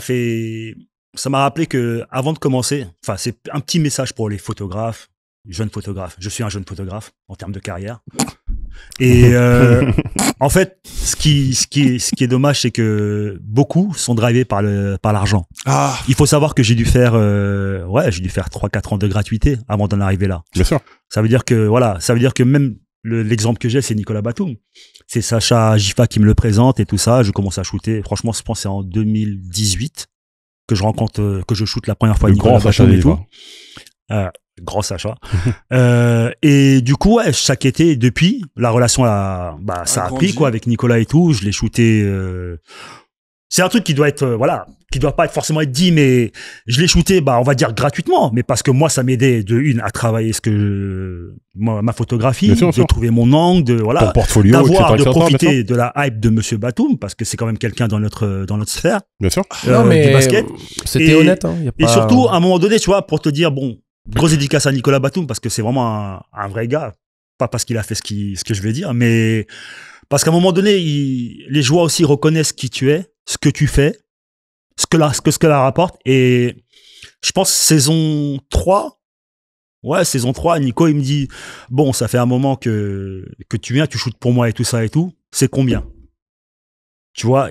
rappelé que avant de commencer, enfin c'est un petit message pour les photographes, jeunes photographes. Je suis un jeune photographe en termes de carrière. Et en fait, ce qui est dommage, c'est que beaucoup sont drivés par l'argent. Ah. Il faut savoir que j'ai dû faire 3-4 ans de gratuité avant d'en arriver là. Bien sûr. Ça veut dire que même l'exemple que j'ai, c'est Nicolas Batum. C'est Sacha Gifa qui me le présente et tout ça. Je commence à shooter. Franchement, je pense que c'est en 2018 que je shoote la première fois Nicolas Batum et tout. Grand Sacha. Et du coup, ouais, chaque été, depuis, la relation ça a pris, quoi, avec Nicolas et tout. Je l'ai shooté, c'est un truc qui doit être, qui doit pas forcément être dit, mais je l'ai shooté, on va dire gratuitement, mais parce que moi, ça m'aidait à travailler ma photographie, de trouver mon angle, ton portfolio, de profiter de la hype de Monsieur Batum, parce que c'est quand même quelqu'un dans notre sphère. Bien sûr. Non, mais du basket. c'était honnête, hein. Et surtout, à un moment donné, tu vois, pour te dire, bon, grosse dédicace à Nicolas Batum parce que c'est vraiment un vrai gars. Pas parce qu'il a fait ce que je vais dire, mais parce qu'à un moment donné, les joueurs aussi reconnaissent qui tu es, ce que tu fais, ce que la rapporte. Et je pense saison 3, Nico, il me dit, bon, ça fait un moment que tu viens, tu shootes pour moi et tout ça et tout. C'est combien? Tu vois,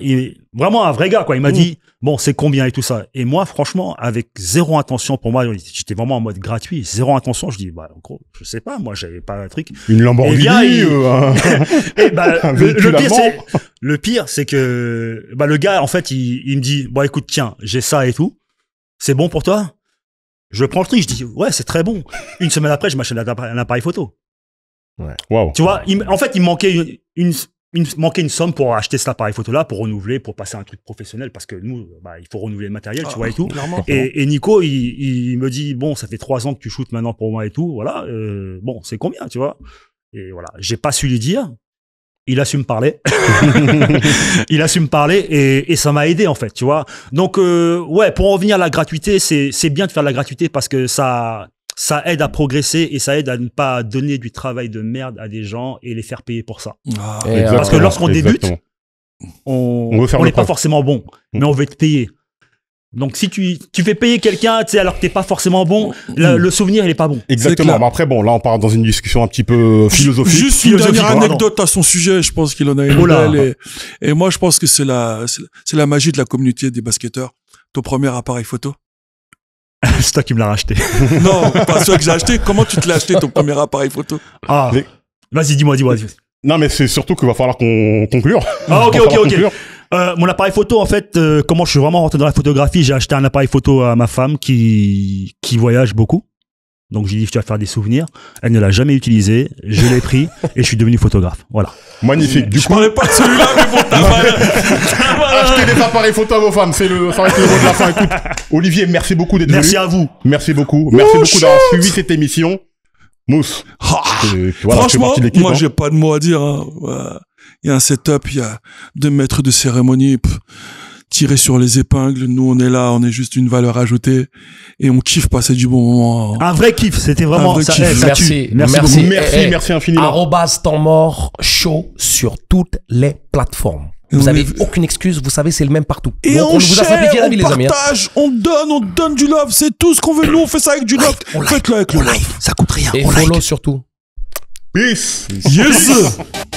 vraiment un vrai gars, quoi. Il m'a dit, bon, c'est combien et tout ça. Et moi, franchement, avec zéro intention, pour moi, j'étais vraiment en mode gratuit, zéro intention. Je dis, en gros, je sais pas, moi, j'avais pas un truc. Une Lamborghini, le pire, c'est que, le gars, en fait, il me dit, bon, écoute, tiens, j'ai ça et tout. C'est bon pour toi? Je prends le truc, je dis, ouais, c'est très bon. Une semaine après, je m'achète un appareil photo. Ouais. Wow. Tu vois, en fait, il me manquait manquait une somme pour acheter cet appareil photo là, pour renouveler, pour passer à un truc professionnel, parce que nous, il faut renouveler le matériel, tu vois, et tout. Et Nico, il me dit, bon, ça fait 3 ans que tu shootes maintenant pour moi et tout, voilà, bon, c'est combien, tu vois? Et voilà, j'ai pas su lui dire. Il a su me parler. Il a su me parler et ça m'a aidé, en fait, tu vois. Donc, ouais, pour en revenir à la gratuité, c'est bien de faire de la gratuité parce que ça aide à progresser et ça aide à ne pas donner du travail de merde à des gens et les faire payer pour ça. Parce que lorsqu'on débute, on n'est pas forcément bon, mais on veut te payer. Donc, si tu fais payer quelqu'un, tu sais, alors que t'es pas forcément bon, le souvenir, il est pas bon. Exactement. Mais après, bon, là, on part dans une discussion un petit peu philosophique. Juste une dernière anecdote à son sujet. Je pense qu'il en a une belle. Et moi, je pense que c'est la magie de la communauté des basketteurs. Ton premier appareil photo. C'est toi qui me l'as racheté. Non, pas celui que j'ai acheté. Comment tu te l'as acheté, ton premier appareil photo? Vas-y, dis-moi. Non, mais c'est surtout qu'il va falloir qu'on conclure. Ok. Mon appareil photo, en fait, comment je suis vraiment rentré dans la photographie, j'ai acheté un appareil photo à ma femme qui voyage beaucoup. Donc, j'ai dit, tu vas faire des souvenirs. Elle ne l'a jamais utilisé. Je l'ai pris et je suis devenu photographe. Voilà. Magnifique. Du coup, parlais pas de celui-là, mais bon, achetez des appareils photo à vos femmes. Ça va être le mot de la fin. Écoute, Olivier, merci beaucoup d'être venu. Merci à vous. Merci beaucoup. Merci beaucoup d'avoir suivi cette émission. Mousse. Franchement, moi, j'ai pas de mots à dire. Il y a un setup, il y a 2 maîtres de cérémonie. Tirer sur les épingles, nous on est là, on est juste une valeur ajoutée et on kiffe passer du bon moment. Un vrai kiff, c'était vraiment ça. Merci infiniment. @temps mort show sur toutes les plateformes. Vous avez aucune excuse, vous savez, c'est le même partout. Et donc, on vous a simplifié la vie, les amis. On partage, on donne du love, c'est tout ce qu'on veut. Nous on fait ça avec du love. Faites-le avec le love. Ça coûte rien. Et follow surtout. Peace. Yes.